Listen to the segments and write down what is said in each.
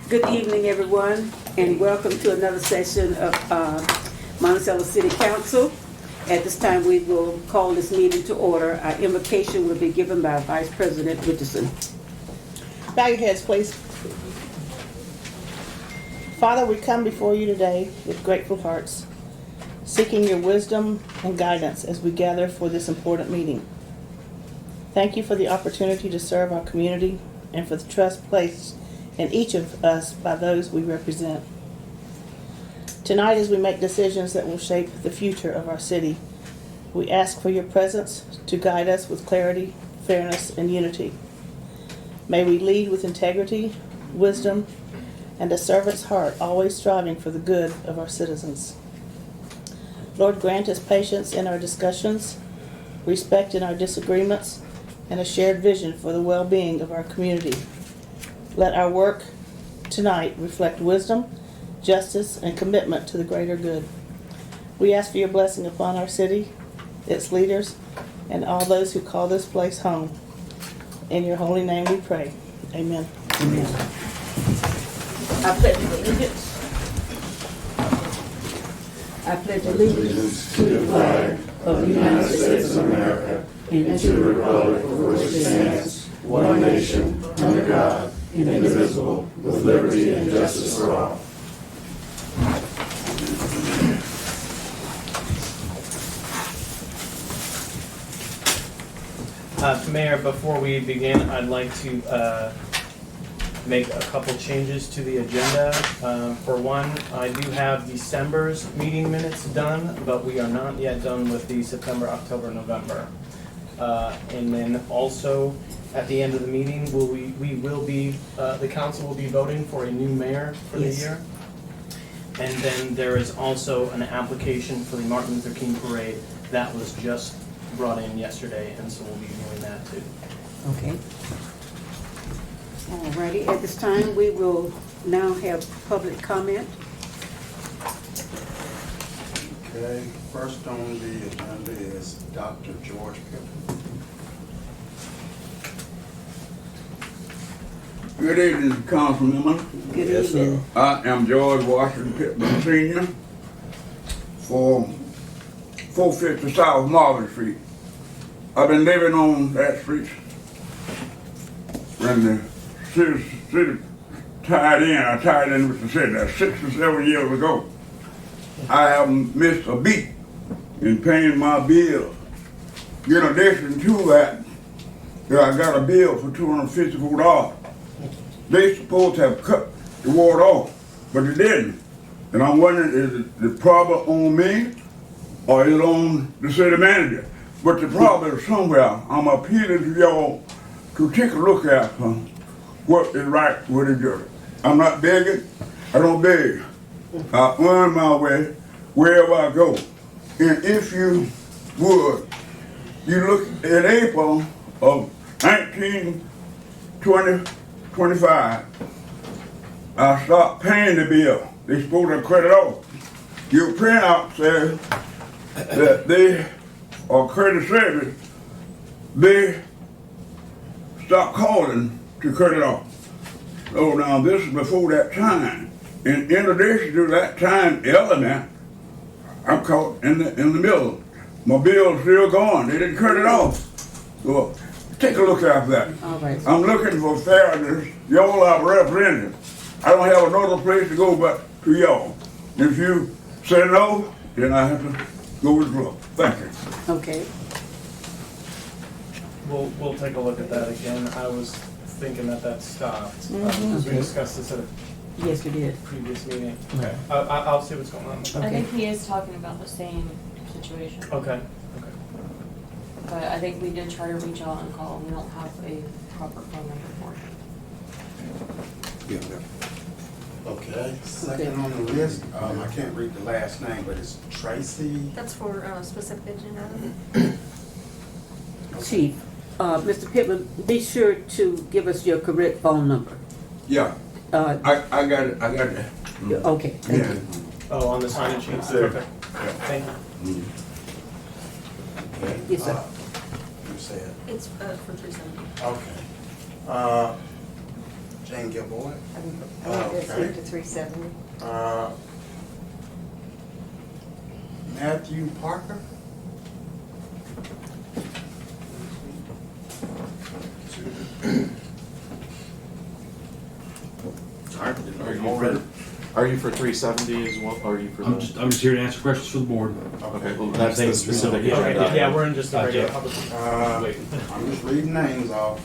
Good evening, everyone, and welcome to another session of Monticello City Council. At this time, we will call this meeting to order. Our invocation will be given by Vice President Richardson. Bow your heads, please. Father, we come before you today with grateful hearts, seeking your wisdom and guidance as we gather for this important meeting. Thank you for the opportunity to serve our community and for the trust placed in each of us by those we represent. Tonight, as we make decisions that will shape the future of our city, we ask for your presence to guide us with clarity, fairness, and unity. May we lead with integrity, wisdom, and a servant's heart, always striving for the good of our citizens. Lord, grant us patience in our discussions, respect in our disagreements, and a shared vision for the well-being of our community. Let our work tonight reflect wisdom, justice, and commitment to the greater good. We ask for your blessing upon our city, its leaders, and all those who call this place home. In your holy name we pray. Amen. Amen. I pledge allegiance. I pledge allegiance to the flag of the United States of America and to the republic for which it stands, one nation, under God, indivisible, with liberty and justice for all. Mayor, before we begin, I'd like to make a couple changes to the agenda. For one, I do have December's meeting minutes done, but we are not yet done with the September, October, November. And then also, at the end of the meeting, the council will be voting for a new mayor for the year. And then there is also an application for the Martin Luther King Parade that was just brought in yesterday, and so we'll be doing that too. Okay. Alrighty, at this time, we will now have public comment. Okay, first on the agenda is Dr. George Pippen. Good evening, Councilman. Good Yes, evening. sir. I am George Washington Pittman Sr. for 450 South Marvin Street. I've been living on that street when the city tied in. I tied in with the city. That's 6 or 7 years ago. I haven't missed a beat in paying my bills. In addition to that, I got a bill for $254. They supposed to have cut the water off, but they didn't. And I'm wondering, is the problem on me or is it on the city manager? But the problem is somewhere. I'm appealing to y'all to take a look at what is right with the jury. I'm not begging. I don't beg. I earn my way wherever I go. And if you would, you look at April of 1925, I stopped paying the bill. They supposed to cut it off. Your printout says that they are credit service, they stopped calling to cut it off. So now this is before that time. And in addition to that time element, I'm caught in the middle. My bill's still going. They didn't cut it off. So take a look at that. All right. I'm looking for fairness. Y'all are representatives. I don't have another place to go but to y'all. If you say no, then I have to go with the flow. Thank you. Okay. We'll take a look at that again. I was thinking that stopped. Because we Okay. discussed this at a Yes, we did. previous meeting. Okay. I'll see what's going on. Okay. I think he is talking about the same situation. Okay. But I think we did try to reach out and call, and we don't have a proper phone number for him. Okay, second on the list, I can't read the last name, but it's Tracy. That's for specific agenda. Chief, Mr. Pittman, be sure to give us your correct phone number. Yeah, I got it. Okay, thank Yeah. you. Oh, on the sign-in sheet? Sure. Okay. Thank you. Okay. Yes, sir. You said, It's for 370. okay. Jane Gilboy. I want this Okay. one to 370. Matthew Parker. Are you for 370 as well? Are you for I'm just here to answer questions for the board. Okay, well, that's the specific Yeah. Okay, agenda. yeah, we're in just the Gotcha. regular public. Wait. I'm just reading names off.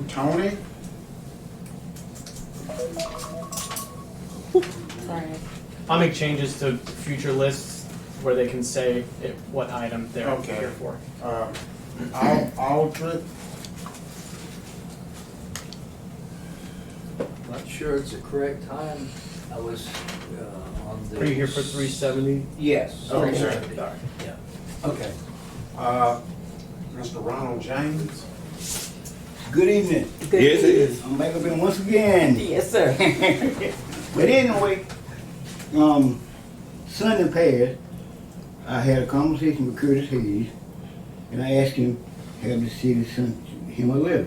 Tony. Sorry. I'll make changes to future lists where they can say what item they're Okay. here for. Aldrich. Not sure it's the correct time. I was on the. Are you here for 370? Yes. Okay. 370. All right. Yeah. Okay. Mr. Ronald James. Good evening. Good Yes, it evening. is. I'm back up in once again. Yes, sir. But anyway, Sunday past, I had a conversation with Curtis Hayes, and I asked him, have the city send him a letter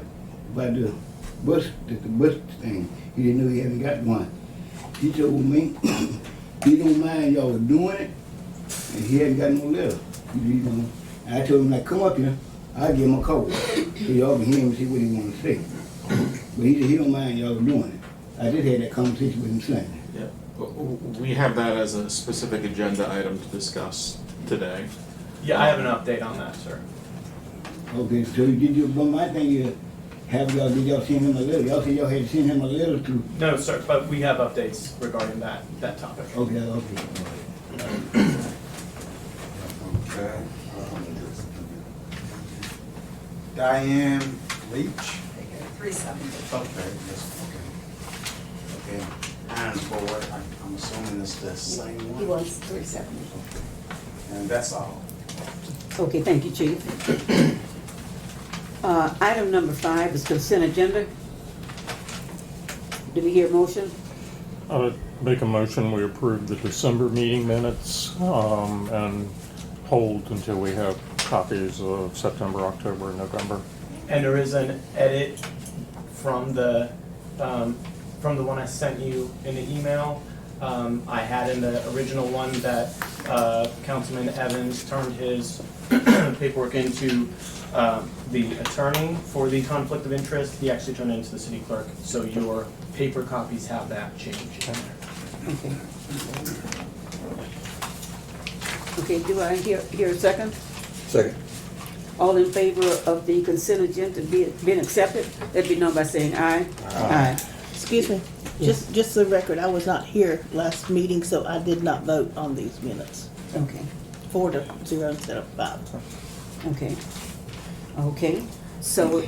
about the bus thing. He didn't know he hadn't got one. He told me he don't mind y'all doing it, and he hadn't got no letter. I told him, like, come up here, I'll give him a call, so y'all can hear him and see what he want to say. But he said he don't mind y'all doing it. I just had that conversation with him Sunday. Yeah. We have that as a specific agenda item to discuss today. Yeah, I have an update on that, sir. Okay, so did you, but my thing is, did y'all send him a letter? Y'all said y'all had to send him a letter to, No, sir, but we have updates regarding that topic. okay. Okay. Diane Leach. 370. Okay, yes, okay. Okay, Iron's Board, I'm assuming it's the same He one? wants 370. And that's all. Okay, thank you, Chief. Item number 5 is consent agenda. Do we hear a motion? I would make a motion, we approve the December meeting minutes, and hold until we have copies of September, October, and November. And there is an edit from the one I sent you in the email. I had in the original one that Councilman Evans turned his paperwork into the attorney for the conflict of interest. He actually turned it into the city clerk, so your paper copies have that change in there. Okay. Okay, do I hear a second? Second. All in favor of the consent agenda being accepted, let be known by saying aye. Aye. Excuse me, just the record, I was not here last meeting, so I did not vote on these minutes. Okay, 4-0 instead of 5. okay. Okay, so,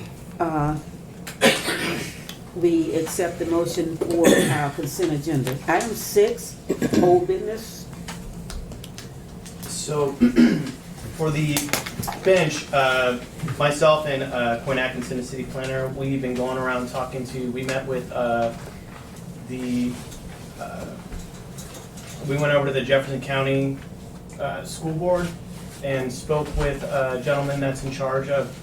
we accept the motion for our consent agenda. Item 6, old business. So, for the bench, myself and Quinn Atkinson, the city planner, we've been going around talking to, we met with we went over to the Jefferson County School Board and spoke with a gentleman that's in charge of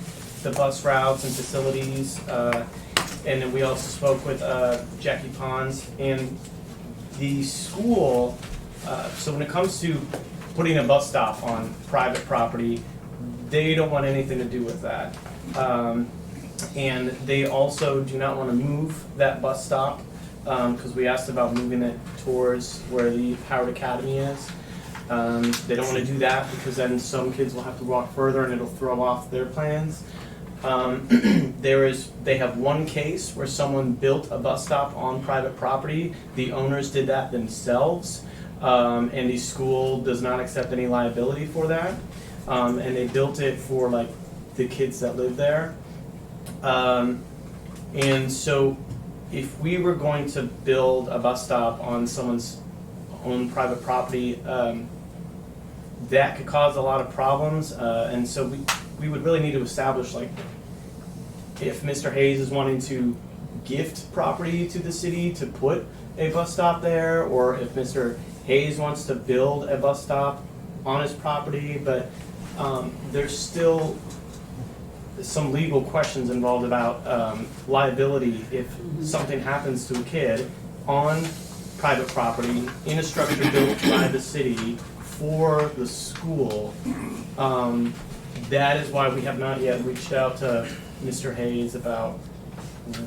the bus routes and facilities. And then we also spoke with Jackie Pons and the school. So when it comes to putting a bus stop on private property, they don't want anything to do with that. And they also do not want to move that bus stop because we asked about moving it towards where the Howard Academy is. They don't want to do that because then some kids will have to walk further and it'll throw off their plans. They have one case where someone built a bus stop on private property. The owners did that themselves, and the school does not accept any liability for that. And they built it for like the kids that live there. And so if we were going to build a bus stop on someone's own private property, that could cause a lot of problems. And so we would really need to establish, like, if Mr. Hayes is wanting to gift property to the city to put a bus stop there, or if Mr. Hayes wants to build a bus stop on his property, but there's still some legal questions involved about liability if something happens to a kid on private property in a structure built by the city for the school. That is why we have not yet reached out to Mr. Hayes about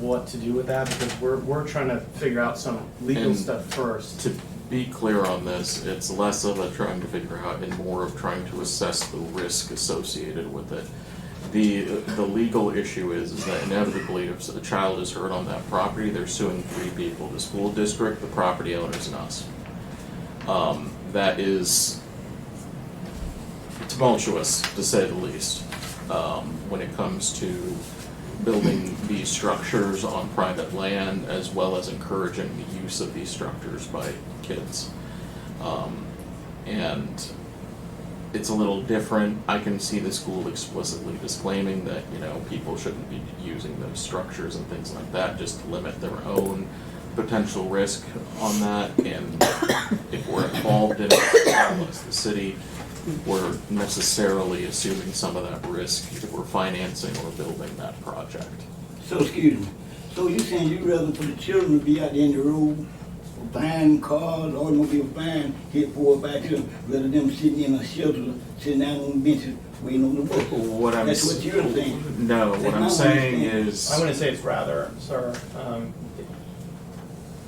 what to do with that, because we're trying to figure out some legal And stuff first. To be clear on this, it's less of a trying to figure out and more of trying to assess the risk associated with it. The legal issue is that inevitably if a child is hurt on that property, they're suing three people: the school district, the property owners, and us. That is tumultuous, to say the least, when it comes to building these structures on private land, as well as encouraging the use of these structures by kids. And it's a little different. I can see the school explicitly disclaiming that, you know, people shouldn't be using those structures and things like that, just to limit their own potential risk on that. And if we're involved in it, as the city, we're necessarily assuming some of that risk if we're financing or building that project. So, excuse me, so you saying you'd rather for the children to be out there in the road, buying cars, automobiles, buying, hit 4 or 5 children, rather than them sitting in a shelter, sitting down on benches, waiting on the bus? That's what you're saying. No, what I'm saying is, I wouldn't say it's rather, sir.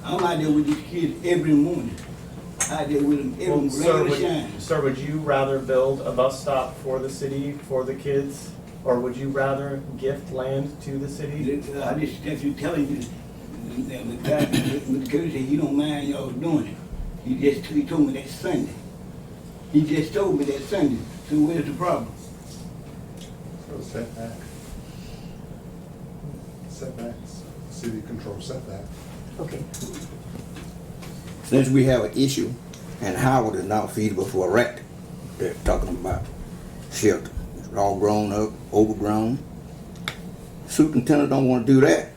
I'm out there with these kids every morning. Out there with them every Well, rain or shine. sir, would you rather build a bus stop for the city, for the kids? Or would you rather gift land to the city? I just got you telling you, the guy with the coach said he don't mind y'all doing it. He told me that Sunday. He just told me that Sunday. So where's the problem? Setback. Setbacks. City control setback. Okay. Since we have an issue, and Howard is not feasible for a rat, they're talking about shelter. It's all grown up, overgrown. Superintendent don't want to do that.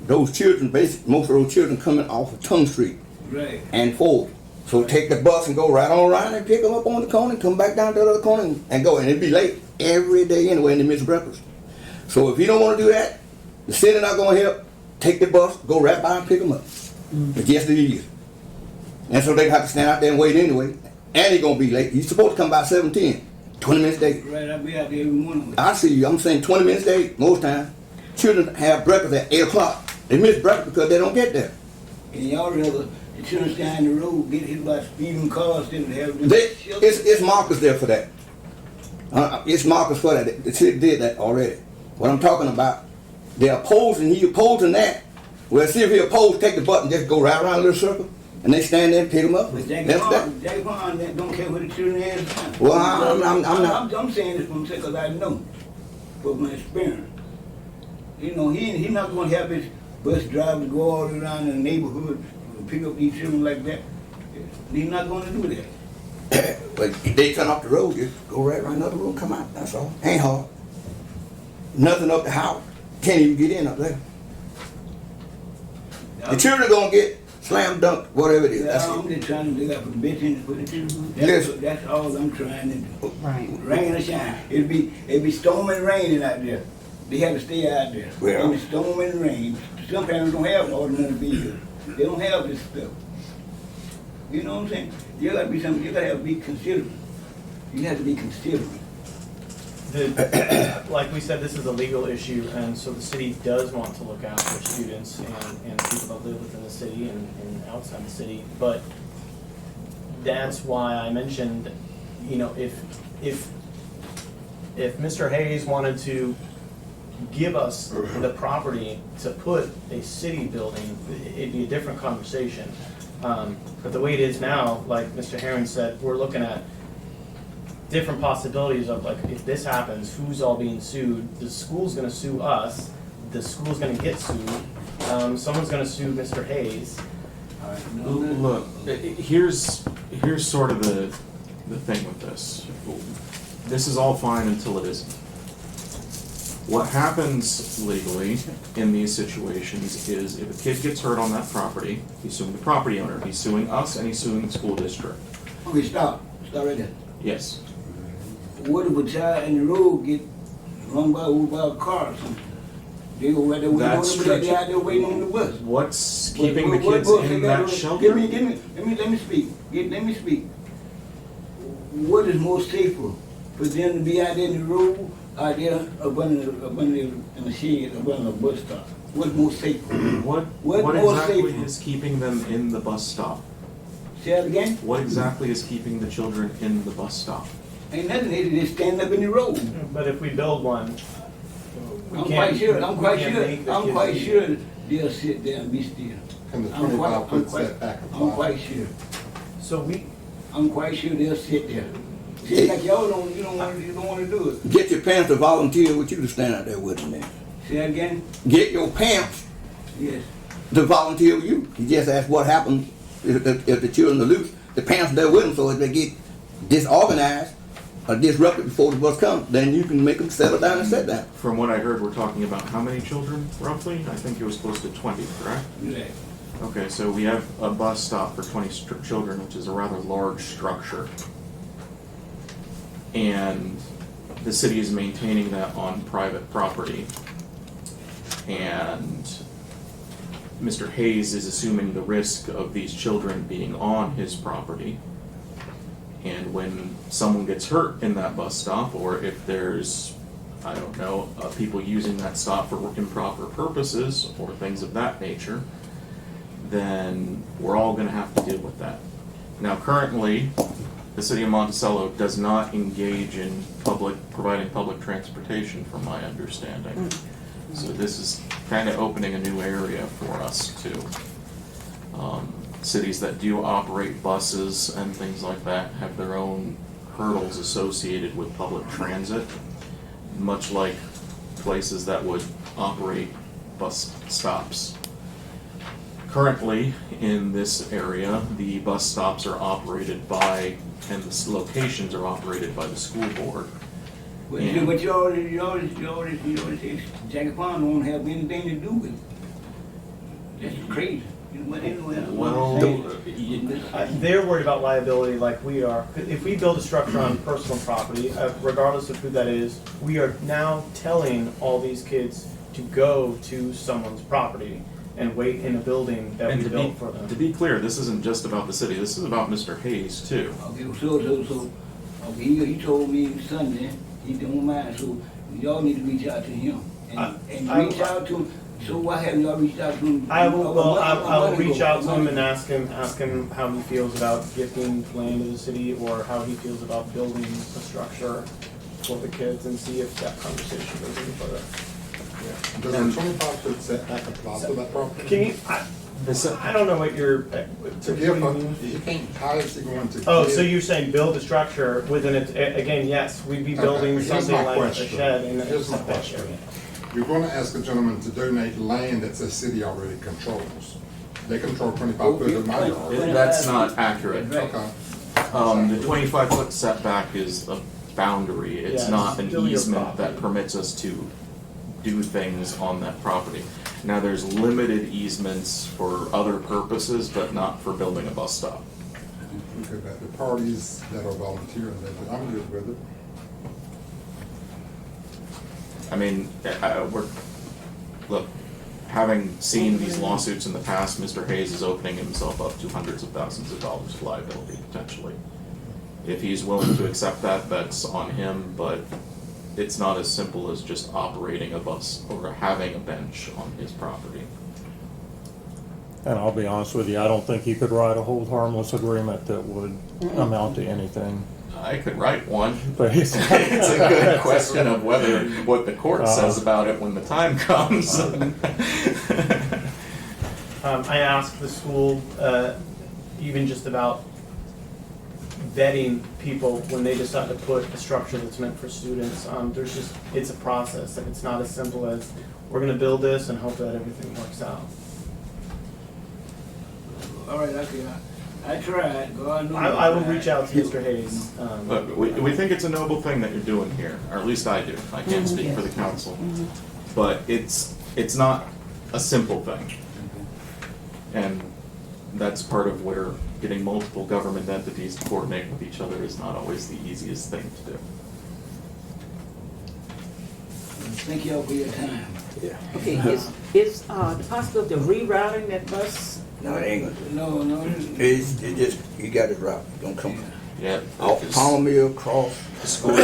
Those children, basically, most of those children coming off of Tongue Street. Right. And forward. So take the bus and go right on around and pick them up on the corner and come back down to the other corner and go. And it'd be late every day anyway, and they miss breakfast. So if you don't want to do that, the city not going to help. Take the bus, go right by and pick them up. It's just the easy. And so they have to stand out there and wait anyway. And he's going to be late. He's supposed to come by 7:10, 20 minutes late. Right, I'll be out there every morning. I see you. I'm saying 20 minutes late most times. Children have breakfast at 8 o'clock. They miss breakfast because they don't get there. And y'all rather the children stand in the road, get hit by speeding cars than to have them. It's markers there for that. It's markers for that. The city did that already. What I'm talking about, they're opposing, he opposing that. Well, see if he opposed, take the button, just go right around a little circle, and they stand there and pick them up. But Jackie Pond don't care where the children is. Well, I'm not. I'm saying this from because I know, from my experience. You know, he's not going to have his bus drivers go all around in the neighborhood and pick up these children like that. He's not going to do that. But if they turn off the road, just go right around another road, come out. That's all. Ain't hard. Nothing up the house. Can't even get in up there. The children are going to get slam dunked, whatever it is. That's I'm just trying to do that for the bitch for the children. That's all I'm trying to do. Right. Rain or shine. It'd be storming and raining out there. They have to stay out there. Well, it'll be storming and rain. Some parents don't have ordinary vehicles. They don't have this stuff. You know what I'm saying? You gotta be something. You gotta be considerate. You have to be considerate. Like we said, this is a legal issue, and so the city does want to look out for students and people that live within the city and outside the city. But that's why I mentioned, you know, if Mr. Hayes wanted to give us the property to put a city building, it'd be a different conversation. But the way it is now, like Mr. Herring said, we're looking at different possibilities of, like, if this happens, who's all being sued? The school's gonna sue us, the school's gonna get sued, someone's gonna sue Mr. Hayes. Look, here's sort of the thing with this. This is all fine until it isn't. What happens legally in these situations is if a kid gets hurt on that property, he's suing the property owner, he's suing us, and he's suing the school district. Okay, stop right there. Yes. What if a child in the road get run by over by a car or something. They go right there, That's they true. out there waiting on the bus. What's keeping the What kids bus they in got that on- shelter? Let me speak. Let me speak. What is more safer for them to be out there in the road, out there up in the shed, up on the bus stop? What's more safer? What What more exactly safer? is keeping them in the bus stop? Say that again? What exactly is keeping the children in the bus stop? Ain't nothing, they just stand up in the road. But if we build one, we I'm can't- quite sure, we can't make the I'm kids quite leave. sure they'll sit there and be still. And the I'm quite- 25-foot setback I'm applies. quite sure. So I'm quite sure they'll sit there. See, like y'all you don't wanna do it. Get your parents to volunteer with you to stand out there with them then. Say that again? Get your parents Yes. to volunteer with you. You just ask what happens if the children are loose. The parents are there with them, so if they get disorganized or disrupted before the bus comes, then you can make them settle down and sit down. From what I heard, we're talking about how many children, roughly? I think it was close to 20, correct? Yeah. Okay, so we have a bus stop for 20 children, which is a rather large structure. And the city is maintaining that on private property. And Mr. Hayes is assuming the risk of these children being on his property. And when someone gets hurt in that bus stop, or if there's, I don't know, people using that stop for improper purposes or things of that nature, then we're all gonna have to deal with that. Now, currently, the city of Monticello does not engage in providing public transportation, from my understanding. So this is kind of opening a new area for us too. Cities that do operate buses and things like that have their own hurdles associated with public transit, much like places that would operate bus stops. Currently, in this area, the bus stops are operated by, and the locations are operated by the school board. But And- but you already say Jack Pond don't have anything to do with it. That's crazy. But anyway, Well, they're worried about liability like we are. If we build a structure on personal property, regardless of who that is, we are now telling all these kids to go to someone's property and wait in a building that we built for them. to be clear, this isn't just about the city, this is about Mr. Hayes too. Okay, okay, he told me Sunday, he don't mind, so y'all need to reach out to him. And reach out to him, so why haven't y'all reached out to him? I will reach out to him and ask him how he feels about gifting land to the city, or how he feels about building a structure for the kids, and see if that conversation goes any further. Does a 25-foot setback apply to that property? Can you, I don't know what you're, To what do give you a, mean? you can't, how is he going to? Oh, give- so you're saying build a structure within it, again, yes, we'd be building Okay, here's something my like a question. shed in a Here's my setback question. area. You're going to ask a gentleman to donate land that the city already controls. They control 25 foot of my yard. That's not accurate. Okay. The 25-foot setback is a boundary, it's Yeah, not an still your easement that property. permits us to do things on that property. Now, there's limited easements for other purposes, but not for building a bus stop. Okay, but the parties that are volunteering, I'm good with it. I mean, look, having seen these lawsuits in the past, Mr. Hayes is opening himself up to hundreds of thousands of dollars of liability, potentially. If he's willing to accept that, that's on him, but it's not as simple as just operating a bus or having a bench on his property. And I'll be honest with you, I don't think you could write a hold harmless agreement that would amount to anything. I could write one, But it's a good question of what the court says about it when the time comes. I asked the school, even just about vetting people when they decide to put a structure that's meant for students. It's a process, and it's not as simple as, we're gonna build this and hope that everything works out. All right, okay, I tried, God knows. I will reach out to Mr. Hayes. But we think it's a noble thing that you're doing here, or at least I do. I can't speak for the council. But it's not a simple thing. And that's part of where getting multiple government entities to coordinate with each other is not always the easiest thing to do. Thank y'all for your time. Okay, is the possibility of rerouting that bus? No, it ain't gonna do No. it. It's just, you got it route. Don't come Yeah. off because Palmer Mill, cross the school,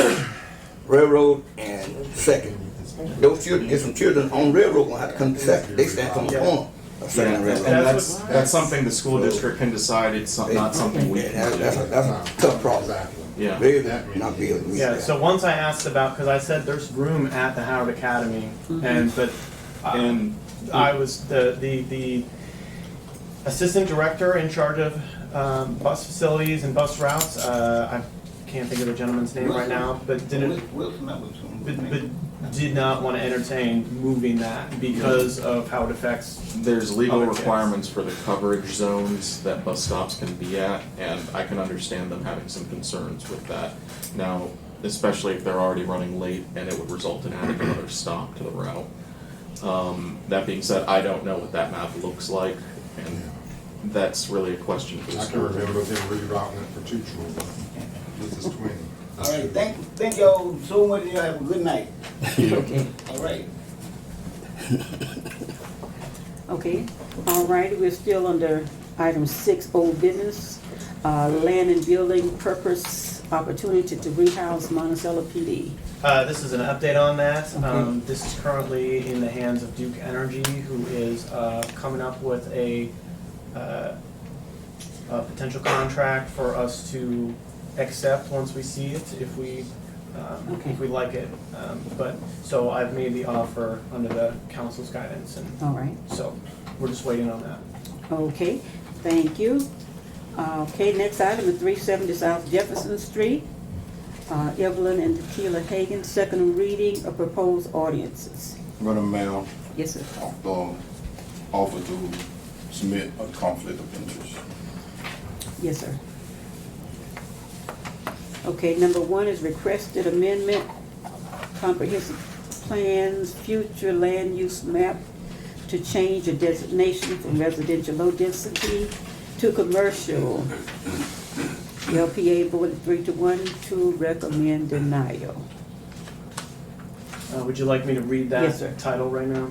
Railroad and Second. Those children, there's some children on Railroad gonna have to come to Second. They stand on the corner of Second and yeah, Railroad. and that's something the school district can decide. It's not something we Yeah, can that's do. a tough problem. Yeah. Really, not be able to meet Yeah, that. so once I asked about, because I said there's room at the Howard Academy, but And I was the assistant director in charge of bus facilities and bus routes. I can't think of the gentleman's name right now, but Wilson, that was but did not want to entertain moving that because of how it affects. there's legal Other kids. requirements for the coverage zones that bus stops can be at, and I can understand them having some concerns with that. Now, especially if they're already running late and it would result in adding another stop to the route. That being said, I don't know what that map looks like, and that's really a question for the I can school. remember them rerouting it for two children. This is twin. All right, thank y'all so much. Y'all have a good night. Okay. All right. Okay, all right, we're still under item 6, old business, land and building purpose opportunity to rehouse Monticello PD. This is an update on that. Okay. This is currently in the hands of Duke Energy, who is coming up with a potential contract for us to accept once we see it, if we like it. But so I've made the offer under the council's guidance, and All right, so we're just waiting on that. okay, thank you. Okay, next item is 370 South Jefferson Street. Evelyn and Tequila Hagan, second reading of proposed ordinances. Madam Mayor, Yes, sir. offer to submit a conflict of interest. Yes, sir. Okay, number 1 is requested amendment, comprehensive plans, future land use map to change the designation from residential low density to commercial. The LPA voted 3-1 to recommend denial. Would you like me to read that Yes, sir. title right now?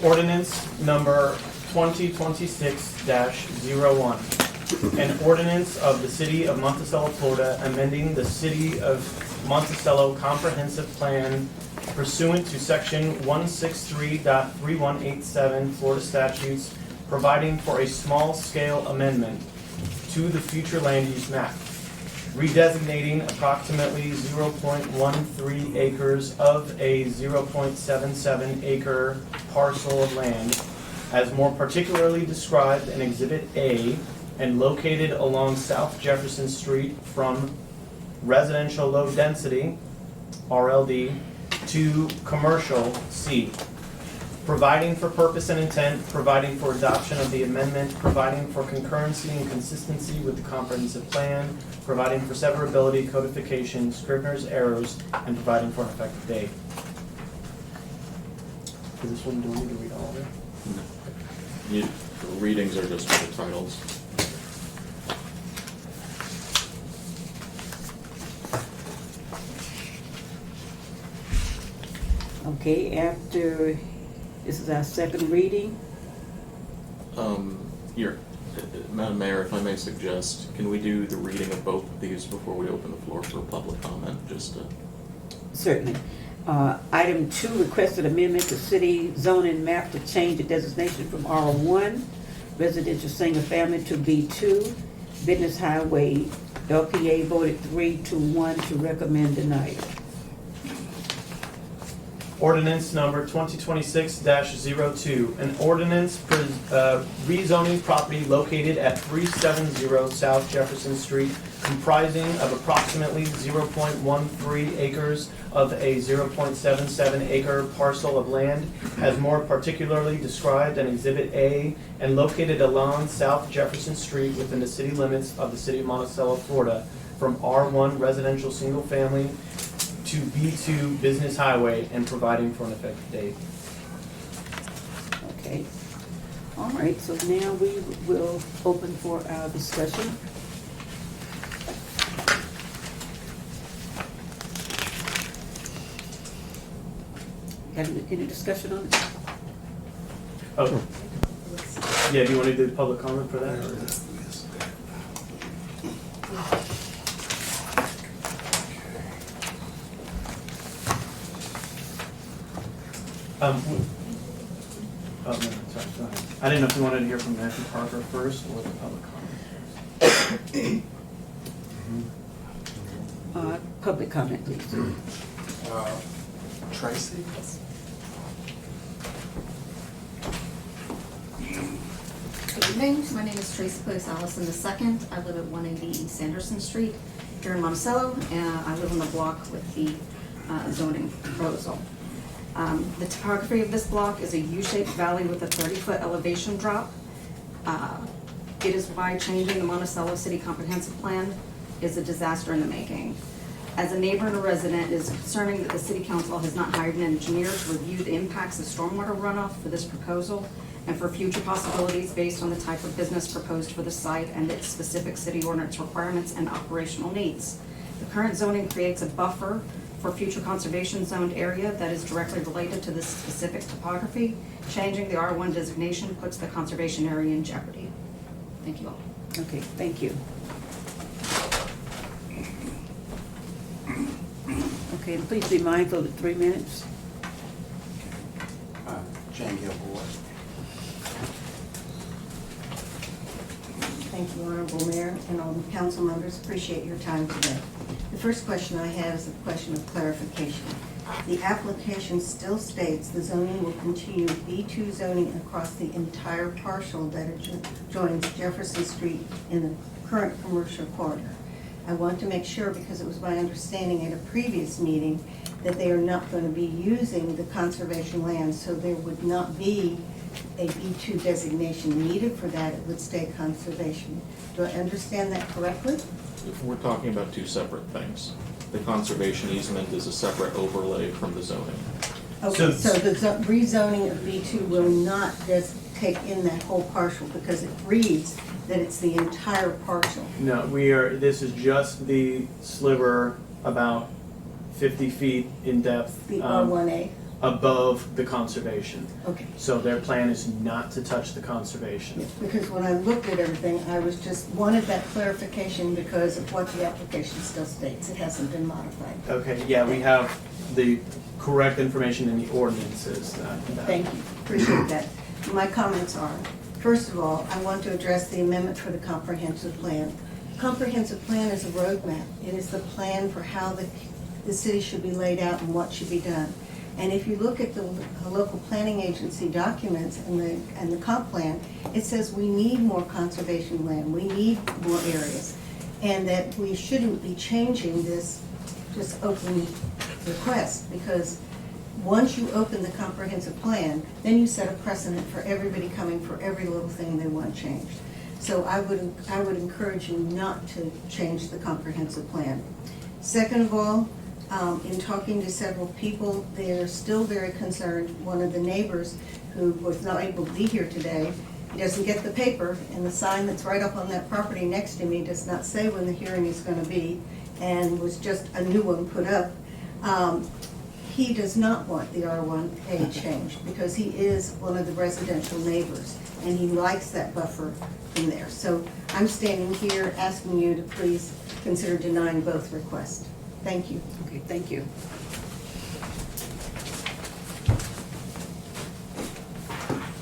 Ordinance number 2026-01. An ordinance of the City of Monticello, Florida, amending the City of Monticello Comprehensive Plan pursuant to Section 163.3187 Florida statutes, providing for a small-scale amendment to the future land use map, redesignating approximately 0.13 acres of a 0.77 acre parcel of land as more particularly described in Exhibit A and located along South Jefferson Street from residential low density, RLD, to commercial, C. Providing for purpose and intent, providing for adoption of the amendment, providing for concurrency and consistency with the comprehensive plan, providing for severability, codification, scrivener's errors, and providing for an effective date. Is this one, do we need to read all of it? The readings are just for the titles. Okay, after, this is our second reading. Madam Mayor, if I may suggest, can we do the reading of both of these before we open the floor for public comment, just to? Certainly. Item 2, requested amendment to city zoning map to change the designation from R1, residential single family, to B2, business highway. LPA voted 3-1 to recommend denial. Ordinance number 2026-02, an ordinance rezoning property located at 370 South Jefferson Street, comprising of approximately 0.13 acres of a 0.77 acre parcel of land, as more particularly described in Exhibit A, and located along South Jefferson Street within the city limits of the City of Monticello, Florida, from R1 residential single family to B2 Business Highway, and providing for an effective date. Okay. All right, so now we will open for our discussion. Any discussion on it? Oh, yeah, do you want to do public comment for that? or- Oh, no, sorry, go ahead. I didn't know if you wanted to hear from Matthew Parker first or the public comment. Public comment, please. Tracy? Good evening, my name is Tracy Place Allison II. I live at 180 East Anderson Street here in Monticello, and I live on the block with the zoning proposal. The topography of this block is a U-shaped valley with a 30-foot elevation drop. It is why changing the Monticello City Comprehensive Plan is a disaster in the making. As a neighbor and a resident, it is concerning that the City Council has not hired an engineer to review the impacts of stormwater runoff for this proposal and for future possibilities based on the type of business proposed for the site and its specific city ordinance requirements and operational needs. The current zoning creates a buffer for future conservation zoned area that is directly related to this specific topography. Changing the R1 designation puts the conservation area in jeopardy. Thank you all. Okay, thank you. Okay, and please be mindful of 3 minutes. Jane Gilboa. Thank you, Honorable Mayor and all the council members. Appreciate your time today. The first question I have is a question of clarification. The application still states the zoning will continue B2 zoning across the entire parcel that joins Jefferson Street in the current commercial corridor. I want to make sure, because it was my understanding at a previous meeting, that they are not going to be using the conservation land, so there would not be a B2 designation needed for that. It would stay conservation. Do I understand that correctly? We're talking about two separate things. The conservation easement is a separate overlay from the zoning. Okay, so the rezoning of B2 will not just take in that whole parcel, because it reads that it's the entire parcel. No, this is just the sliver about 50 feet in depth. The R1A? Above the conservation. Okay. So their plan is not to touch the conservation. Because when I looked at everything, I was just wanted that clarification because of what the application still states. It hasn't been modified. Okay, yeah, we have the correct information in the ordinances. Thank you, appreciate that. My comments are, first of all, I want to address the amendment for the comprehensive plan. Comprehensive plan is a roadmap. It is the plan for how the city should be laid out and what should be done. And if you look at the local planning agency documents and the comp plan, it says we need more conservation land, we need more areas, and that we shouldn't be changing this just open request, because once you open the comprehensive plan, then you set a precedent for everybody coming for every little thing they want changed. So I would encourage you not to change the comprehensive plan. Second of all, in talking to several people, they're still very concerned. One of the neighbors who was not able to be here today, he doesn't get the paper, and the sign that's right up on that property next to me does not say when the hearing is going to be, and was just a new one put up. He does not want the R1A changed because he is one of the residential neighbors, and he likes that buffer in there. So I'm standing here asking you to please consider denying both requests. Thank you. Okay, thank you.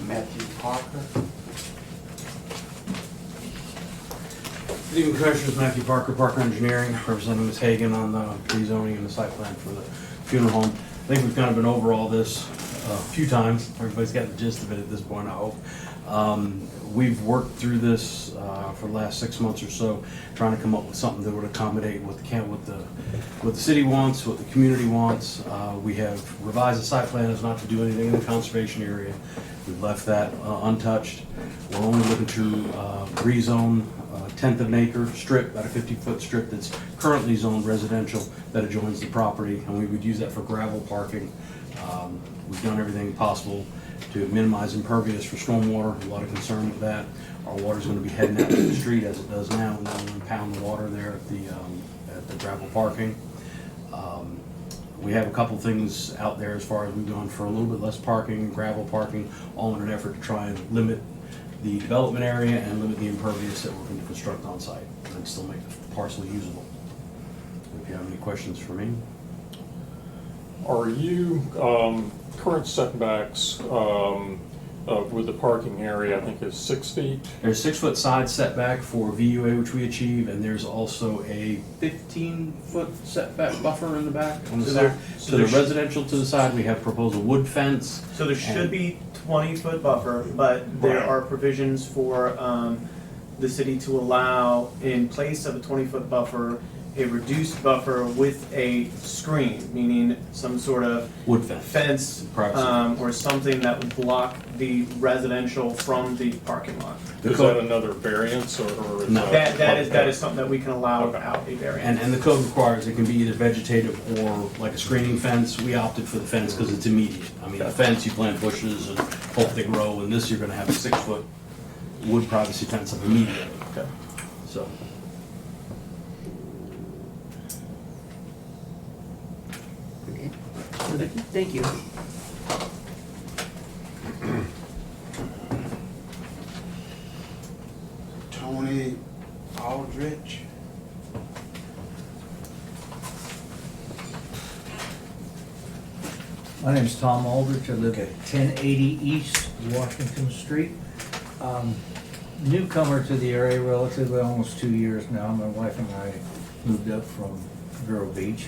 Matthew Parker. Good evening, Commissioners. Matthew Parker, Parker Engineering, representing Ms. Hagan on the rezoning and the site plan for the funeral home. I think we've kind of been over all this a few times. Everybody's got the gist of it at this point, I hope. We've worked through this for the last 6 months or so, trying to come up with something that would accommodate what the city wants, what the community wants. We have revised the site plan as not to do anything in the conservation area. We've left that untouched. We're only looking to rezone a 1/10 of an acre strip, about a 50-foot strip that's currently zoned residential that adjoins the property, and we would use that for gravel parking. We've done everything possible to minimize impervious for stormwater. A lot of concern with that. Our water's going to be heading out to the street as it does now, and then we'll impound the water there at the gravel parking. We have a couple things out there as far as we've gone for a little bit less parking, gravel parking, all in an effort to try and limit the development area and limit the impervious that we're going to construct on site and still make the parcel usable. If you have any questions for me. Are you, current setbacks with the parking area, I think is 6 feet? There's 6 foot side setback for VUA, which we achieve, and there's also a 15-foot setback buffer in the back on the side. To the residential to the side, we have proposed a wood fence. So there should be 20-foot buffer, but there are provisions for the city to allow, in place of a 20-foot buffer, a reduced buffer with a screen, meaning some sort of wood fence or something that would block the residential from the parking lot. Is that another variance or is No. That is something that we can allow without a variance. And the code requires it can be either vegetative or like a screening fence. We opted for the fence because it's immediate. I mean, the fence, you plant bushes and hope they grow, and this you're gonna have a 6-foot wood privacy fence of immediate. Okay. So. Thank you. Tony Aldrich. My name's Tom Aldrich. I live at 1080 East Washington Street. Newcomer to the area, relatively almost 2 years now. My wife and I moved up from Vero Beach.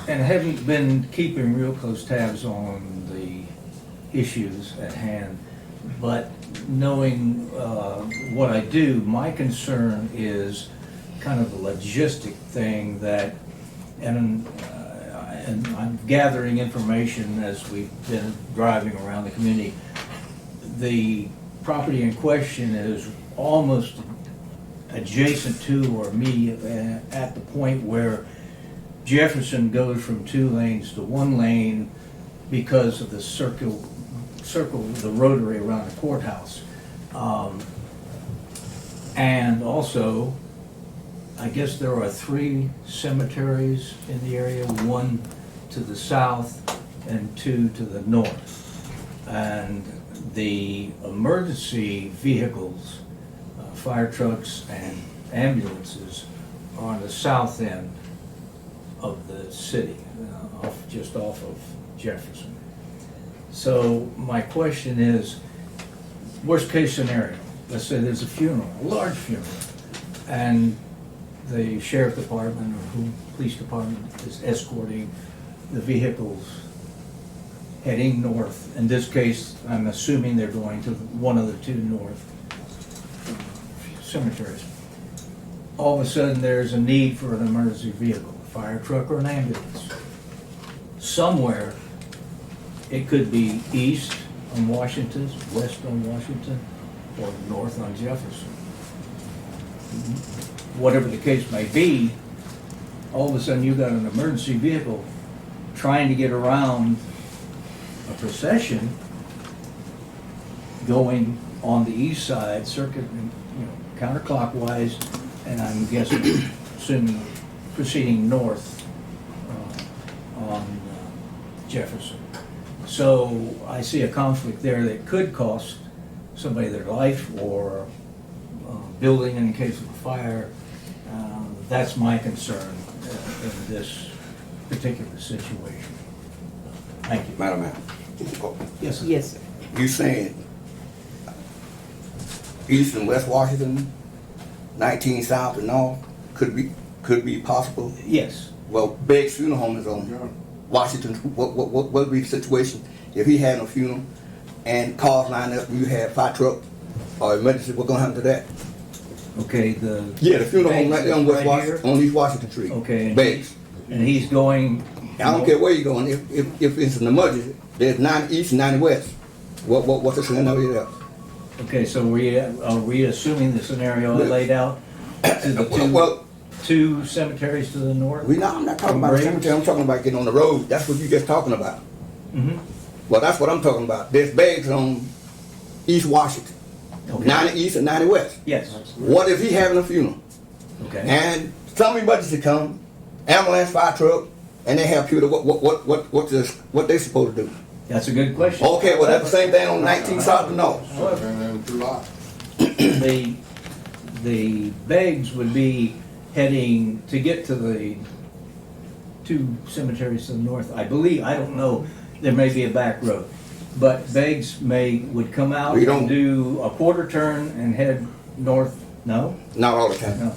And haven't been keeping real close tabs on the issues at hand. But knowing what I do, my concern is kind of the logistic thing that, and I'm gathering information as we've been driving around the community. The property in question is almost adjacent to or immediate at the point where Jefferson goes from 2 lanes to 1 lane because of the circle, the rotary around the courthouse. And also, I guess there are 3 cemeteries in the area, 1 to the south and 2 to the north. And the emergency vehicles, fire trucks and ambulances are on the south end of the city, just off of Jefferson. So my question is, worst case scenario, let's say there's a funeral, a large funeral, and the sheriff department or police department is escorting the vehicles heading north. In this case, I'm assuming they're going to one of the 2 north cemeteries. All of a sudden, there's a need for an emergency vehicle, a fire truck or an ambulance. Somewhere, it could be east on Washington, west on Washington, or north on Jefferson. Whatever the case may be, all of a sudden you've got an emergency vehicle trying to get around a procession going on the east side, counterclockwise, and I'm guessing, assuming proceeding north on Jefferson. So I see a conflict there that could cost somebody their life or building in case of a fire. That's my concern in this particular situation. Thank you. Madam. Yes, sir. Yes, sir. You saying east and west Washington, 19 south and north, could be possible? Yes. Well, Begg's Funeral Home is on Washington. What would be the situation if he had a funeral and cars lined up and you had fire truck or emergency? What's gonna happen to that? Okay, the funeral home right there on West Washington, on East Washington Street. Okay. Begg's. And he's going. I don't care where you're going. If it's an emergency, there's 90 east and 90 west. What's the scenario there? Okay, so are we assuming the scenario I laid out to the two cemeteries to the north? I'm not talking about the cemetery. I'm talking about getting on the road. That's what you're just talking about. Mm-hmm. Well, that's what I'm talking about. There's bags on East Washington, 90 east and 90 west. Yes. What if he having a funeral? Okay. And some emergency come, ambulance, fire truck, and they have people, what they supposed to do? That's a good question. Okay, well, that's the same thing on 19 South and North. The Beggs would be heading to get to the two cemeteries to the north. I believe, I don't know, there may be a back road. But Beggs would come out and do a quarter turn and head north, no? Not all the time. No.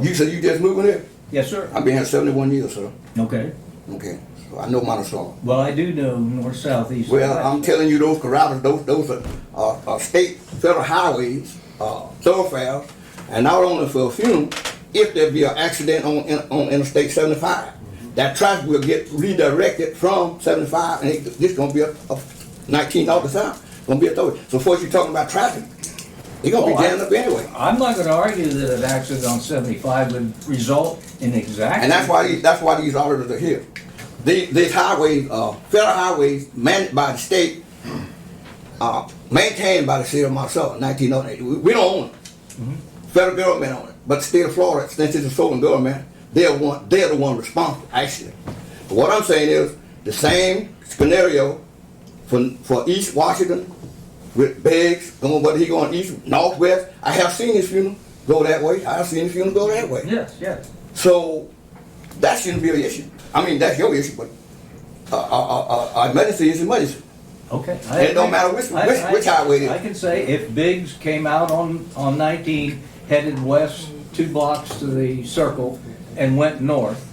You said you just moving here? Yes, sir. I've been here 71 years, sir. Okay. Okay, so I know Monticello. Well, I do know north, south, east. Well, and I'm west. telling you, those corrals, those are state, federal highways, thoroughfares, and not only for a funeral, if there be an accident on Interstate 75, that traffic will get redirected from 75, and this gonna be a 19 all the time. Gonna be a thoroughfare. So first you're talking about traffic, it's gonna be jammed up anyway. I'm not gonna argue that an accident on 75 would result in exactly. And that's why these auditors are here. These highways, federal highways managed by the state, maintained by the city of Monticello, 1908. We don't own them. Federal government own it. But the state of Florida, since it's a stolen government, they're the one responsible, actually. But what I'm saying is, the same scenario for East Washington, with Beggs, whether he going east, northwest. I have seen his funeral go that way. I have seen his funeral go that way. Yes, yes. So that shouldn't be an issue. I mean, that's your issue, but emergency is emergency. Okay. And it don't matter which highway it is. I can say if Biggs came out on 19, headed west 2 blocks to the circle and went north,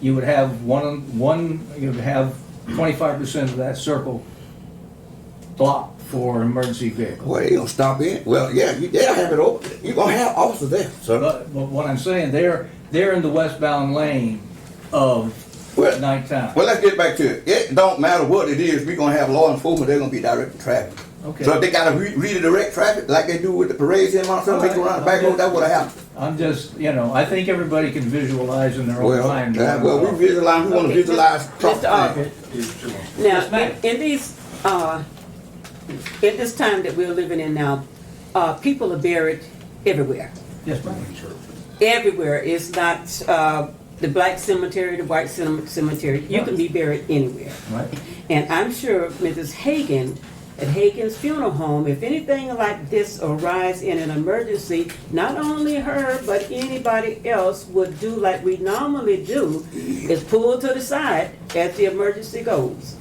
you would have you would have 25% of that circle blocked for emergency vehicles. Well, they gonna stop in. Well, yeah, they'll have it open. You're gonna have officers there. So But what I'm saying, they're in the westbound lane of nighttime. Well, let's get back to it. It don't matter what it is. We're gonna have law enforcement. They're gonna be directing traffic. Okay. So if they gotta redirect traffic like they do with the parades in Monticello, make it around the back road, that's what happened. I'm just, I think everybody can visualize in their own Well, mind. well, we visualize. We want to visualize. Mr. Arthur, now, in this time that we're living in now, people are buried everywhere. Yes, ma'am. Everywhere. It's not the black cemetery, the white cemetery. You can be buried anywhere. Right. And I'm sure Mrs. Hagan, at Hagan's Funeral Home, if anything like this arise in an emergency, not only her, but anybody else would do like we normally do, is pull to the side as the emergency goes.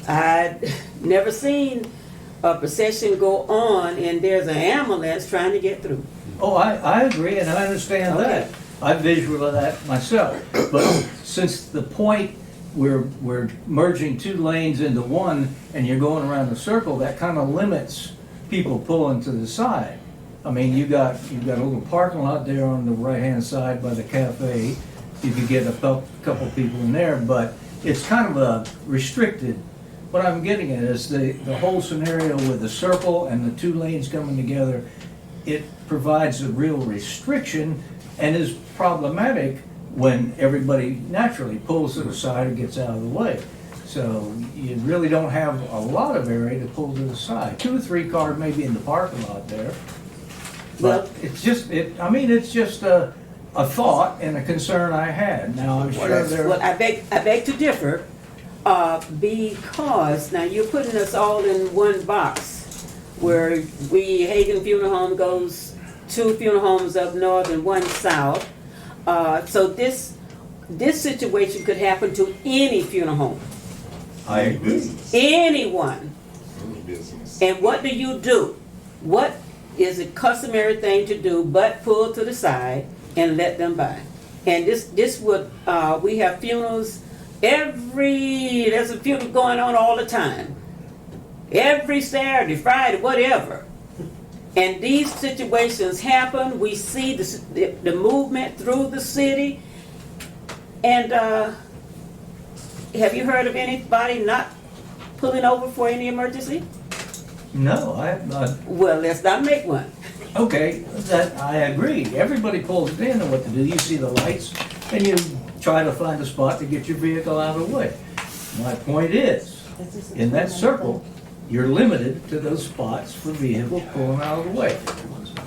I'd never seen a procession go on and there's an ambulance trying to get through. Oh, I agree, and I understand that. I visualize that myself. But since the point we're merging 2 lanes into one and you're going around the circle, that kind of limits people pulling to the side. I mean, you got a little parking lot there on the right-hand side by the cafe. You could get a couple people in there, but it's kind of a restricted. What I'm getting at is the whole scenario with the circle and the 2 lanes coming together, it provides a real restriction and is problematic when everybody naturally pulls to the side and gets out of the way. So you really don't have a lot of area to pull to the side. 2 or 3 cars maybe in the parking lot there. But it's just a thought and a concern I had. Now I'm sure there. Well, I beg to differ, because now you're putting us all in one box, where Hagan Funeral Home goes 2 funeral homes up north and 1 south. So this situation could happen to any funeral home. I agree. Anyone. And what do? What is a customary thing to do but pull to the side and let them by? And this would, we have funerals there's a funeral going on all the time. Every Saturday, Friday, whatever. And these situations happen. We see the movement through the city. And have you heard of anybody not pulling over for any emergency? No, I have not. Well, let's not make one. Okay, that I agree. Everybody pulls in and what to do. You see the lights and you try to find a spot to get your vehicle out of the way. My point is, in that circle, you're limited to those spots for vehicles pulling out of the way.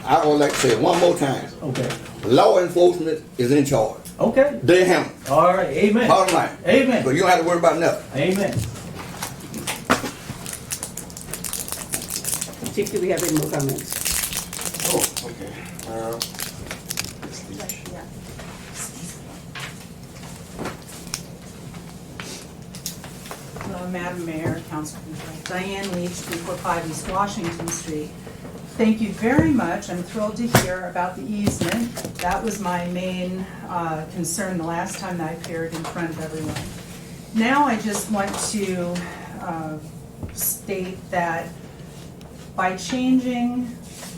I would like to say it one more time. Okay. Law enforcement is in charge. Okay. They handle it. All right, amen. Bottom line. Amen. So you don't have to worry about nothing. Amen. Chief, do we have any more comments? Oh, okay. Madam Mayor, Councilman Diane Leach, 345 East Washington Street. Thank you very much. I'm thrilled to hear about the easement. That was my main concern the last time that I appeared in front of everyone. Now I just want to state that by changing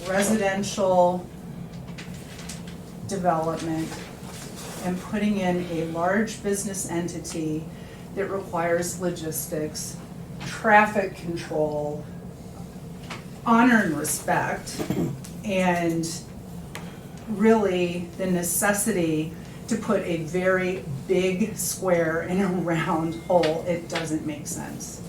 residential development and putting in a large business entity that requires logistics, traffic control, honor and respect, and really the necessity to put a very big square in a round hole, it doesn't make sense.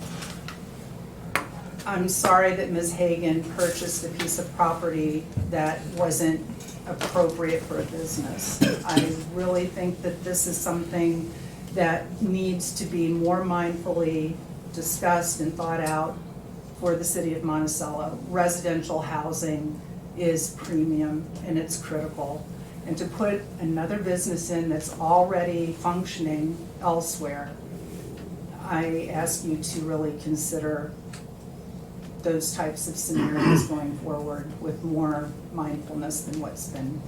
I'm sorry that Ms. Hagan purchased a piece of property that wasn't appropriate for a business. I really think that this is something that needs to be more mindfully discussed and thought out for the city of Monticello. Residential housing is premium and it's critical. And to put another business in that's already functioning elsewhere, I ask you to really consider those types of scenarios going forward with more mindfulness than what's been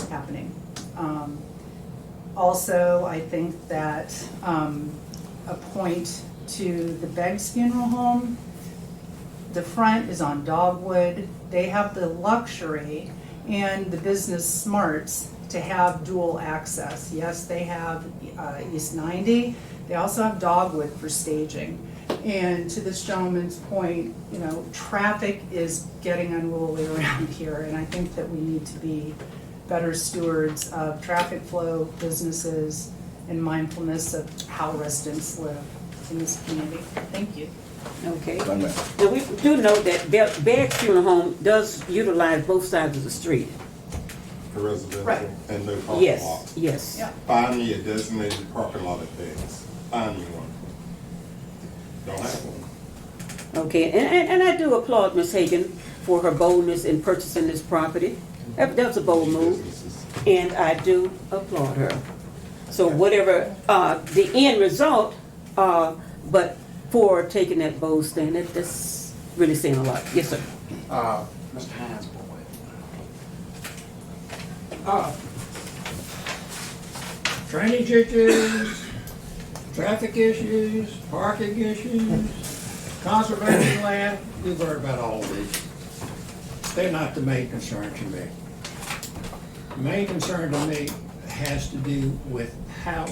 happening. Also, I think that a point to the Beggs Funeral Home, the front is on dogwood. They have the luxury and the business smarts to have dual access. Yes, they have East 90. They also have dogwood for staging. And to this gentleman's point, you know, traffic is getting unruly around here, and I think that we need to be better stewards of traffic flow, businesses, and mindfulness of how residents live in this community. Thank you. Okay. Now, we do know that Beggs Funeral Home does utilize both sides of the street. For residential Right. and no parking lot. Yes, yes. Yeah. Find me a designated parking lot at Beggs. Find me one. Don't have one. Okay, and I do applaud Ms. Hagan for her boldness in purchasing this property. That was a bold move, and I do applaud her. So whatever the end result, but for taking that bold stand, that's really saying a lot. Yes, sir. Mr. Hines, boy. Drainage issues, traffic issues, parking issues, conservation land, we've heard about all of these. They're not the main concern to me. The main concern to me has to do with how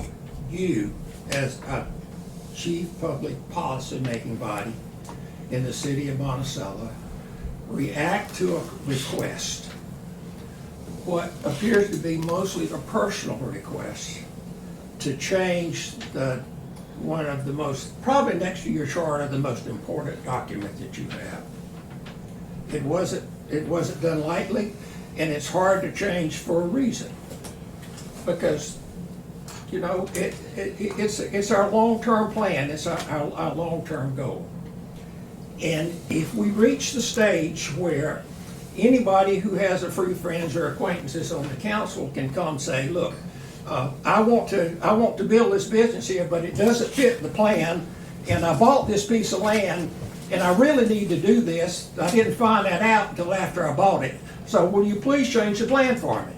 you, as a chief public policy-making body in the city of Monticello, react to a request, what appears to be mostly a personal request, to change one of the most, probably next to your charter, the most important document that you have. It wasn't done lightly, and it's hard to change for a reason. Because, you know, it's our long-term plan, it's our long-term goal. And if we reach the stage where anybody who has a few friends or acquaintances on the council can come say, look, I want to build this business here, but it doesn't fit the plan, and I bought this piece of land, and I really need to do this. I didn't find that out until after I bought it. So will you please change the plan for me?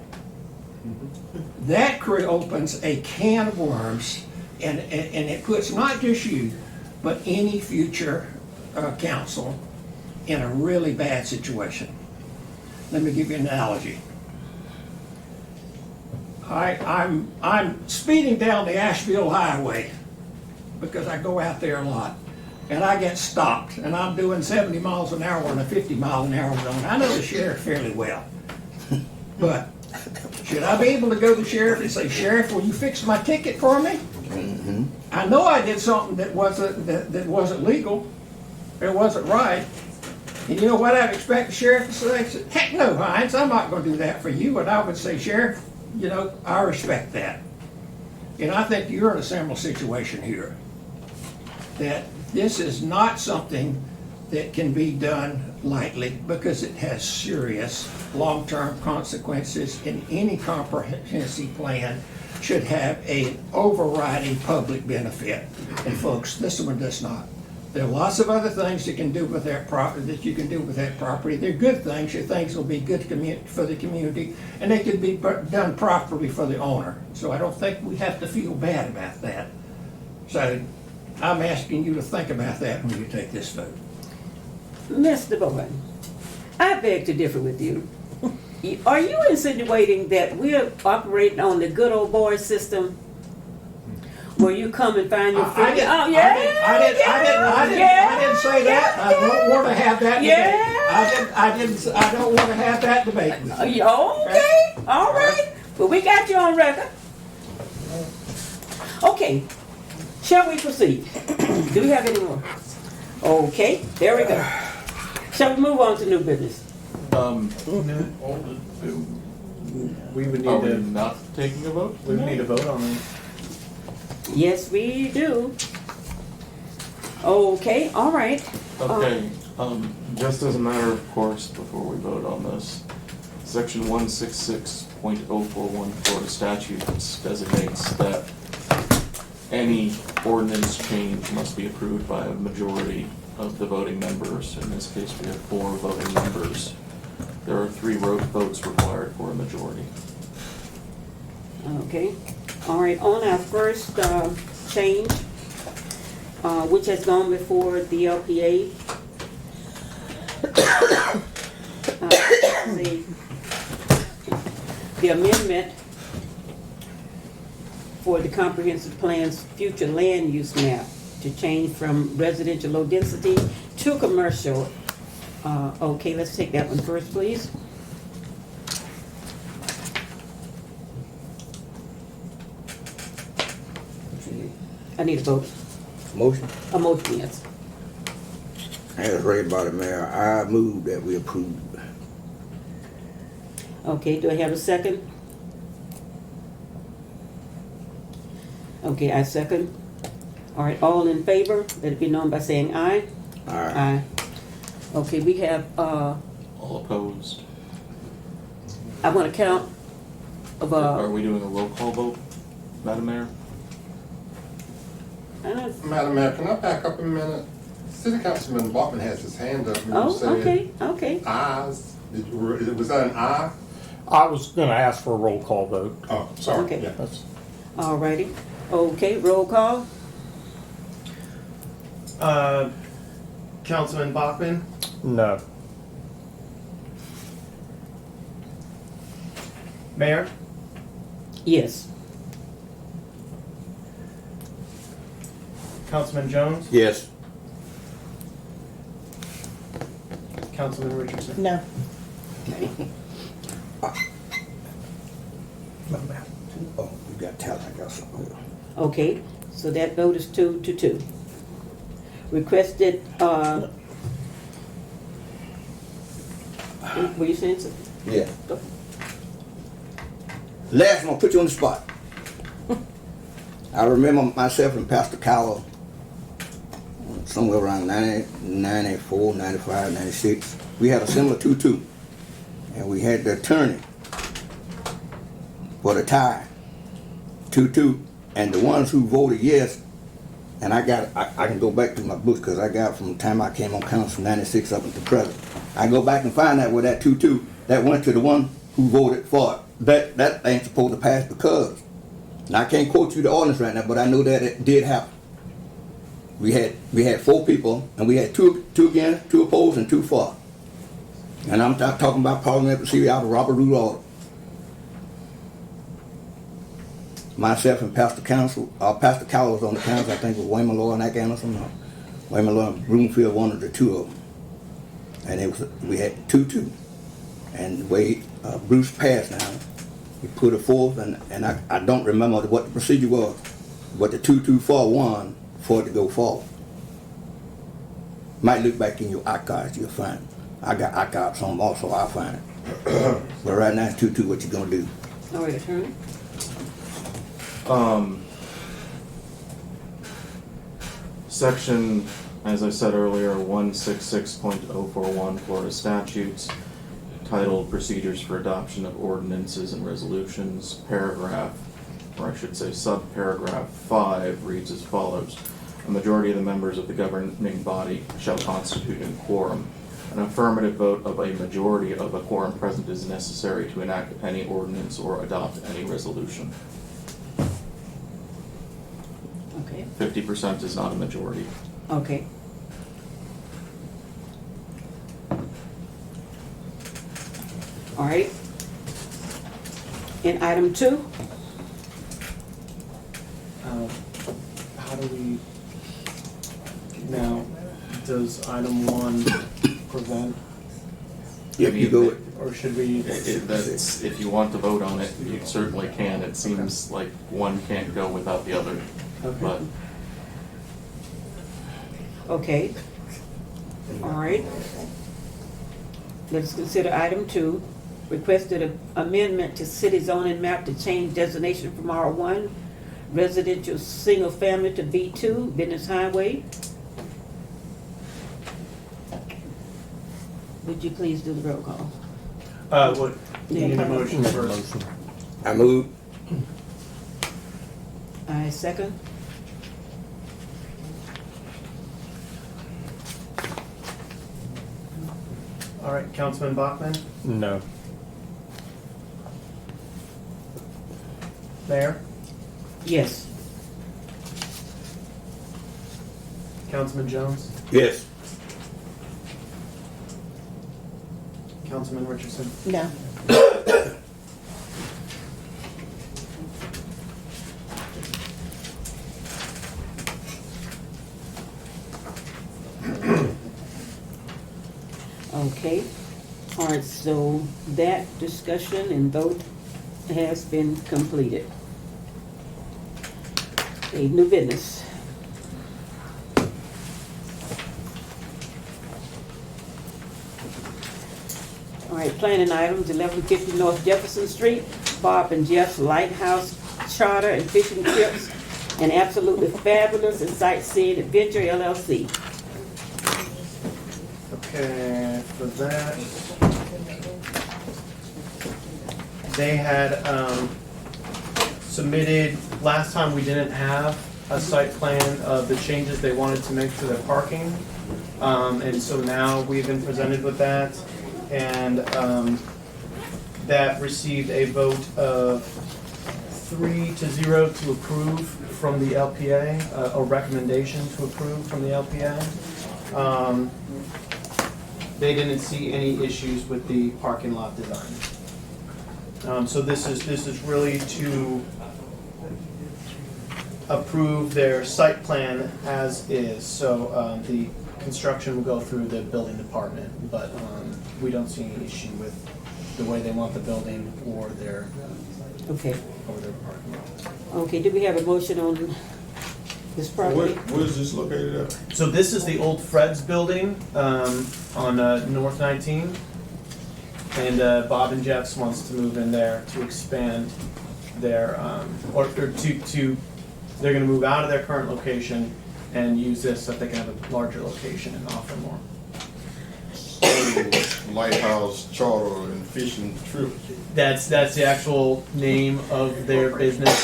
That opens a can of worms, and it puts not just you, but any future council in a really bad situation. Let me give you an analogy. I'm speeding down the Asheville Highway because I go out there a lot, and I get stopped, and I'm doing 70 miles an hour on a 50 mile an hour zone. I know the sheriff fairly well, but should I be able to go to the sheriff and say, Sheriff, will you fix my ticket for me? Mm-hmm. I know I did something that wasn't legal, it wasn't right. And you know what I'd expect the sheriff to say? Heck no, Hines, I'm not going to do that for you. And I would say, Sheriff, you know, I respect that. And I think you're in a similar situation here. That this is not something that can be done lightly because it has serious long-term consequences, and any comprehensive plan should have an overriding public benefit. And folks, this one does not. There are lots of other things that can do with that property, that you can do with that property. They're good things. Your things will be good for the community, and they could be done properly for the owner. So I don't think we have to feel bad about that. So I'm asking you to think about that when you take this vote. Mr. Bowen, I beg to differ with you. Are you insinuating that we're operating on the good old boy system? Where you come and find your friend? I didn't say that. I don't want to have that debate. I don't want to have that debate with you. Okay, all right. But we got you on record. Okay, shall we proceed? Do we have any more? Okay, there we go. Shall we move on to new business? We would need Are we to, not taking a vote? we would need to vote on it. Yes, we do. Okay, all right. Okay, just as a matter of course, before we vote on this, section 166.041 Florida statutes designates that any ordinance change must be approved by a majority of the voting members. In this case, we have 4 voting members. There are 3 votes required for a majority. Okay, all right, on our first change, which has gone before the LPA. The amendment for the comprehensive plan's future land use map to change from residential low density to commercial. Okay, let's take that one first, please. I need a vote. Motion? A motion, yes. As read by the mayor, I move that we approve. Okay, do I have a second? Okay, I second. All right, all in favor, let it be known by saying aye. Aye. Okay, we have, All opposed? I want to count of, Are we doing a roll call vote, Madam Mayor? Madam Mayor, can I back up a minute? City Councilman Bachman has his hand up. When you said okay. Ayes. Was that an aye? I was gonna ask for a roll call vote. Oh, sorry. Okay. Yeah. All righty. Okay, roll call. Councilman Bachman, No. Mayor, Yes. Councilman Jones, Yes. Councilman Richardson. No. Oh, you got talent, I got something. Okay, so that vote is 2-2. Requested, were you saying something? Yeah. Last one, I'll put you on the spot. I remember myself and Pastor Cowell, somewhere around 94, 95, 96. We had a similar 2-2. And we had the attorney for the tie, 2-2. And the ones who voted yes, and I can go back to my books because I got from the time I came on council from 96 up until present. I go back and find out where that 2-2, that went to the one who voted for it. That ain't supposed to pass because. And I can't quote you the ordinance right now, but I know that it did happen. We had 4 people, and we had 2 against, 2 opposed, and 2 for. And I'm not talking about parliamentary procedure out of Robert Rule order. Myself and Pastor Cowell was on the council, I think with Wayman Law and that kind of something. Wayman Law and Broomfield, one of the 2 of them. And we had 2-2. And the way Bruce passed now, he put a 4th, and I don't remember what the procedure was, but the 2-2-4 won for it to go forward. Might look back in your archives, you'll find it. I got archives on them also, I'll find it. But right now it's 2-2, what you gonna do? All right, attorney. Section, as I said earlier, 166.041 Florida statutes, titled Procedures for Adoption of Ordinances and Resolutions, paragraph, or I should say subparagraph 5 reads as follows. A majority of the members of the governing body shall constitute in quorum. An affirmative vote of a majority of a quorum present is necessary to enact any ordinance or adopt any resolution. Okay. 50% is not a majority. Okay. All right. In item 2, How do we, now, does item 1 prevent, Yep, you go. or should we? That's, if you want to vote on it, you certainly can. It seems like one can't go without the other. But okay. All right. Let's consider item 2, requested amendment to city zoning map to change designation from R1 residential single family to B2 business highway. Would you please do the roll call? What, you need a motion first. I move. I second. All right, Councilman Bachman, No. Mayor, Yes. Councilman Jones, Yes. Councilman Richardson. No. Okay. All right, so that discussion and vote has been completed. A new business. All right, planning items, 1150 North Jefferson Street, Bob and Jeff's Lighthouse Charter and Fishing Trips, and Absolutely Fabulous and Sightseeing Adventure LLC. Okay, for that, they had submitted, last time we didn't have a site plan of the changes they wanted to make to their parking. And so now we've been presented with that, and that received a vote of 3-0 to approve from the LPA, a recommendation to approve from the LPA. They didn't see any issues with the parking lot design. So this is really to approve their site plan as is. So the construction will go through the building department, but we don't see any issue with the way they want the building or their Okay. parking lot. Okay, do we have a motion on this property? Where is this located at? So this is the old Fred's building on North 19. And Bob and Jeff's wants to move in there to expand their, they're gonna move out of their current location and use this so that they can have a larger location and offer more. Lighthouse Charter and Fishing Trip. That's the actual name of their business.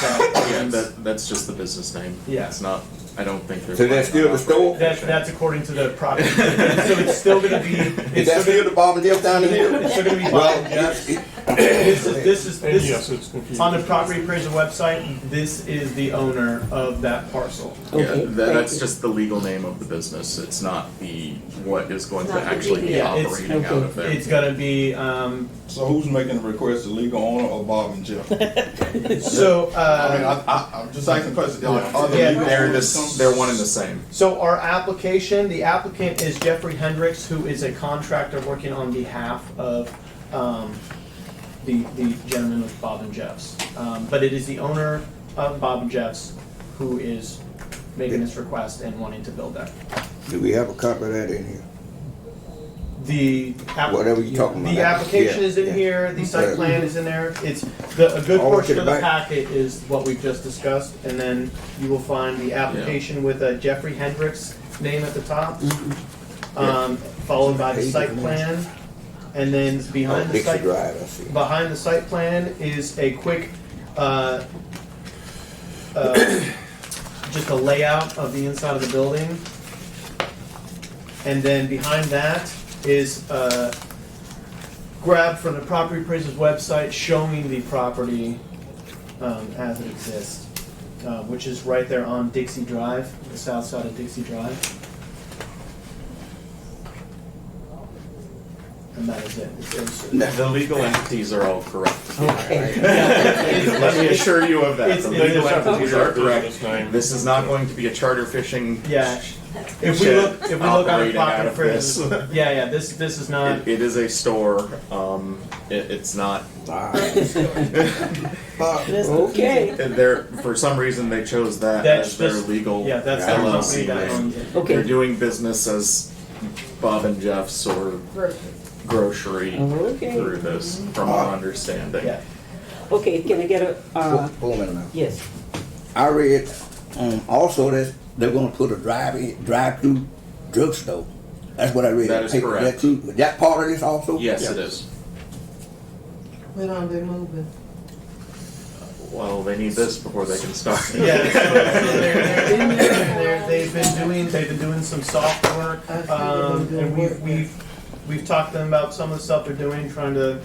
That's just the business name. Yeah. It's not, I don't think there's. So that's still the store? That's according to the property. So it's still gonna be. Is that still the Bob and Jeff down here? It's still gonna be Bob and Jeff's. This is Yes, it's confusing. on the property appraiser website. This is the owner of that parcel. Okay, Yeah, that's just the legal name of the business. It's not what is going It's to not the actually be Yeah, it's- operating out of there. It's gonna be So who's making the request, the legal owner or Bob and Jeff? so. I mean, I'm just asking questions. Are the Yeah, legal owners They're one and the same. So our application, the applicant is Jeffrey Hendricks, who is a contractor working on behalf of the gentleman with Bob and Jeff's. But it is the owner of Bob and Jeff's who is making this request and wanting to build that. Do we have a copy of that in here? Whatever you're talking about. The application Yeah, is in yeah. here, the site Okay. plan is in there. It's, a good All portion to of the the back. packet is what we've just discussed, and then you will find the application with Jeffrey Hendricks' name at the top, followed by the site plan, and then behind the Dixie site, Drive, I see. behind the site plan is a quick, just a layout of the inside of the building. And then behind that is grab from the property appraiser's website showing the property as it exists, which is right there on Dixie Drive, the south side of Dixie Drive. And that is it. The legal entities are all correct. Okay. Let me assure you of that. The It's- legal entities are correct. Business name. This is not going to be a charter fishing. Yeah. If we look on the operating out property of this. appraiser's, this is not. It is a store. It's not. Okay. They're, for some reason, they chose that That's as their just- legal yeah, that's the LLC company that name. owns it. Okay. They're doing business as Bob and Jeff's or grocery Okay. through this, from our understanding. Yeah. Okay, can I get a, Hold a minute now. yes, I read also that they're gonna put a drive-through drugstore. That's what I read. That is Hey, correct. That too, that part of this also? Yes, it is. When are they moving? Well, they need this before they can start. Yeah, so they're in there, they've been doing some soft work, and we've talked to them about some of the stuff they're doing, trying to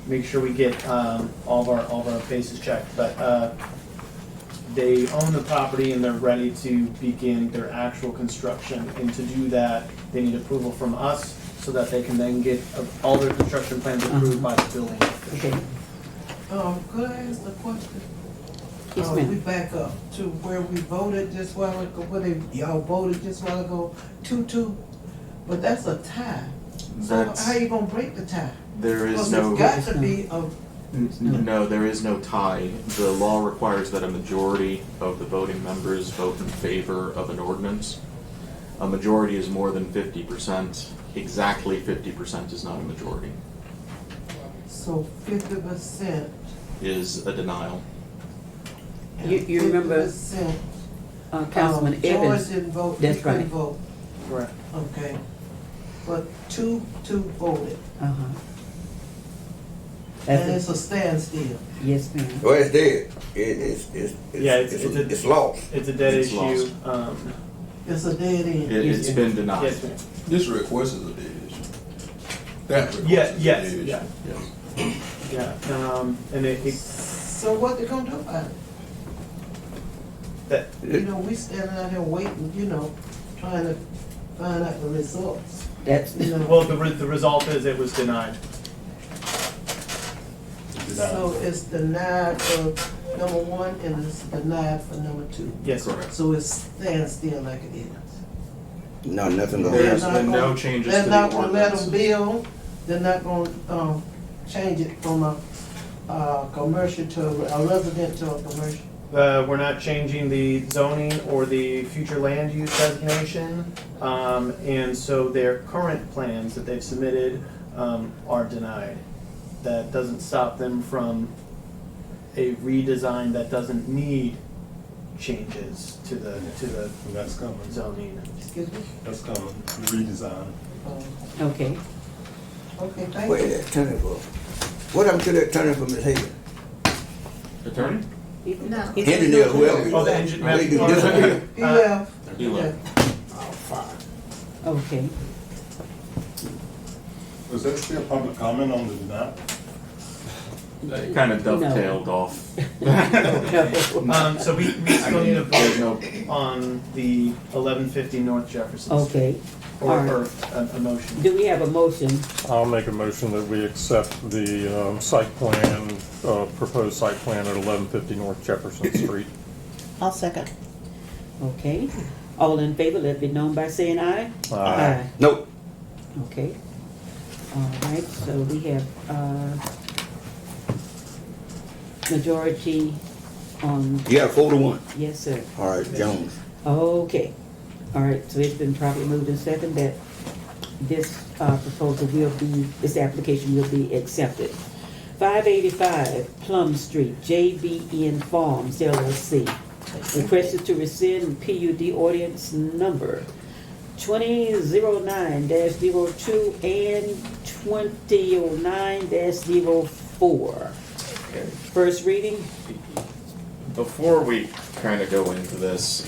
make sure we get, all of our bases checked, but, they own the property and they're ready to begin their actual construction, and to do that, they need approval from us, so that they can then get all their construction plans approved by the building official. okay. Could I ask a question? Yes, We ma'am. back up to where we voted just while ago, y'all voted just while ago, 2-2, but that's a tie. So That's- how you gonna break the tie? There is Because no. it's got to be a, No, there is no tie. The law requires that a majority of the voting members vote in favor of an ordinance. A majority is more than 50%. Exactly 50% is not a majority, so 50%. is a denial. You remember, 50%. Councilman Evans? George didn't vote, he That's couldn't right. vote, Correct. okay. But 2 voted, Uh-huh. and That's it's a standstill. yes, ma'am. Well, it's dead. Yeah, It's lost. It's a dead It's issue, It's a dead end. It's been denied. yes, ma'am. This request is a dead issue. That request Yeah, is a yes, dead issue. yeah. Yeah, and it, So what they gonna do about it? that, You know, we standing out here waiting, you know, trying to find out the results. That's, You know, well, the result is it was denied. so it's denied for number 1 and it's denied for number 2. Yes, sir. Correct. So it's standstill like it is. No, nothing going There's They're been not no gonna- changes They're to not the gonna let them ordinance. build, they're not gonna, change it from a, commercial to a resident to a commercial. We're not changing the zoning or the future land use designation, and so their current plans that they've submitted, are denied. That doesn't stop them from a redesign that doesn't need changes to the That's coming. zoning. Excuse me? That's coming. Redesign. okay. Okay, thank Where you. that attorney was? What happened to that attorney from Ms. Hagan? Attorney? No. Engineer, whoever. Oh, the engineer. They do disappear. He left. He left. Oh, fine. Okay. Was there still public comment on the denial? It kind of dovetailed off. So we still need a There's vote no, on the 1150 North Jefferson Street. Okay. Or, All right. or a motion. Do we have a motion? I'll make a motion that we accept the site plan, proposed site plan at 1150 North Jefferson Street. I'll second. Okay. All in favor, let it be known by saying aye. Aye. Nope. Okay. All right, so we have, majority on, You got 4-1. yes, sir. All right, Jones. Okay. All right, so it's been properly moved and second that this proposal will be, this application will be accepted. 585 Plum Street, JBN Farms LLC. Requested to rescind PUD ordinance number 2009-02 and 2009-04. First reading. Before we kind of go into this,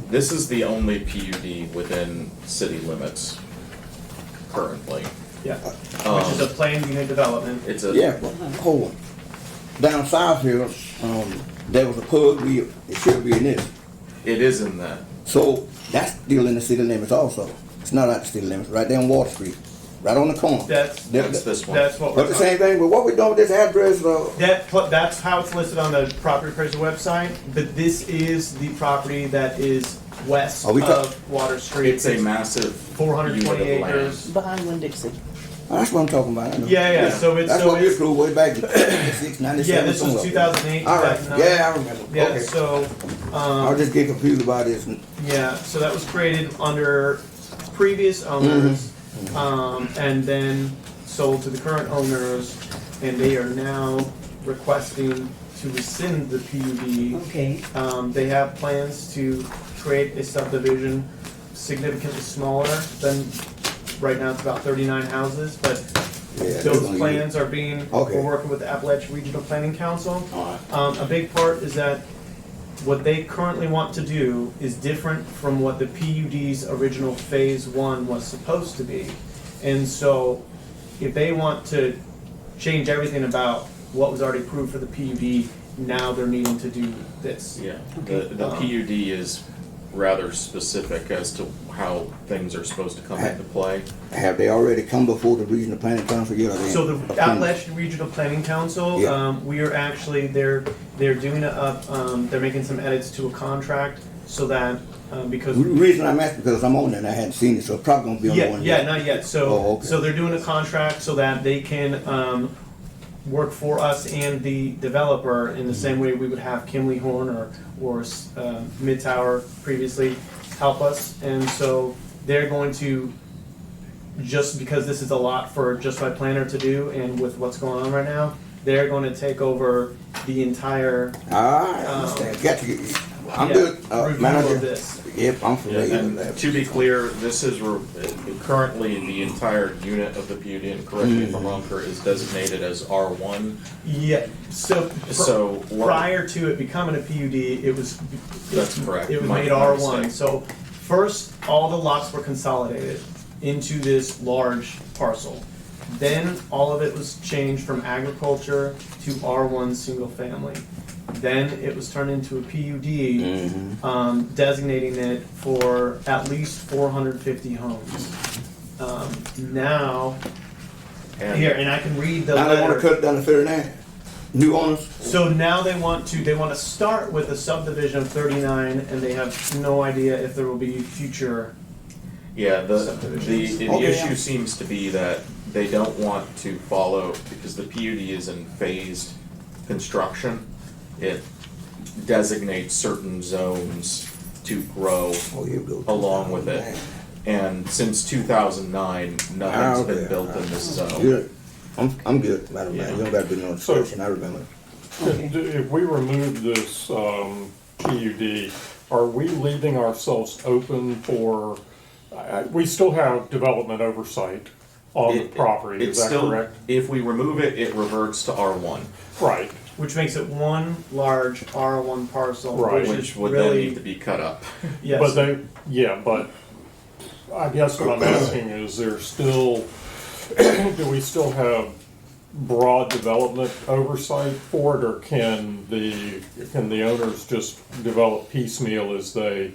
this is the only PUD within city limits currently. Yeah, which is a planned unit development. It's a Yeah, but hold on. Down south here, there was a pub, it should be in this. It is in that. So that's still in the city limits also. It's not out the city limits, right there on Water Street, right on the corner. That's this one. That's what But we're the talking. same thing, but what we doing with this address, That's how it's listed on the property appraiser website, but this is the property that is west Are we of Water Street. It's a massive 420 unit of land. acres. Behind Winn-Dixie. that's what I'm talking about. I know. Yeah, so it's, That's so what we it's, approved way back in 96, 97. yeah, this was somewhere up there. 2008, All right, 2009. yeah, I remember. Yeah, Okay. so, I'll just get confused about this. yeah, so that was created under previous owners, and then sold to the current owners, and they are now requesting to rescind the PUD. Okay. They have plans to create a subdivision significantly smaller than, right now it's about 39 houses, but Yeah, those they're plans are being, Okay. we're working with the Appalachian Regional Planning Council. All A big part is that what they currently want to do is different from what the PUD's original phase one was supposed to be. And so if they want to change everything about what was already approved for the PUD, now they're needing to do this. Yeah, the PUD is rather specific as to how things are supposed to come into play. Have they already come before the regional planning council yet? So the Appalachian Regional Planning Council, Yeah. we are actually, they're doing they're making some edits to a contract so that, because. The reason I'm asking because I'm on there and I hadn't seen it, so it's probably gonna be on the one. Yeah, not yet. So, Oh, okay. so they're doing a contract so that they can work for us and the developer in the same way we would have Kimley Horn or Midtower previously help us. And so they're going to, just because this is a lot for just my planner to do, and with what's going on right now, they're going to take over the entire. I understand. Got to get, I'm yeah, good. review Manager. of this. Yep, I'm familiar And with that. to be clear, this is currently the entire unit of the PUD, and correct me if I'm wrong, Kurt, is designated as R1. Yeah, so what- prior to it becoming a PUD, it was. That's correct. It was My made R1, mistake. so first, all the lots were consolidated into this large parcel. Then, all of it was changed from agriculture to R1 single family. Then it was turned into a PUD, designating it for at least 450 homes. Now, here, and I can read the Now they wanna letter. cut it down to 39. New owners? So now they want to start with a subdivision of 39, and they have no idea if there will be future. Yeah, the Subdivisions. the issue seems to be that they don't want to follow, because the PUD is in phased construction. It designates certain zones to grow along with it. And since 2009, nothing's been built in this zone. Good. I'm good, Madam Mayor. You don't gotta do no discussion, I remember. If we remove this PUD, are we leaving ourselves open for, we still have development oversight on the property, is It's that still, correct? if we remove it, it reverts to R1. Right. Which makes it one large R1 parcel, Right. Which is would then really, need to be cut up. yes. But but I guess what I'm asking is there still, do we still have broad development oversight for it, or can the owners just develop piecemeal as they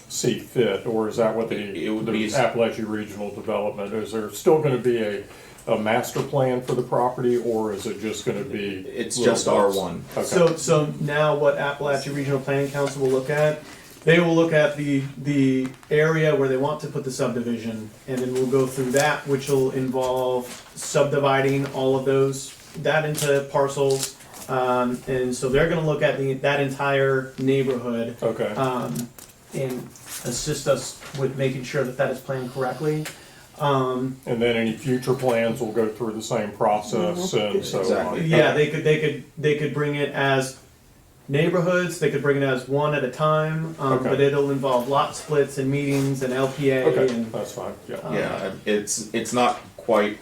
see fit, or is that what the Appalachian Regional Development, is there still gonna be a master plan for the property, or is it just gonna be? It's just R1. Okay. So now what Appalachian Regional Planning Council will look at, they will look at the area where they want to put the subdivision, and then we'll go through that, which will involve subdividing all of that into parcels. And so they're gonna look at that entire neighborhood. Okay. And assist us with making sure that is planned correctly. Um, And then any future plans will go through the same process and so on. yeah, they could bring it as neighborhoods. They could bring it as one at a time, Okay. but it'll involve lot splits and meetings and LPA. Okay, And that's fine, yeah. Yeah, it's not quite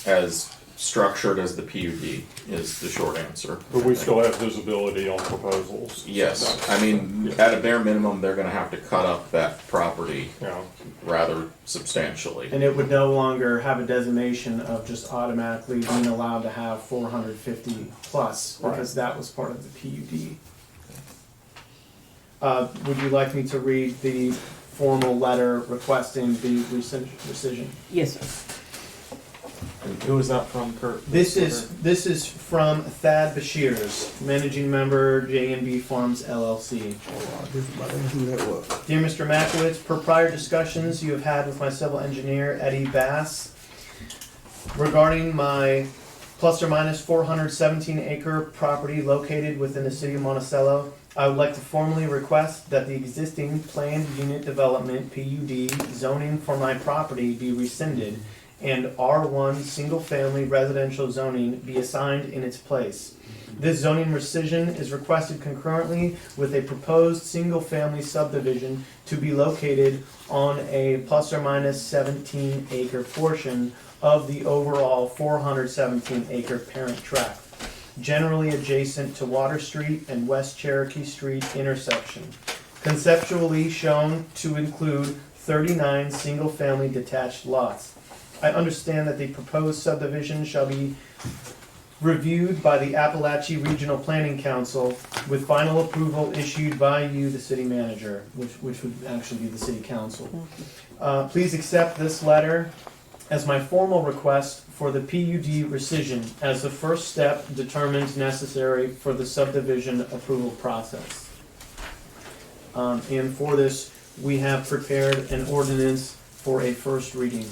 as structured as the PUD is the short answer. But we still have visibility on proposals. Yes, I mean, at a bare minimum, they're gonna have to cut up that property Yeah. rather substantially. And it would no longer have a designation of just automatically being allowed to have 450 plus, because that was part of the PUD. Would you like me to read the formal letter requesting the rescission? Yes, sir. And who is that from, Kurt? This is from Thad Bashir's, managing member, J&B Farms LLC. Dear Mr. Mackiewicz, per prior discussions you have had with my civil engineer, Eddie Bass, regarding my plus or minus 417 acre property located within the city of Monticello, I would like to formally request that the existing planned unit development PUD zoning for my property be rescinded and R1 single-family residential zoning be assigned in its place. This zoning rescission is requested concurrently with a proposed single-family subdivision to be located on a plus or minus 17 acre portion of the overall 417 acre parent tract, generally adjacent to Water Street and West Cherokee Street intersection, conceptually shown to include 39 single-family detached lots. I understand that the proposed subdivision shall be reviewed by the Appalachia Regional Planning Council with final approval issued by you, the city manager, which would actually be the city council. Please accept this letter as my formal request for the PUD rescission as the first step determined necessary for the subdivision approval process. And for this, we have prepared an ordinance for a first reading.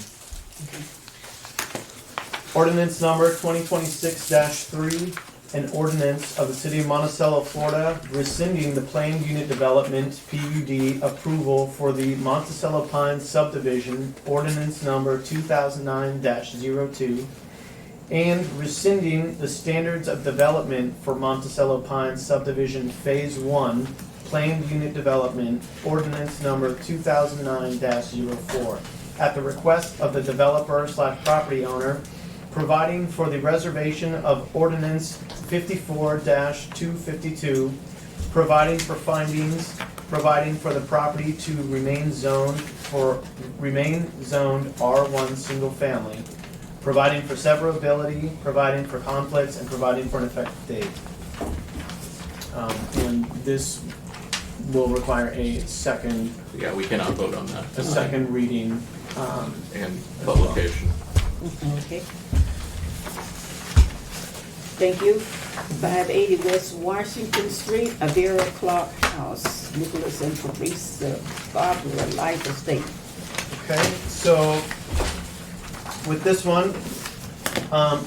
Ordinance number 2026-3, an ordinance of the city of Monticello, Florida, rescinding the planned unit development PUD approval for the Monticello Pines subdivision, ordinance number 2009-02, and rescinding the standards of development for Monticello Pines subdivision phase 1, planned unit development, ordinance number 2009-04. At the request of the developer/property owner, providing for the reservation of ordinance 54-252, providing for findings, providing for the property to remain zoned R1 single family, providing for severability, providing for conflicts, and providing for an effective date. And this will require a second. Yeah, we cannot vote on that. A second reading. And publication. Okay. Thank you. 580 West Washington Street, Avera Clark House, Nicholas and Teresa Barbara Life Estate. Okay, so with this one,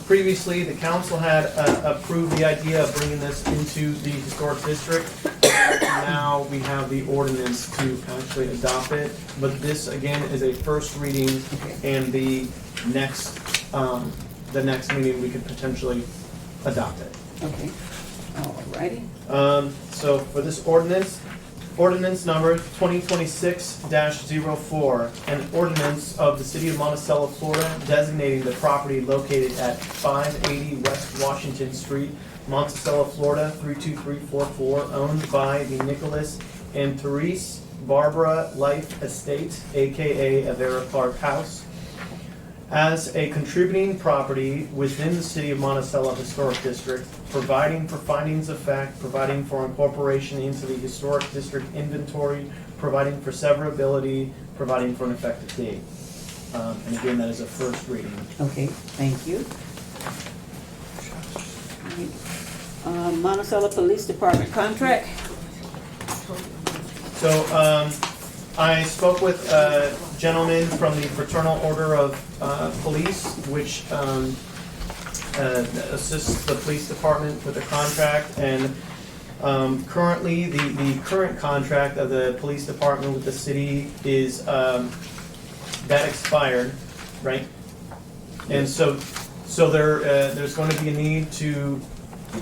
previously the council had approved the idea of bringing this into the historic district. Now we have the ordinance to actually adopt it, but this again is a first reading, and the next meeting we could potentially adopt it. Okay. Alrighty. So for this ordinance number 2026-04, an ordinance of the city of Monticello, Florida, designating the property located at 580 West Washington Street, Monticello, Florida 32344, owned by the Nicholas and Therese Barbara Life Estate, aka Avera Clark House, as a contributing property within the city of Monticello Historic District, providing for findings of fact, providing for incorporation into the historic district inventory, providing for severability, providing for an effective date. And again, that is a first reading. Okay, thank you. Monticello Police Department contract. So I spoke with a gentleman from the Fraternal Order of Police, which assists the police department with the contract, and currently the current contract of the police department with the city is that expired. right? And so there's going to be a need to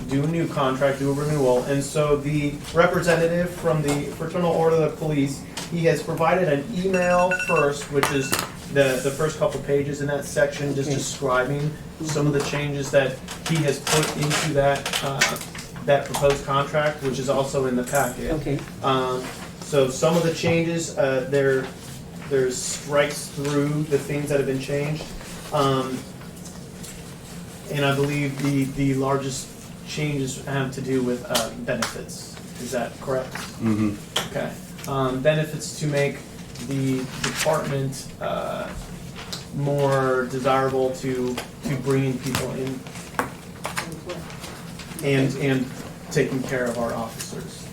do a new contract, do a renewal, and so the representative from the Fraternal Order of the Police, he has provided an email first, which is the first couple pages in that section, just describing some of the changes that he has put into that proposed contract, which is also in the packet. Okay. So some of the changes, there's strikes through the things that have been changed. And I believe the largest changes have to do with benefits. Is that correct? Mm-hmm. Okay. Benefits to make the department more desirable to bring in people in and taking care of our officers.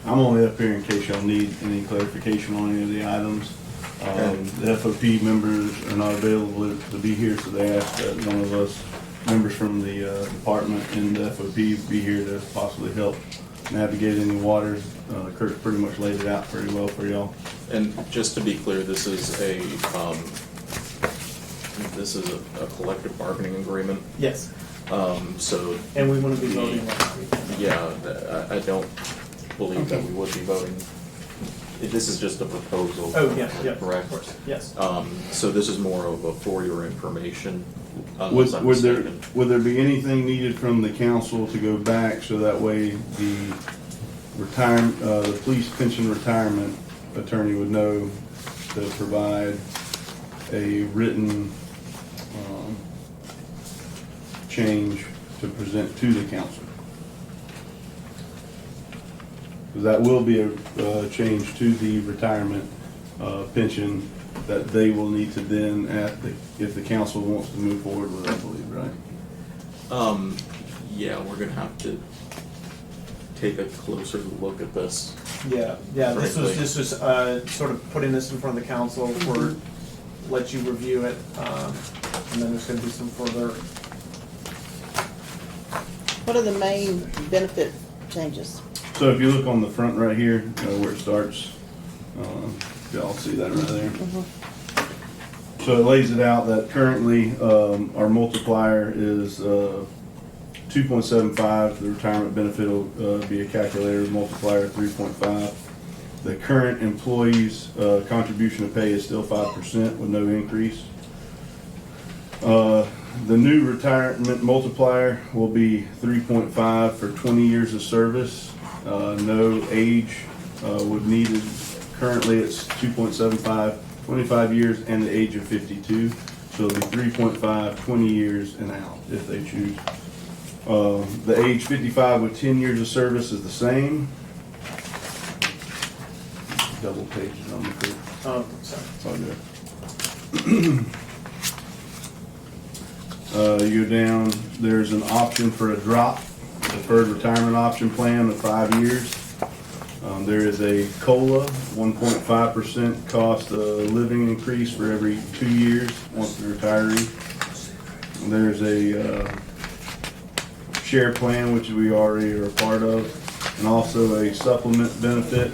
I'm only up here in case y'all need any clarification on any of the items. The FOP members are not available to be here, so they asked that one of us members from the department and the FOP be here to possibly help navigate any waters. Kirk pretty much laid it out pretty well for y'all. And just to be clear, this is a collective bargaining agreement. Yes. So. And we want to be voting on it. Yeah, I don't believe that we would be voting. This is just a proposal. Oh, yeah, correct? Of course, yes. So this is more of a for your information. Would there be anything needed from the council to go back so that way the police pension retirement attorney would know to provide a written change to present to the council? Because that will be a change to the retirement pension that they will need to then, if the council wants to move forward with, I believe, right? Yeah, we're gonna have to take a closer look at this. Yeah. This was sort of putting this in front of the council for let you review it, and then there's going to be some further. What are the main benefit changes? So if you look on the front right here, where it starts, y'all see that right there. So it lays it out that currently our multiplier is 2.75. The retirement benefit will be a calculator multiplier of 3.5. The current employee's contribution to pay is still 5% with no increase. The new retirement multiplier will be 3.5 for 20 years of service. No age would needed. Currently it's 2.75, 25 years and the age of 52. So it'll be 3.5, 20 years and out if they choose. The age 55 with 10 years of service is the same. Double pages on the curve. Oh, sorry. It's all good. You go down, there's an option for a drop, deferred retirement option plan of 5 years. There is a COLA, 1.5% cost of living increase for every 2 years once the retiree. There's a share plan, which we already are a part of, and also a supplement benefit.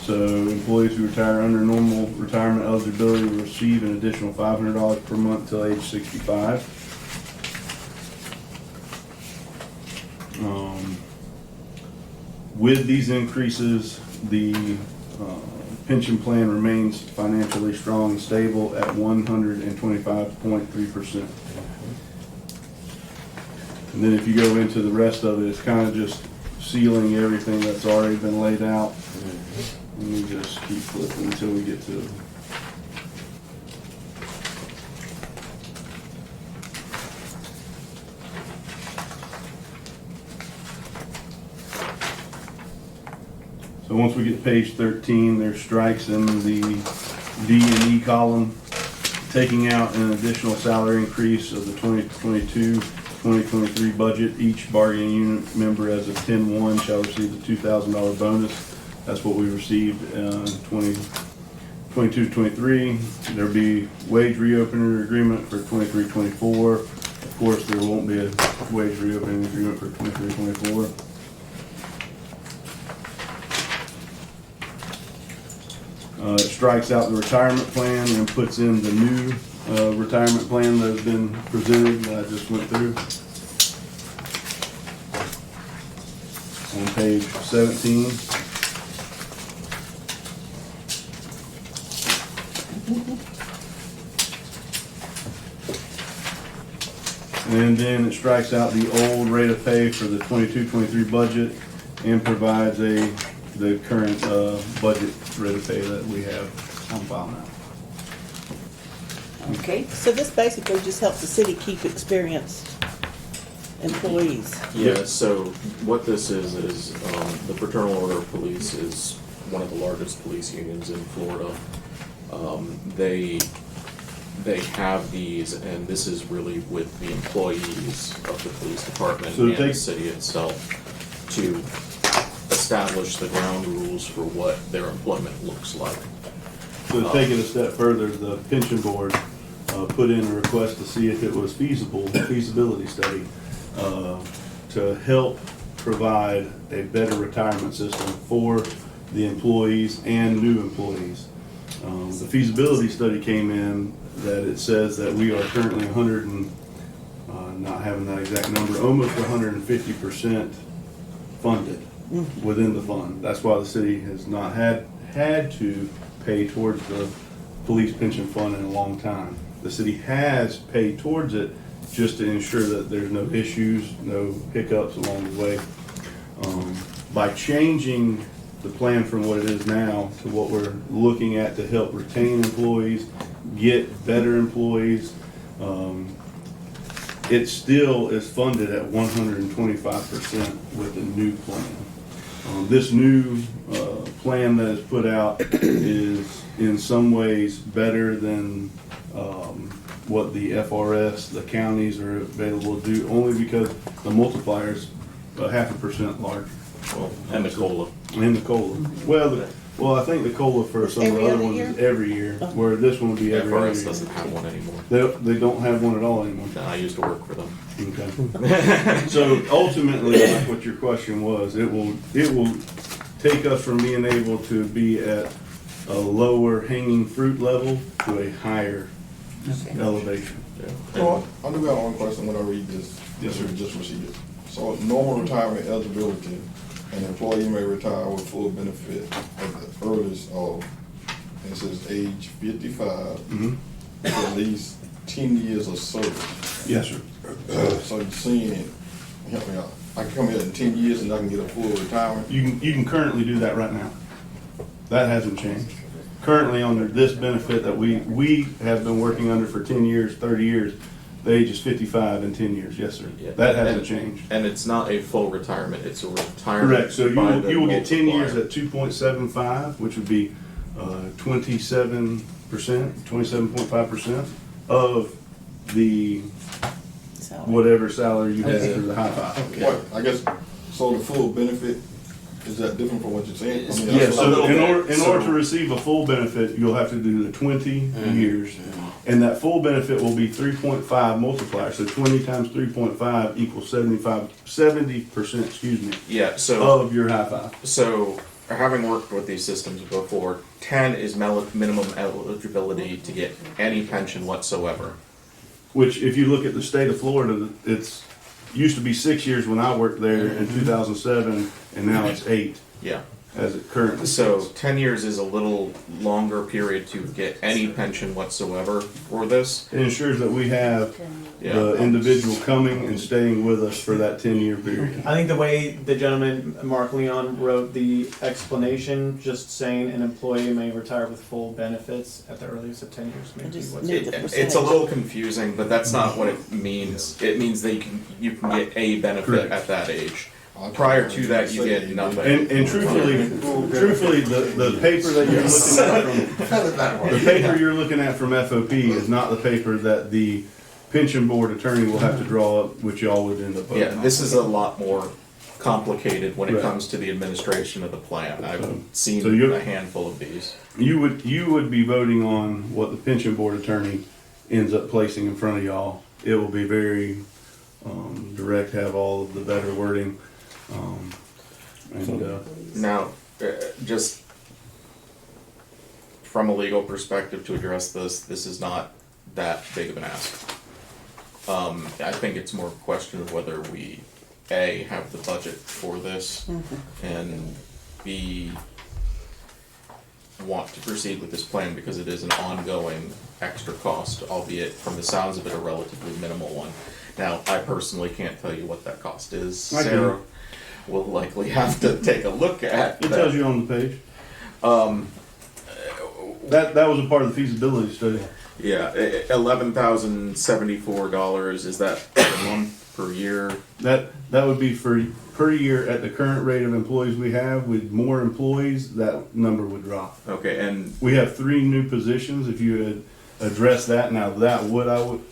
So employees who retire under normal retirement eligibility will receive an additional $500 per month till age 65. With these increases, the pension plan remains financially strong and stable at 125.3%. And then if you go into the rest of it, it's kind of just sealing everything that's already been laid out. Let me just keep flipping until we get to it. So once we get to page 13, there's strikes in the D and E column, taking out an additional salary increase of the 2022-2023 budget. Each bargaining unit member as of 10/1 shall receive the $2,000 bonus. That's what we received in 2022-23. There'll be wage reopening agreement for 23-24. Of course, there won't be a wage reopening agreement for 23-24. It strikes out the retirement plan and puts in the new retirement plan that has been presented that I just went through. On page 17. And then it strikes out the old rate of pay for the 22-23 budget and provides the current budget rate of pay that we have on file now. Okay, so this basically just helps the city keep experienced employees. Yeah, so what this is the Fraternal Order of Police is one of the largest police unions in Florida. They have these, and this is really with the employees of the police department So and the city itself to establish the ground rules for what their employment looks like. So to take it a step further, the pension board put in a request to see if it was feasible, a feasibility study, to help provide a better retirement system for the employees and new employees. The feasibility study came in that it says that we are currently 100 and, not having that exact number, almost 150% funded within the fund. That's why the city has not had to pay towards the police pension fund in a long time. The city has paid towards it just to ensure that there's no issues, no hiccups along the way. By changing the plan from what it is now to what we're looking at to help retain employees, get better employees, it still is funded at 125% with the new plan. This new plan that is put out is in some ways better than what the FRS, the counties are available to do, only because the multiplier is 0.5% larger. Well, and the COLA. And the COLA. Well, I think the COLA for some of the other ones is every year, where this one will be every other year. FRS doesn't have one anymore. They don't have one at all anymore. No, I used to work for them. Okay. So ultimately, like what your question was, it will take us from being able to be at a lower hanging fruit level to a higher elevation. So I do got one question when I read this. Yes, sir. Just received it. So normal retirement eligibility, an employee may retire with full benefit at the earliest of, it says age 55, for at least 10 years of service. Yes, sir. So you're saying, help me out, I can come here in 10 years and I can get a full retirement? You can currently do that right now. That hasn't changed. Currently under this benefit that we have been working under for 10 years, 30 years, the age is 55 in 10 years. Yes, sir. Yeah. That hasn't changed. And it's not a full retirement, it's a retirement. Correct. So you will get 10 years multiplier. at 2.75, which would be 27%, 27.5% of the whatever salary you had for the high five. Okay. What, I guess, so the full benefit, is that different from what you're saying? I mean, Yes, that's so what- in order to receive a full benefit, you'll have to do the 20 years. And that full benefit will be 3.5 multiplier, so 20 times 3.5 equals 70%, excuse me, Yeah, so. of your high five. So, having worked with these systems before, 10 is minimum eligibility to get any pension whatsoever. Which, if you look at the state of Florida, it's used to be 6 years when I worked there in 2007, and now it's 8. Yeah. As it currently So is. 10 years is a little longer period to get any pension whatsoever for this. It ensures that we have the individual coming and staying with us for that 10-year period. I think the way the gentleman, Mark Leon, wrote the explanation, just saying an employee may retire with full benefits at the earliest of 10 years, maybe what's It's a little confusing, but that's not what it means. It means that you can get a benefit Correct. at that age. Prior to that, you get nothing. And truthfully, the paper that you're looking at from FOP is not the paper that the pension board attorney will have to draw up, which y'all would end up voting Yeah, on. this is a lot more complicated when it Right. comes to the administration of the plan. I've seen So you- a handful of these. You would be voting on what the pension board attorney ends up placing in front of y'all. It will be very direct, have all of the better wording. Now, just from a legal perspective to address this is not that big of an ask. I think it's more a question of whether we, A, have the budget for this, and B, want to proceed with this plan because it is an ongoing extra cost, albeit from the sounds of it, a relatively minimal one. Now, I personally can't tell you what that cost is. I can. Sarah will likely have to take a look at It that. tells you on the page. That was a part of the feasibility study. Yeah, $11,074, is that per month, per year? That would be for per year at the current rate of employees we have. With more employees, that number would drop. Okay, and We have 3 new positions. If you had addressed that, now that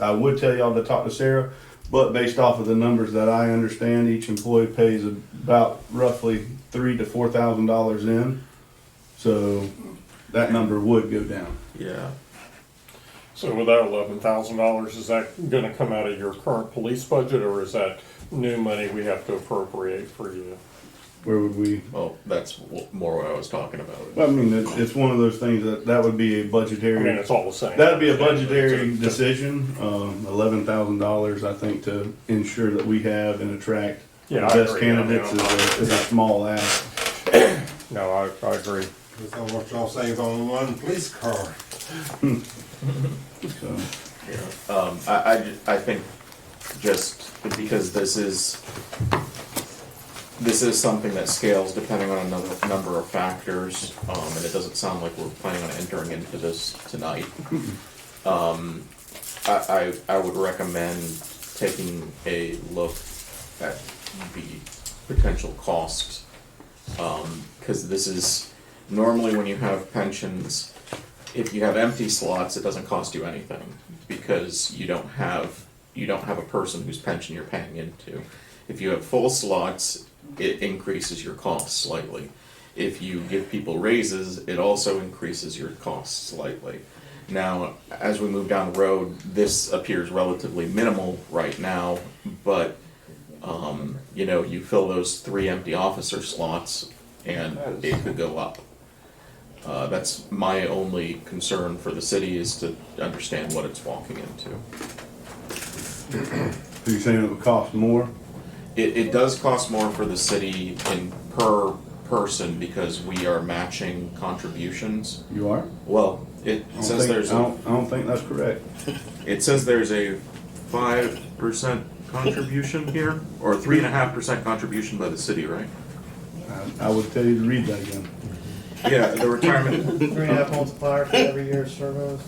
I would tell y'all to talk to Sarah, but based off of the numbers that I understand, each employee pays about roughly $3,000 to $4,000 in. So that number would go down. Yeah. So with that $11,000, is that gonna come out of your current police budget, or is that new money we have to appropriate for you? Where would we? Well, that's more what I was talking about. Well, I mean, it's one of those things that would be a budgetary. I mean, it's all the same. That'd be a budgetary decision. $11,000, I think, to ensure that we have and attract the best agree. candidates is a small ask. No, I agree. That's how much y'all save on one police car. So, I think just because this is something that scales depending on another number of factors, and it doesn't sound like we're planning on entering into this tonight. I would recommend taking a look at the potential cost, because this is normally when you have pensions. If you have empty slots, it doesn't cost you anything because you don't have a person whose pension you're paying into. If you have full slots, it increases your costs slightly. If you give people raises, it also increases your costs slightly. Now, as we move down the road, this appears relatively minimal right now, but you fill those 3 empty officer slots and it could go up. That's my only concern for the city, is to understand what it's walking into. so you're saying it would cost more? It does cost more for the city per person because we are matching contributions. You are? Well, it says there's I don't think that's correct. It says there's a 5% contribution here, or 3.5% contribution by the city, right? I would tell you to read that again. Yeah, the retirement. 3.5 multiplier for every year of service.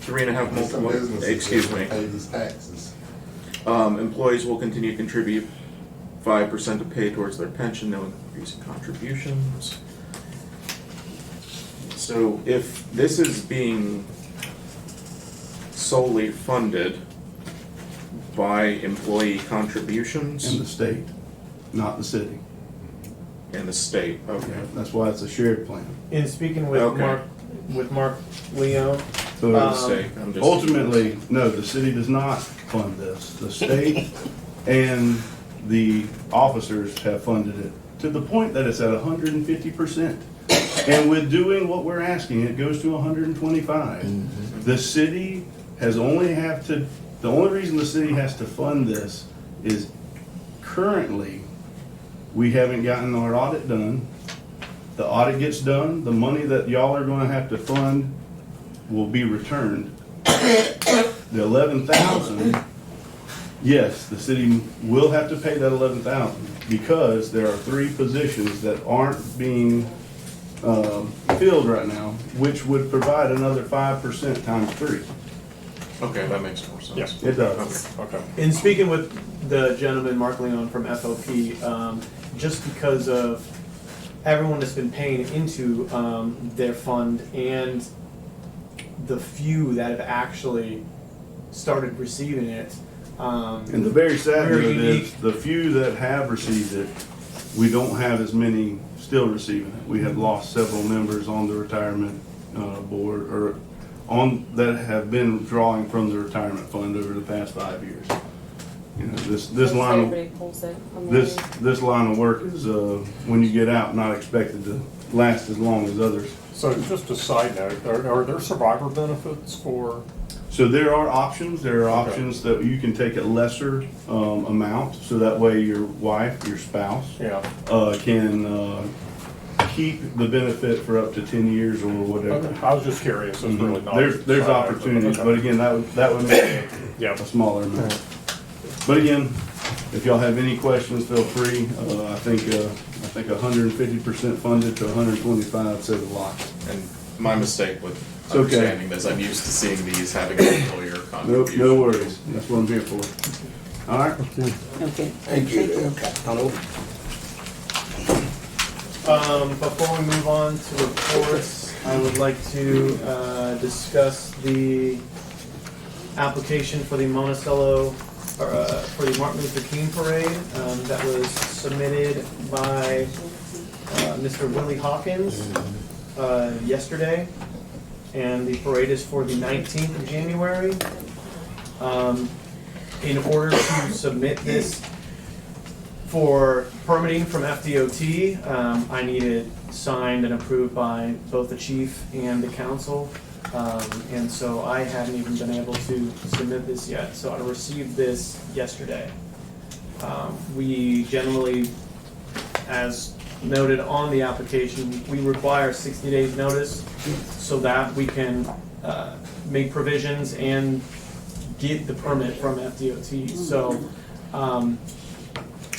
3.5 multiplier, excuse me. Pay these taxes. Employees will continue to contribute 5% to pay towards their pension, no increase in contributions. So if this is being solely funded by employee contributions. And the state, not the city. And the state, okay. That's why it's a shared plan. In speaking with Okay. Mark Leo, So ultimately, no, the city does not fund this. The state and the officers have funded it to the point that it's at 150%. And with doing what we're asking, it goes to 125. The city has the only reason the city has to fund this is currently we haven't gotten our audit done. The audit gets done, the money that y'all are gonna have to fund will be returned. The 11,000, yes, the city will have to pay that 11,000 because there are 3 positions that aren't being filled right now, which would provide another 5% times 3. Okay, that makes more sense. Yeah. It does. Okay. in speaking with the gentleman, Mark Leon from FLP, just because of everyone that's been paying into their fund and the few that have actually started receiving it. And the very sad news is, the few that have received it, we don't have as many still receiving it. We have lost several members on the retirement board, or that have been drawing from the retirement fund over the past 5 years. You know, this line of work is when you get out, not expected to last as long as others. So just a side note, are there survivor benefits for? So there are options. There are options that you can take a lesser amount, so that way your wife, your spouse, can keep the benefit for up to 10 years or whatever. Okay. I was just curious. It's really not. There's opportunities, but again, that would make a smaller amount. But again, if y'all have any questions, feel free. I think 150% funded to 125 says a lot. And my mistake with It's okay. understanding this, I'm used to seeing these having an employer contribution. No worries. That's what I'm here for. All right. Okay. Thank you. Before we move on to reports, I would like to discuss the application for the Monticello, for the Martin Luther King Parade that was submitted by Mr. Willie Hawkins yesterday. And the parade is for the 19th of January. In order to submit this for permitting from FDOT, I need it signed and approved by both the chief and the council. And so I haven't even been able to submit this yet. So I received this yesterday. We generally, as noted on the application, we require 60 days notice so that we can make provisions and get the permit from FDOT. So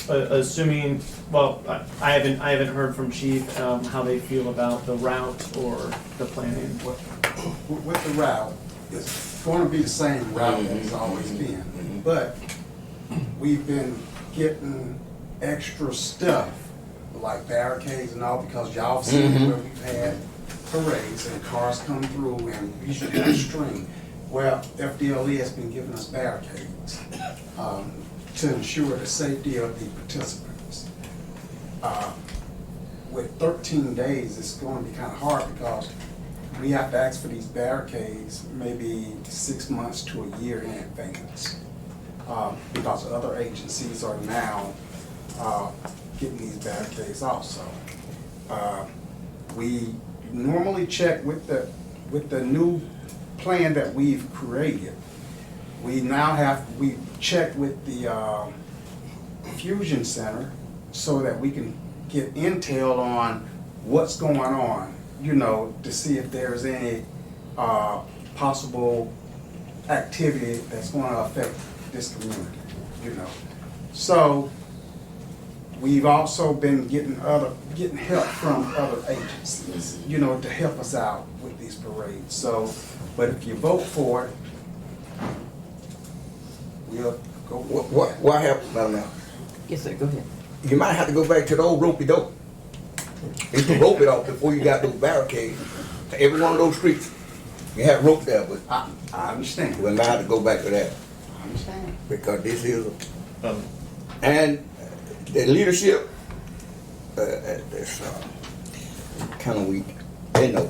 assuming, well, I haven't heard from Chief how they feel about the route or the planning. With the route, it's going to be the same route that it's always been, but we've been getting extra stuff like barricades and all because y'all seen where we've had parades and cars come through and we should have a string. Well, FDLE has been giving us barricades to ensure the safety of the participants. With 13 days, it's going to be kind of hard because we have to ask for these barricades maybe 6 months to a year in advance because other agencies are now getting these barricades also. We normally check with the new plan that we've created. We check with the Fusion Center so that we can get intel on what's going on, you know, to see if there's any possible activity that's going to affect this community, you know. So we've also been getting help from other agencies, you know, to help us out with these parades. So, but if you vote for it, we'll go. What happens now? Yes, sir, go ahead. You might have to go back to the old ropey dope. You used to rope it off before you got those barricades. To every one of those streets, you had rope there, but I understand. We'll now have to go back to that. I understand. Because this is and the leadership, it's kind of weak. They know.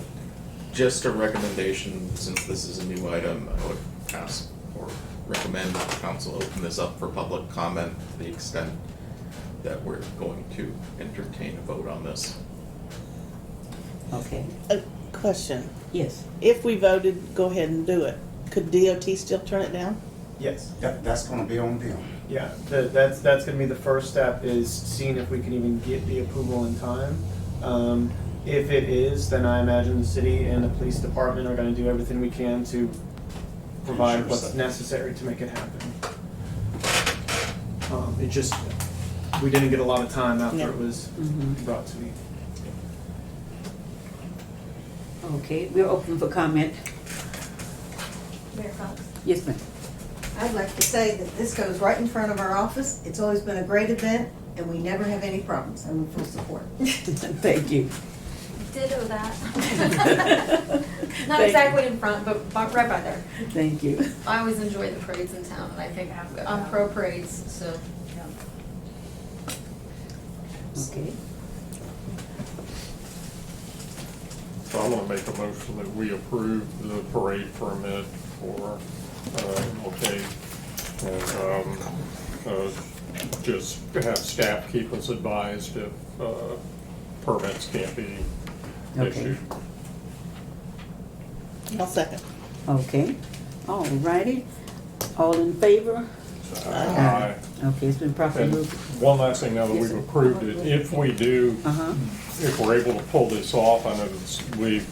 Just a recommendation, since this is a new item, I would ask or recommend that the council open this up for public comment to the extent that we're going to entertain a vote on this. Okay. A question. Yes. If we voted, go ahead and do it. Could DOT still turn it down? Yes. That's going to be on them. Yeah, that's going to be the first step, is seeing if we can even get the approval in time. If it is, then I imagine the city and the police department are going to do everything we can to provide what's necessary to make it happen. It just, we didn't get a lot of time after it was brought to me. Okay, we're open for comment. Mayor Cox? Yes, ma'am. I'd like to say that this goes right in front of our office. It's always been a great event, and we never have any problems. I'm in full support. Thank you. Ditto that. Not exactly in front, but right by there. Thank you. I always enjoy the parades in town, and I think I'm pro parades, so. Okay. So I'm gonna make a motion that we approve the parade permit for MLK, and just have staff keep us advised if permits can't be Okay. issued. I'll second. Okay, all righty. All in favor? Aye. Okay, it's been properly And moved. one last thing, now that Yes, we've sir. approved it, if we do, if we're able to pull this off, I know we've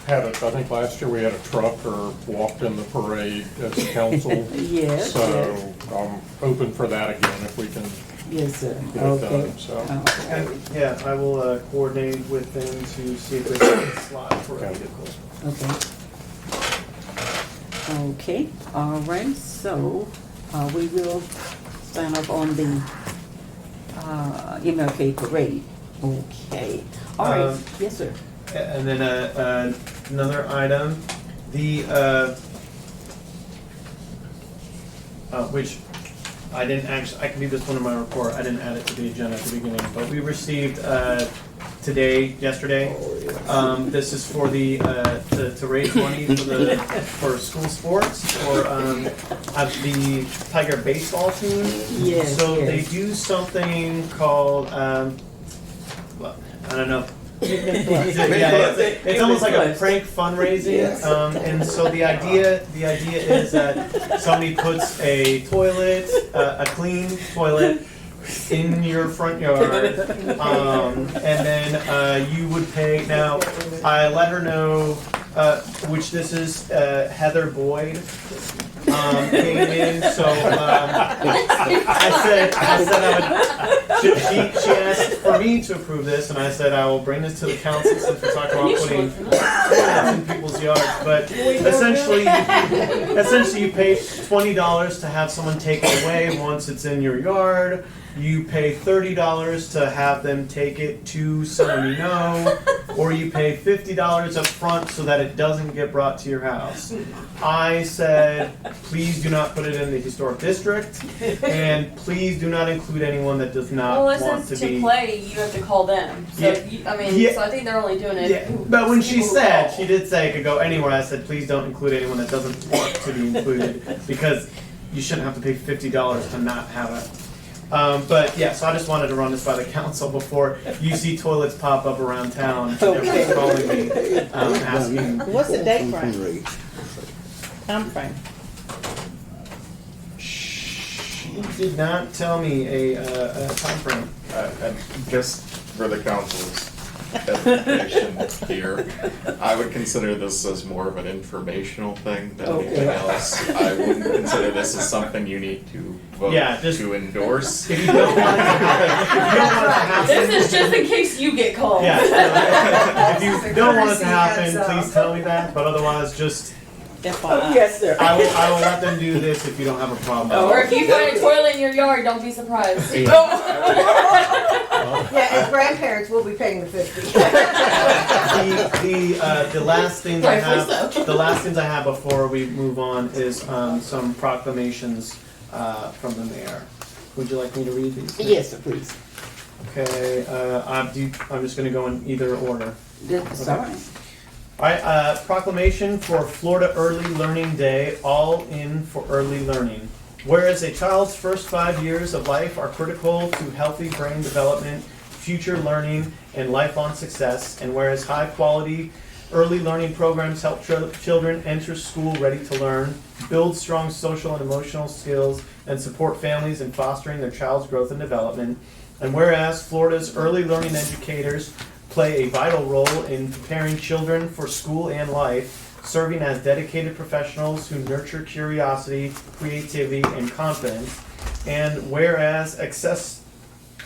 had I think last year we had a trucker walked in the parade as a council. Yes, So yes. I'm open for that again if we can Yes, sir. get it Okay. done, so. And, yeah, I will coordinate with them to see if there's a slot for a vehicle. Okay. Okay, all right, so, we will sign off on the, MLK parade. Okay, all right, yes, sir. And then another item, the which I didn't actually, I can leave this one in my report. I didn't add it to the agenda at the beginning, but we received yesterday. This is for the to raise money for school sports for the Tiger baseball team. Yes, So yes. they do something called I don't know. It's almost like a prank fundraising, Yes. and so the idea is that somebody puts a toilet, a clean toilet, in your front yard, and then you would pay. Now, I let her know, which this is Heather Boyd. Came in, so I said I would. She asked for me to approve this, and I said I will bring this to the council since we're talking about putting toilets in people's yards. But essentially, you pay $20 to have someone take it away once it's in your yard. You pay $30 to have them take it to someone you know, or you pay $50 up front so that it doesn't get brought to your house. I said, please do not put it in the historic district, and please do not include anyone that does not Well, it want says to to be. play, you have to call them. So, so I think they're only doing it. Yeah, but when she said, she did say it could go anywhere. I said, please don't include anyone that doesn't want to be included, because you shouldn't have to pay $50 to not have it. But yeah, so I just wanted to run this by the council before you see toilets pop up around town. Everyone's calling me, asking. What's the date frame? Time frame? She did not tell me a time frame. Just for the council's edification here, I would consider this as more of an informational thing than anything else. I wouldn't consider this as something you need to vote to endorse. If you don't want it to happen, This is just in case you get called. Yeah. If you don't want it to happen, please tell me that. But otherwise, just. Yes, sir. I will let them do this if you don't have a problem. Or if you find a toilet in your yard, don't be surprised. Yeah, as grandparents, we'll be paying the 50. The last things I have, the last things I have before we move on is some proclamations from the mayor. Would you like me to read these? Yes, sir, please. Okay, I'm just going to go in either order. That's all right. All right, proclamation for Florida Early Learning Day, all in for early learning. Whereas a child's first 5 years of life are critical to healthy brain development, future learning, and lifelong success, and whereas high-quality early learning programs help children enter school ready to learn, build strong social and emotional skills, and support families in fostering their child's growth and development, and whereas Florida's early learning educators play a vital role in preparing children for school and life, serving as dedicated professionals who nurture curiosity, creativity, and confidence. And whereas access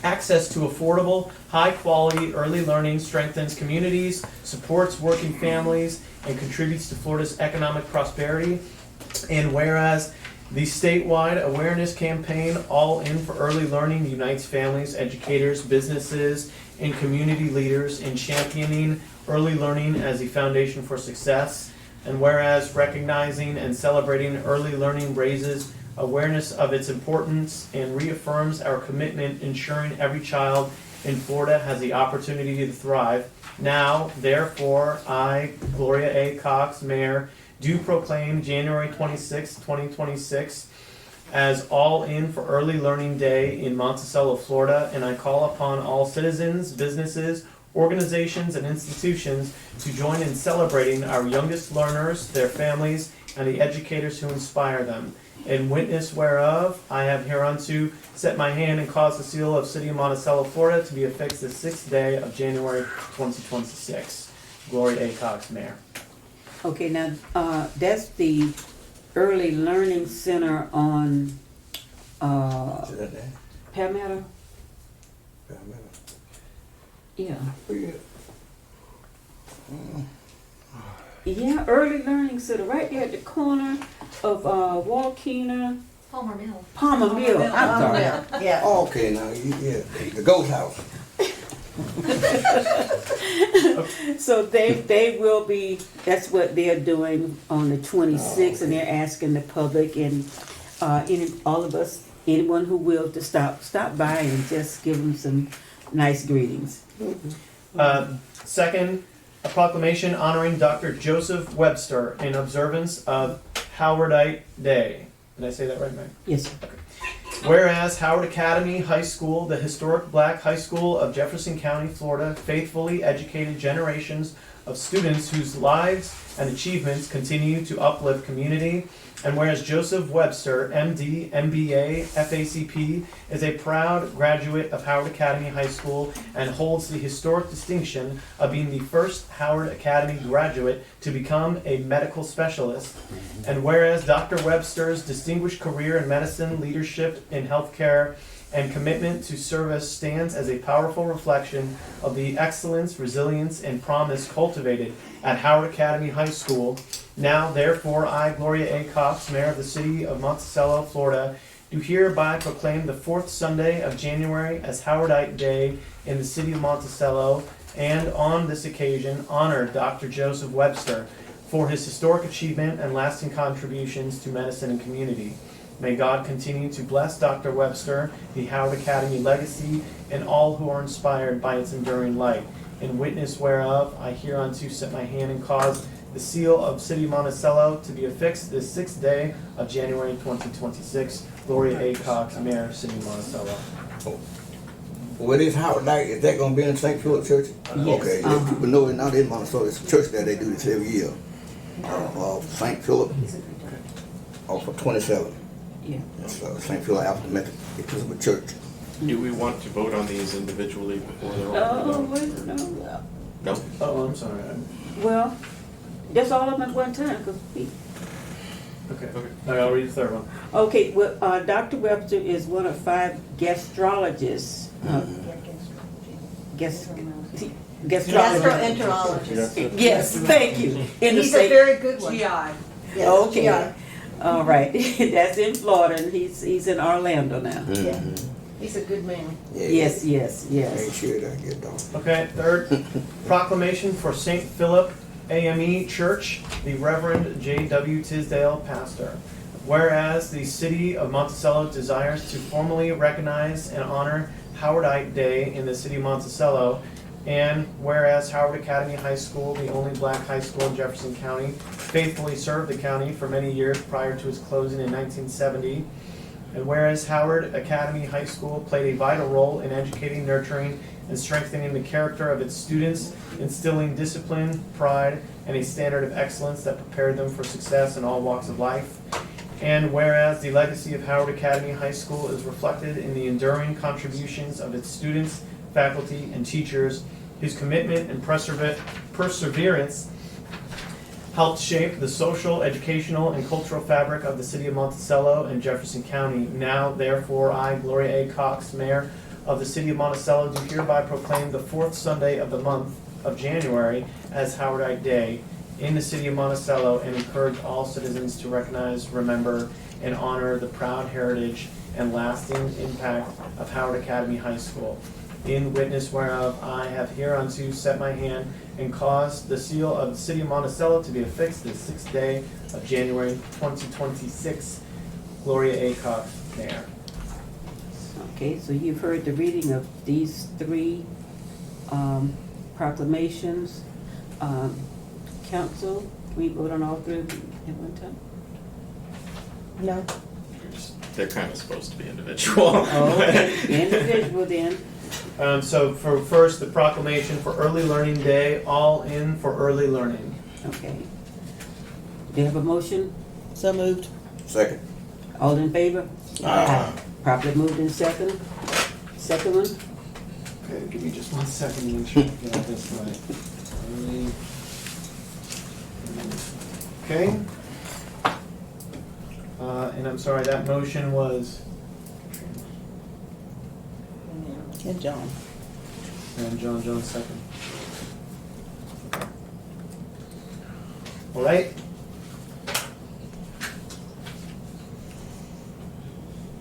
to affordable, high-quality early learning strengthens communities, supports working families, and contributes to Florida's economic prosperity. And whereas the statewide awareness campaign, All In for Early Learning, unites families, educators, businesses, and community leaders in championing early learning as a foundation for success. And whereas recognizing and celebrating early learning raises awareness of its importance and reaffirms our commitment ensuring every child in Florida has the opportunity to thrive. Now, therefore, I, Gloria A. Cox, Mayor, do proclaim January 26, 2026 as All In for Early Learning Day in Monticello, Florida, and I call upon all citizens, businesses, organizations, and institutions to join in celebrating our youngest learners, their families, and the educators who inspire them. In witness whereof, I have hereunto set my hand and caused the seal of City of Monticello, Florida to be affixed the 6th day of January 2026. Gloria A. Cox, Mayor. Okay, now, that's the Early Learning Center on, Palmetto? Yeah. Yeah, Early Learning Center, right there at the corner of Walkeena. Palmer Mill. Palmer Mill, I'm sorry. Yeah. Okay, now, yeah, the ghost house. So they will be, that's what they're doing on the 26th, and they're asking the public and all of us, anyone who will, to stop by and just give them some nice greetings. Second, a proclamation honoring Dr. Joseph Webster in observance of Howardite Day. Did I say that right, Mike? Yes, sir. Okay. Whereas Howard Academy High School, the historic black high school of Jefferson County, Florida, faithfully educated generations of students whose lives and achievements continue to uplift community. And whereas Joseph Webster, MD, MBA, FACP, is a proud graduate of Howard Academy High School and holds the historic distinction of being the first Howard Academy graduate to become a medical specialist. And whereas Dr. Webster's distinguished career in medicine, leadership in healthcare, and commitment to service stands as a powerful reflection of the excellence, resilience, and promise cultivated at Howard Academy High School. Now, therefore, I, Gloria A. Cox, Mayor of the City of Monticello, Florida, do hereby proclaim the 4th Sunday of January as Howardite Day in the City of Monticello, and on this occasion honor Dr. Joseph Webster for his historic achievement and lasting contributions to medicine and community. May God continue to bless Dr. Webster, the Howard Academy legacy, and all who are inspired by its enduring light. In witness whereof, I hereunto set my hand and cause the seal of City of Monticello to be affixed this 6th day of January 2026. Gloria A. Cox, Mayor, City of Monticello. What is Howard Night? Is that gonna be in St. Phillip Church? Yes. Okay, let people know it's not in Monticello. It's a church that they do this every year. St. Phillip, for 27. Yeah. It's St. Phillip African Methodist Episcopal Church. Do we want to vote on these individually before they're all Oh, done? wait, no. No? Oh, I'm sorry. Well, that's all of them at one time, 'cause we. Okay. I'll read the third one. Okay, well, Dr. Webster is one of 5 gastrologists. Gastroenterologist. Yes, thank you. He's a very good one. GI. Yes, Okay. GI. All right, that's in Florida, and he's in Orlando now. Yeah. He's a good man. Yes. Make sure that get done. Okay, third, proclamation for St. Philip AME Church, the Reverend J.W. Tisdale, pastor. Whereas the City of Monticello desires to formally recognize and honor Howardite Day in the City of Monticello, and whereas Howard Academy High School, the only black high school in Jefferson County, faithfully served the county for many years prior to its closing in 1970, and whereas Howard Academy High School played a vital role in educating, nurturing, and strengthening the character of its students, instilling discipline, pride, and a standard of excellence that prepared them for success in all walks of life. And whereas the legacy of Howard Academy High School is reflected in the enduring contributions of its students, faculty, and teachers, whose commitment and perseverance helped shape the social, educational, and cultural fabric of the City of Monticello and Jefferson County. Now, therefore, I, Gloria A. Cox, Mayor of the City of Monticello, do hereby proclaim the 4th Sunday of the month of January as Howardite Day in the City of Monticello, and encourage all citizens to recognize, remember, and honor the proud heritage and lasting impact of Howard Academy High School. In witness whereof, I have hereunto set my hand and caused the seal of the City of Monticello to be affixed this 6th day of January 2026. Gloria A. Cox, Mayor. Okay, so you've heard the reading of these 3 proclamations. Council, we vote on all 3 of them at one time? No. They're kind of supposed to be individual. Oh, okay. Individual then. So for first, the proclamation for Early Learning Day, all in for early learning. Okay. Do you have a motion? So moved. Second. All in favor? Aye. Properly moved in second. Second one? Okay, give me just 1 second to make sure I get this right. Okay. And I'm sorry, that motion was, And John. and John second. All right.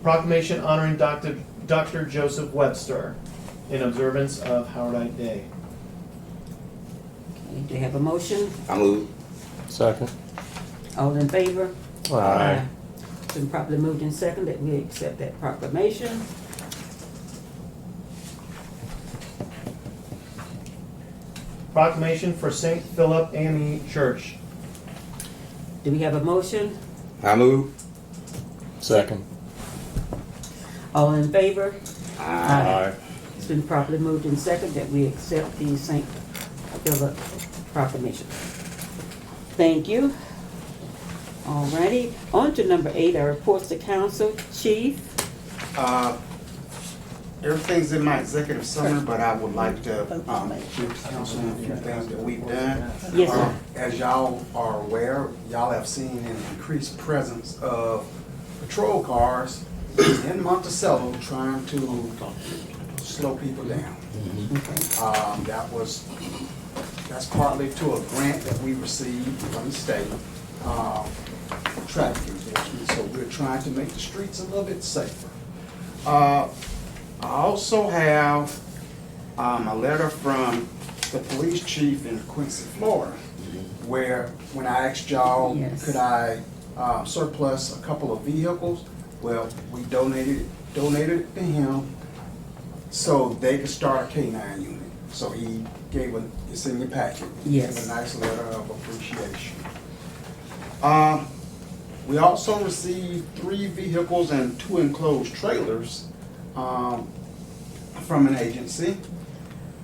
Proclamation honoring Dr. Joseph Webster in observance of Howardite Day. Okay, do you have a motion? I move. Second. All in favor? Aye. It's been properly moved in second that we accept that proclamation. Proclamation for St. Phillip AME Church. Do we have a motion? I move. Second. All in favor? Aye. It's been properly moved in second that we accept the St. Philip proclamation. Thank you. Alrighty, on to number 8, our reports to council. Chief? Everything's in my executive summary, but I would like to give Councilman a few things that we've done. Yes, sir. As y'all are aware, y'all have seen an increased presence of patrol cars in Monticello trying to slow people down. That's partly to a grant that we received from the state, traffic enforcement, so we're trying to make the streets a little bit safer. I also have a letter from the police chief in Quincy, Florida, where when I asked y'all, could I surplus a couple of vehicles? Well, we donated it to him so they could start a K-9 unit. So he gave it's in your packet. Yes. Gave a nice letter of appreciation. We also received 3 vehicles and 2 enclosed trailers from an agency,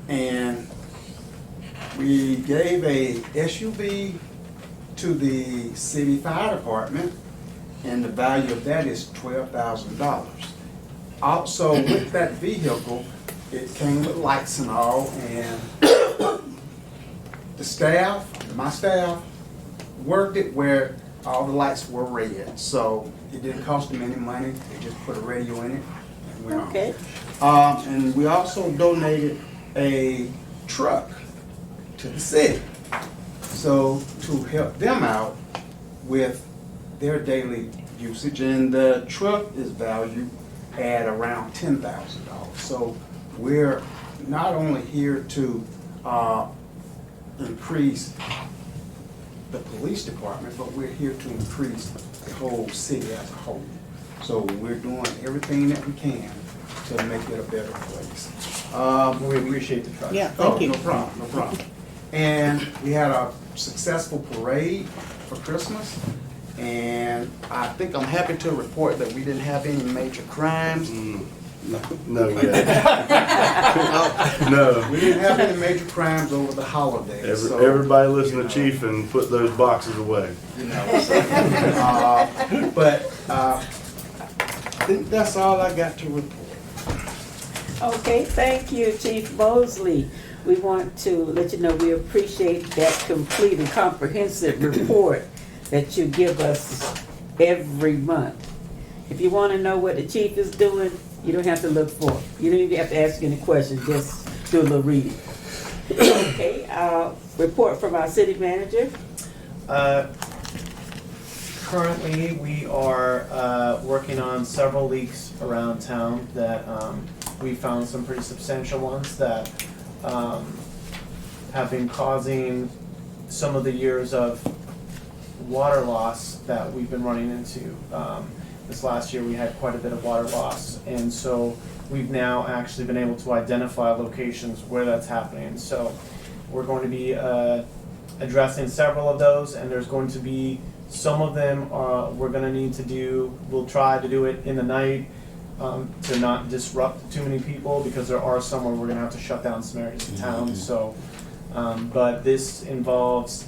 and we gave a SUV to the city fire department, and the value of that is $12,000. Also, with that vehicle, it came with lights and all, and my staff worked it where all the lights were red, so it didn't cost them any money. They just put a radio in it and went on. Okay. And we also donated a truck to the city, so to help them out with their daily usage. And the truck is valued at around $10,000. So we're not only here to increase the police department, but we're here to increase the whole city as a whole. So we're doing everything that we can to make it a better place. We appreciate the truck. Yeah, thank you. No problem, no problem. And we had a successful parade for Christmas, and I think I'm happy to report that we didn't have any major crimes. No, no. We didn't have any major crimes over the holidays. So, Everybody listen to Chief and put those boxes away. you know, but I think that's all I got to report. Okay, thank you, Chief Mosley. We want to let you know we appreciate that complete and comprehensive report that you give us every month. If you want to know what the chief is doing, you don't have to look for it. You don't even have to ask any questions, just do a little reading. Okay, report from our city manager. Currently, we are working on several leaks around town that we found some pretty substantial ones that have been causing some of the years of water loss that we've been running into. This last year we had quite a bit of water loss, and so we've now actually been able to identify locations where that's happening. So we're going to be addressing several of those, and there's going to be some of them we're going to need to do, we'll try to do it in the night. to not disrupt too many people, because there are some where we're gonna have to shut down some areas of town, so. But this involves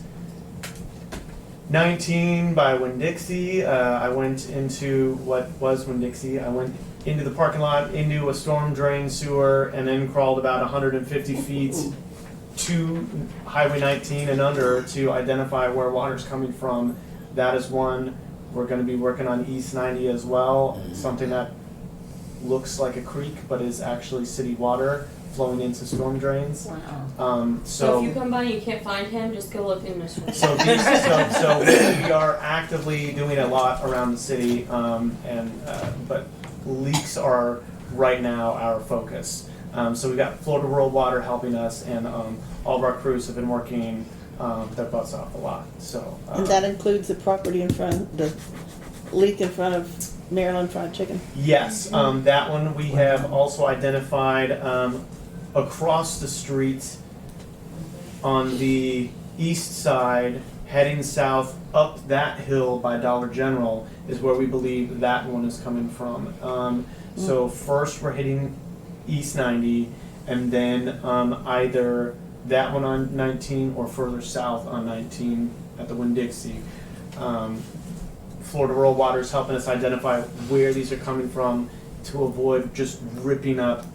19 by Winn-Dixie. I went into what was Winn-Dixie. I went into the parking lot, into a storm drain sewer, and then crawled about 150 feet to Highway 19 and under to identify where water's coming from. That is one. We're going to be working on East 90 as well, something that looks like a creek but is actually city water flowing into storm drains. Wow. So if you come by and you can't find him, just go look in this room. So we are actively doing a lot around the city, but leaks are right now our focus. So we've got Florida Rural Water helping us, and all of our crews have been working their butts off a lot. So And that includes the property in front, the leak in front of Maryland Fried Chicken? yes, that one we have also identified across the street on the east side, heading south up that hill by Dollar General is where we believe that one is coming from. So first we're hitting East 90, and then either that one on 19 or further south on 19 at the Winn-Dixie. Florida Rural Water is helping us identify where these are coming from to avoid just ripping up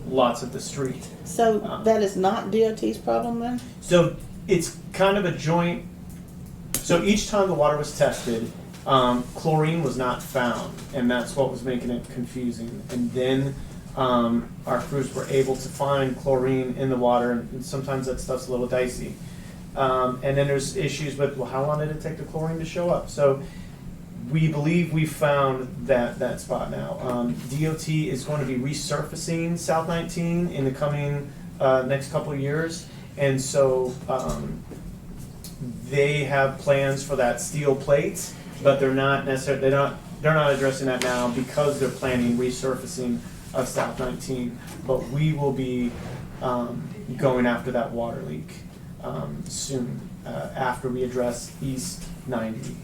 lots of the street. So that is not DOT's problem then? So it's kind of a joint. So each time the water was tested, chlorine was not found, and that's what was making it confusing. And then our crews were able to find chlorine in the water, and sometimes that stuff's a little dicey. And then there's issues with, well, how long did it take the chlorine to show up? So we believe we found that spot now. DOT is going to be resurfacing South 19 in the coming next couple of years, and so they have plans for that steel plate, but they're not necessarily they're not addressing that now because they're planning resurfacing of South 19. But we will be going after that water leak soon after we address East 90.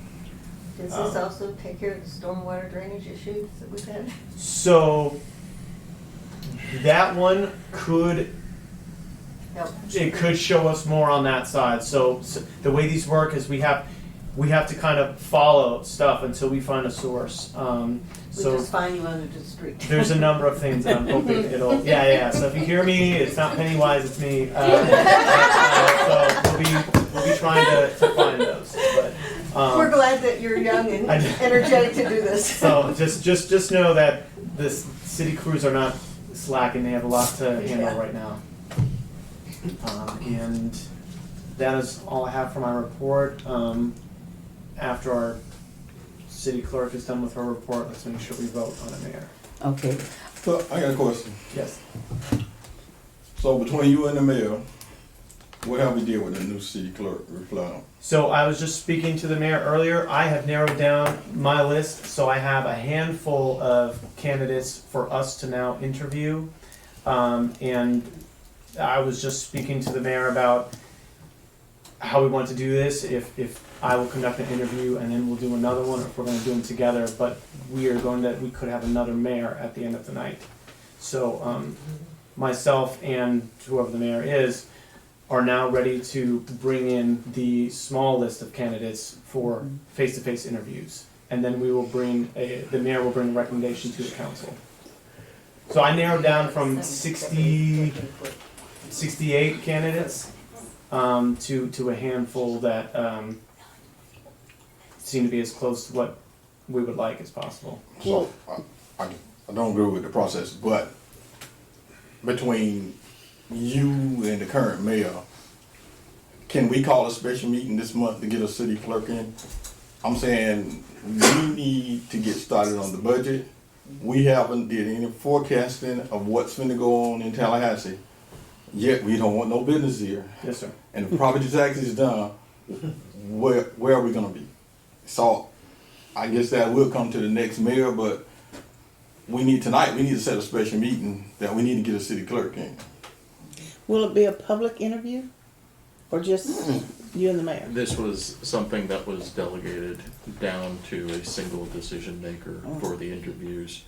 Does this also take care of the stormwater drainage issues that we've had? So that one could, it could show us more on that side. So the way these work is we have to kind of follow stuff until we find a source. We just find you under the street. There's a number of things that I'm hoping it'll, yeah. So if you hear me, it's not Pennywise, it's me. So we'll be trying to find those. But, we're glad that you're young and energetic to do this. So just know that the city crews are not slacking. They have a lot to handle right now. And that is all I have for my report. After our city clerk is done with her report, let's make sure we vote on the mayor. Okay. So I got a question. Yes. So between you and the mayor, what have we did with the new city clerk reply? So I was just speaking to the mayor earlier. I have narrowed down my list, so I have a handful of candidates for us to now interview. And I was just speaking to the mayor about how we want to do this, if I will conduct an interview and then we'll do another one, or if we're going to do them together. But we could have another mayor at the end of the night. So myself and whoever the mayor is are now ready to bring in the small list of candidates for face-to-face interviews. And then we will the mayor will bring a recommendation to the council. So I narrowed down from 68 candidates to a handful that seem to be as close to what we would like as possible. So I don't agree with the process, but between you and the current mayor, can we call a special meeting this month to get a city clerk in? I'm saying we need to get started on the budget. We haven't did any forecasting of what's going to go on in Tallahassee. Yet we don't want no business here. Yes, sir. And the property tax is done, where are we gonna be? So I guess that will come to the next mayor, but we need to set a special meeting that we need to get a city clerk in. Will it be a public interview? Or just you and the mayor? This was something that was delegated down to a single decision maker for the interviews.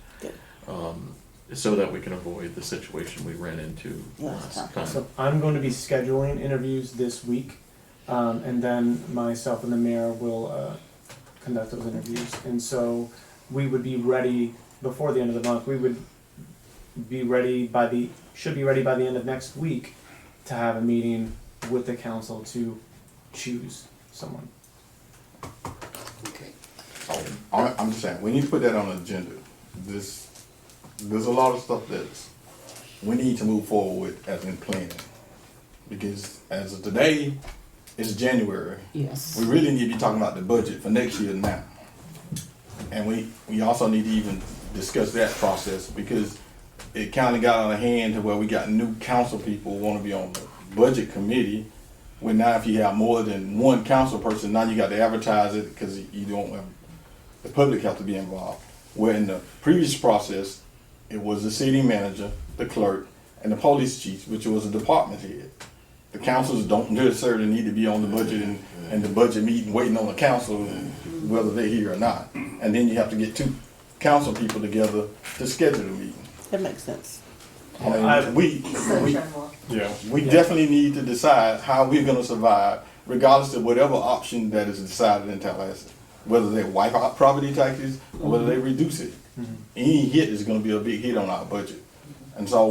so that we can avoid the situation we ran into last time. So I'm going to be scheduling interviews this week, and then myself and the mayor will conduct those interviews. And so we would be ready before the end of the month. We would be ready should be ready by the end of next week to have a meeting with the council to choose someone. I'm just saying, when you put that on the agenda, there's a lot of stuff that we need to move forward with as in planning. Because as of today, it's January. Yes. We really need to be talking about the budget for next year now. And we also need to even discuss that process, because it kind of got out of hand to where we got new council people who want to be on the budget committee. When now if you have more than one council person, now you got to advertise it because you don't have, the public have to be involved. Where in the previous process, it was the city manager, the clerk, and the police chief, which was a department head. The councils don't necessarily need to be on the budget and the budget meeting waiting on the council, whether they're here or not. And then you have to get two council people together to schedule the meeting. That makes sense. I mean, we definitely need to decide how we're gonna survive, regardless of whatever option that is decided in Tallahassee. Whether they wipe out property taxes or whether they reduce it. Any hit is gonna be a big hit on our budget. And so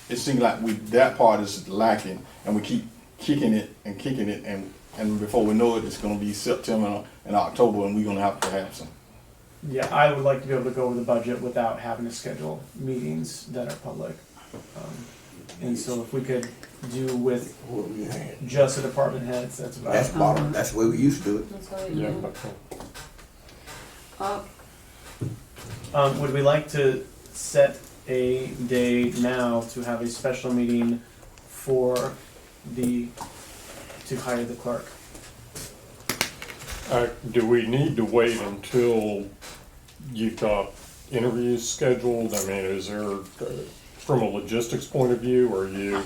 it seems like that part is lacking, and we keep kicking it, and before we know it, it's gonna be September and October, and we're gonna have to have some. Yeah, I would like to be able to go over the budget without having to schedule meetings that are public. And so if we could do with just the department heads, that's about That's bottom, that's the way we used to do it. That's how you do it. would we like to set a day now to have a special meeting to hire the clerk? Do we need to wait until you've got interviews scheduled? I mean, is there, from a logistics point of view, or you?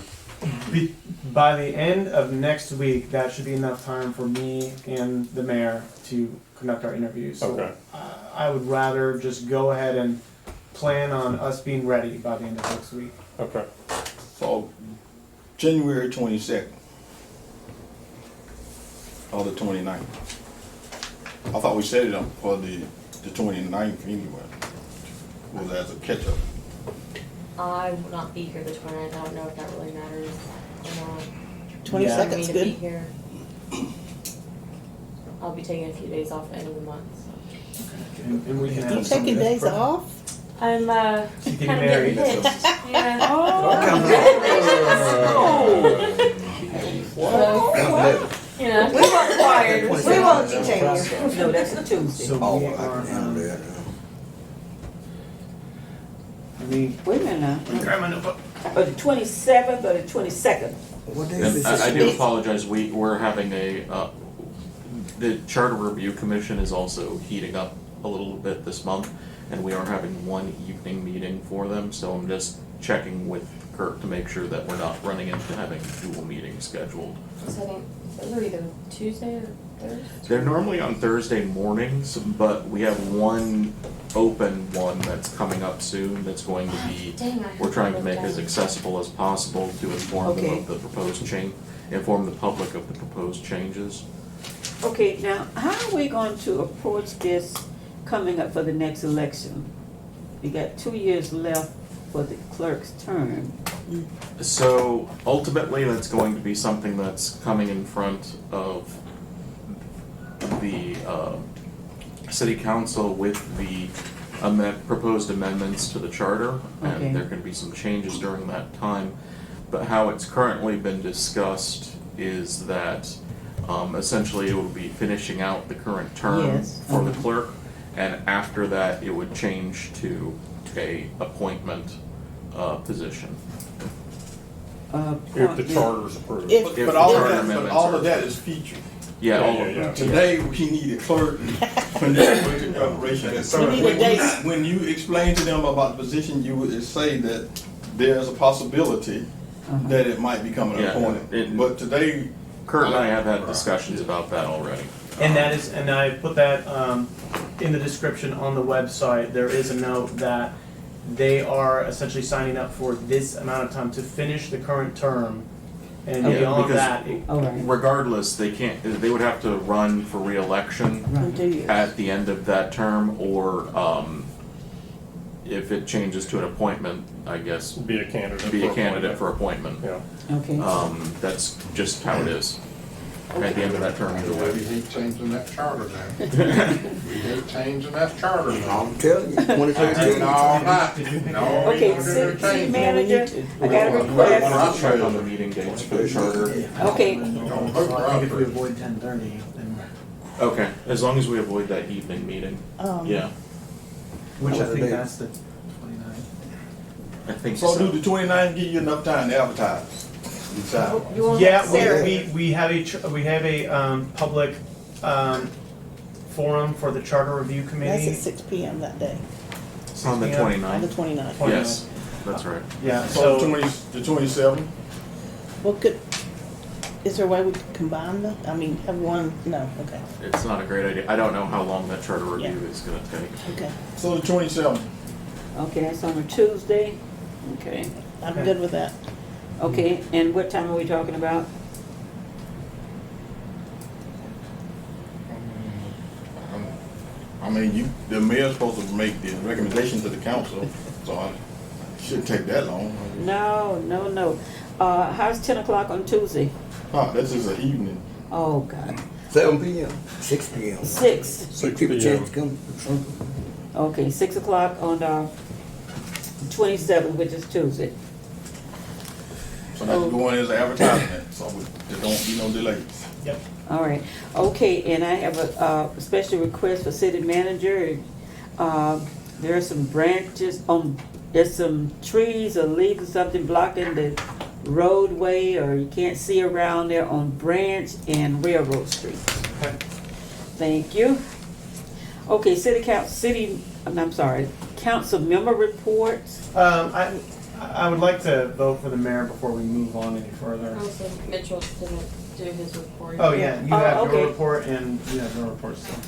By the end of next week, that should be enough time for me and the mayor to conduct our interviews. So Okay. I would rather just go ahead and plan on us being ready by the end of next week. Okay. So, January 22nd. Or the 29th. I thought we set it up for the 29th anyway. Was as a catch-up. I will not be here the 29th. I don't know if that really matters or not. 22nd 's For me to good. be here. I'll be taking a few days off at the end of the month. So. And we can You have taking days off? I'm kind of getting getting married. hitched. Yeah. Oh. You know, we weren't required. We won't detain you. No, that's a Tuesday. So Oh, we I are, can handle that. I mean, Wait a minute now. grab my notebook. Or the 27th or the 22nd? What day And is I do this? apologize, we're having the Charter Review Commission is also heating up a little bit this month, and we are having one evening meeting for them, so I'm just checking with Kirk to make sure that we're not running into having dual meetings scheduled. So I think those are either Tuesday or Thursday. They're normally on Thursday mornings, but we have one open one that's coming up soon that's going to be, Dang, I we're trying to have make as down. accessible as possible to inform them Okay. of the proposed change, inform the public of the proposed changes. Okay, now, how are we going to approach this coming up for the next election? We got 2 years left for the clerk's term. So ultimately, that's going to be something that's coming in front of the city council with the proposed amendments to the charter, Okay. and there can be some changes during that time. But how it's currently been discussed is that essentially it will be finishing out the current term Yes. for the clerk, and after that, it would change to a appointment position. If the charter's approved. If- If But all charter of that, amendments all are of that approved. is featured. Yeah, all Yeah, of yeah, them. Today, we need a clerk for next budget preparation. We need a date. When you explain to them about the position, you would say that there's a possibility that it might become an Yeah, appointment. But today, Kurt and I have had discussions about that already. And that is, and I put that, in the description on the website, there is a note that they are essentially signing up for this amount of time to finish the current term. And Yeah, beyond because that, regardless, they can't, they would have to run for reelection at the end of that term, or if it changes to an appointment, I guess. Be a candidate for appointment. Yeah. Okay. That's just how it is. At the end of that term, either way. We hate changing that charter now. We hate changing that charter now. I'm telling you, 2022. All night. No, Okay, we city don't change it. manager, I got a I request. wanted to check on the meeting dates for the charter. Okay, Don't vote for us. if we avoid 10:30, then Okay, as long as we avoid that evening meeting. Yeah, which I Another think day. that's the 29th. I think So do the 29th give you enough time to advertise? Decide. Yeah, we have a public forum for the charter review That's committee. at 6 p.m. that day, it's on the 6 p.m. on 29th. the 29th. Yes, that's right. Yeah, So so the 27th? Well, is there a way we could combine them? I mean, have one, no, okay, It's not a great idea. I don't know how long that charter review is gonna take. okay. So the 27th. okay, that's on a Tuesday. Okay, I'm good with that. okay, and what time are we talking about? I mean, the mayor's supposed to make the recommendation to the council, so it shouldn't take that long. No. How's 10 o'clock on Tuesday? Oh, this is an evening. Oh, God. 7 p.m., 6 p.m. 6. People p.m. chance to come. Okay, 6 o'clock on 27th, which is Tuesday. So that's going as an advertisement, so there don't be no delays. Yep. All right. Okay, and I have a special request for city manager. There are some branches there's some trees or leaves or something blocking the roadway, or you can't see around there on Branch and Railroad Street. Okay. Thank you. Okay, council member reports. I would like to vote for the mayor before we move on any further. Also, Mitchell didn't do his report. Oh, yeah, you have okay. your report and you have your report still.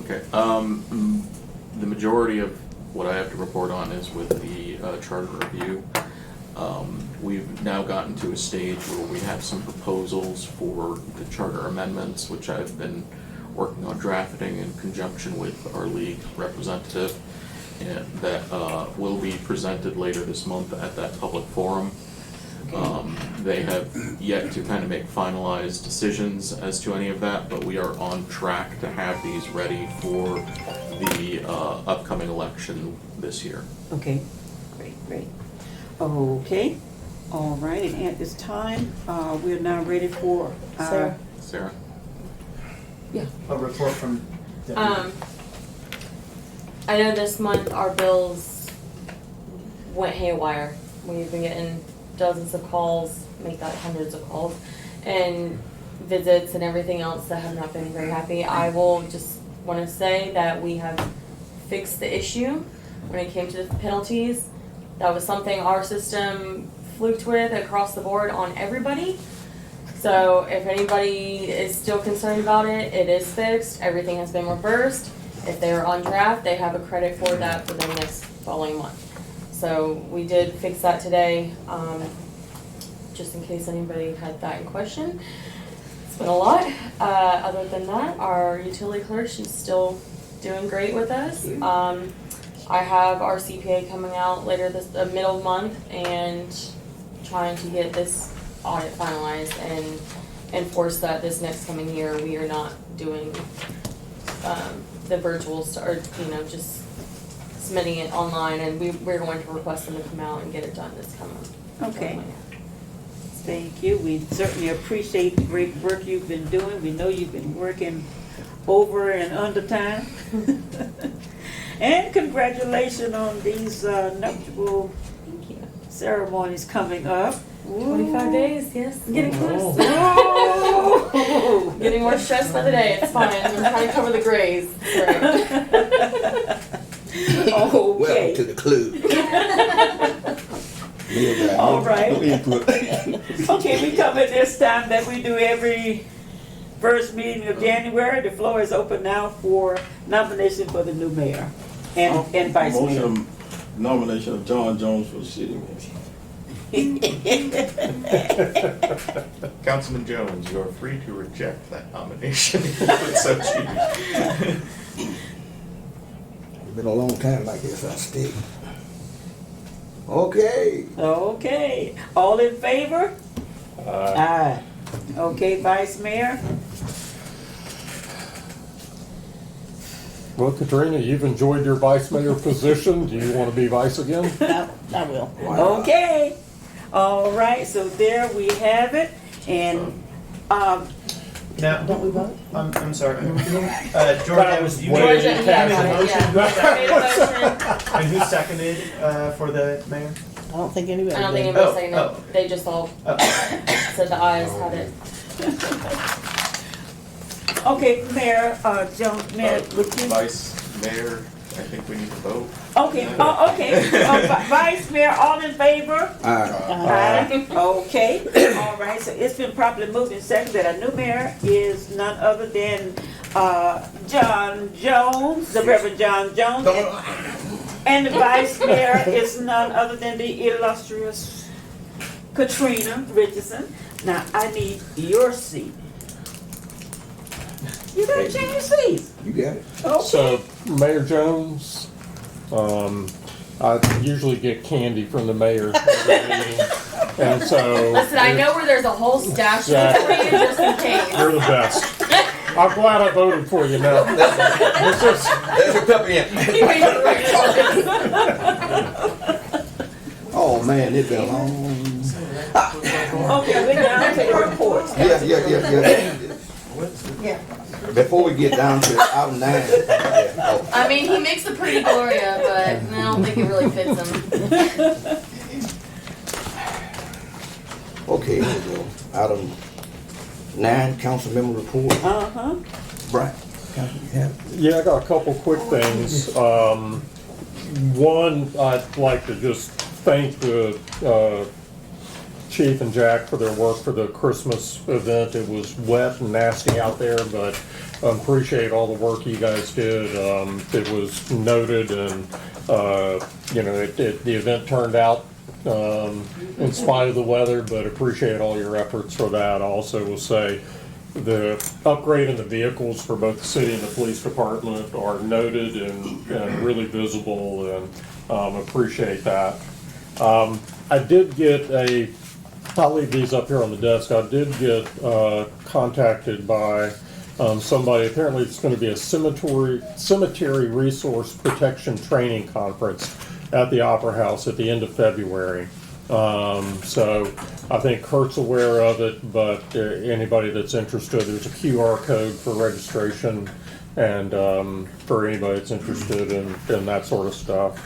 Okay, the majority of what I have to report on is with the charter review. We've now gotten to a stage where we have some proposals for the charter amendments, which I've been working on drafting in conjunction with our league representative, and that will be presented later this month at that public forum. They have yet to kind of make finalized decisions as to any of that, but we are on track to have these ready for the upcoming election this year. Okay, great. Okay, all right, and at this time, we're now ready for Sarah? Yeah. A report from I know this month our bills went haywire. We've been getting dozens of calls, make that hundreds of calls, and visits and everything else that have not been very happy. I will just want to say that we have fixed the issue when it came to the penalties. That was something our system fluked with across the board on everybody. So if anybody is still concerned about it, it is fixed. Everything has been reversed. If they are on draft, they have a credit for that for the next following month. So we did fix that today, just in case anybody had that in question. It's been a lot. Other than that, our utility clerk, she's still doing great with us. I have our CPA coming out later this middle of the month and trying to get this audit finalized and enforce that this next coming year we are not doing the virtual or just submitting it online, and we're going to request them to come out and get it done this coming. Okay. Thank you. We certainly appreciate the great work you've been doing. We know you've been working over and under time. And congratulations on these nuptial ceremonies coming up. 25 days, yes. Getting close. Getting more stressed by the day. It's fine. I'm trying to cover the grays. Right. Okay. Welcome to the club. All right. Okay, we come at this time that we do every first meeting of January. The floor is open now for nomination for the new mayor and vice mayor. Motion nomination of John Jones for city manager. Councilman Jones, you are free to reject that nomination if you so choose. It's been a long time like this, I stay. Okay. Okay, all in favor? Aye. Okay, vice mayor? Well, Katrina, you've enjoyed your vice mayor position. Do you want to be vice again? I will. Okay, all right, so there we have it, and, Now, Don't we vote? I'm sorry. That Georgia, was you way made too a fast. motion. And who seconded for the mayor? I don't think anybody I don't think did. anybody Oh, saying oh. that. They just all said the ayes had it. okay, Mayor, Jones, Mayor, would you? Vice Mayor, I think we need to vote. Okay, okay, vice mayor, all in favor? Aye. Okay, all right, so it's been properly moved and seconded that our new mayor is none other than, John Jones, the Reverend John Jones. And the vice mayor is none other than the illustrious Katrina Richardson. Now, I need your seat. You gotta change seats. You got it. Okay. So, Mayor Jones, I usually get candy from the mayor every meeting, and so. Listen, I know where there's a whole stash of it for you just in case. You're the best. I'm glad I voted for you now. There's your pepper in. Oh, man, it's been a long. Okay, we're down to the reports. Yeah. Before we get down to item 9. I mean, he makes a pretty Gloria, but I don't think it really fits him. Okay, here we go. Item 9, council member report. Uh-huh. Brian. Yeah, I got a couple quick things. One, I'd like to just thank the Chief and Jack for their work for the Christmas event. It was wet and nasty out there, but appreciate all the work you guys did. It was noted, and the event turned out in spite of the weather, but appreciate all your efforts for that. I also will say the upgrade in the vehicles for both the city and the police department are noted and really visible, and appreciate that. I did get I'll leave these up here on the desk. I did get contacted by somebody. Apparently it's going to be a cemetery resource protection training conference at the Opera House at the end of February. So I think Kurt's aware of it, but anybody that's interested, there's a QR code for registration, and for anybody that's interested in that sort of stuff.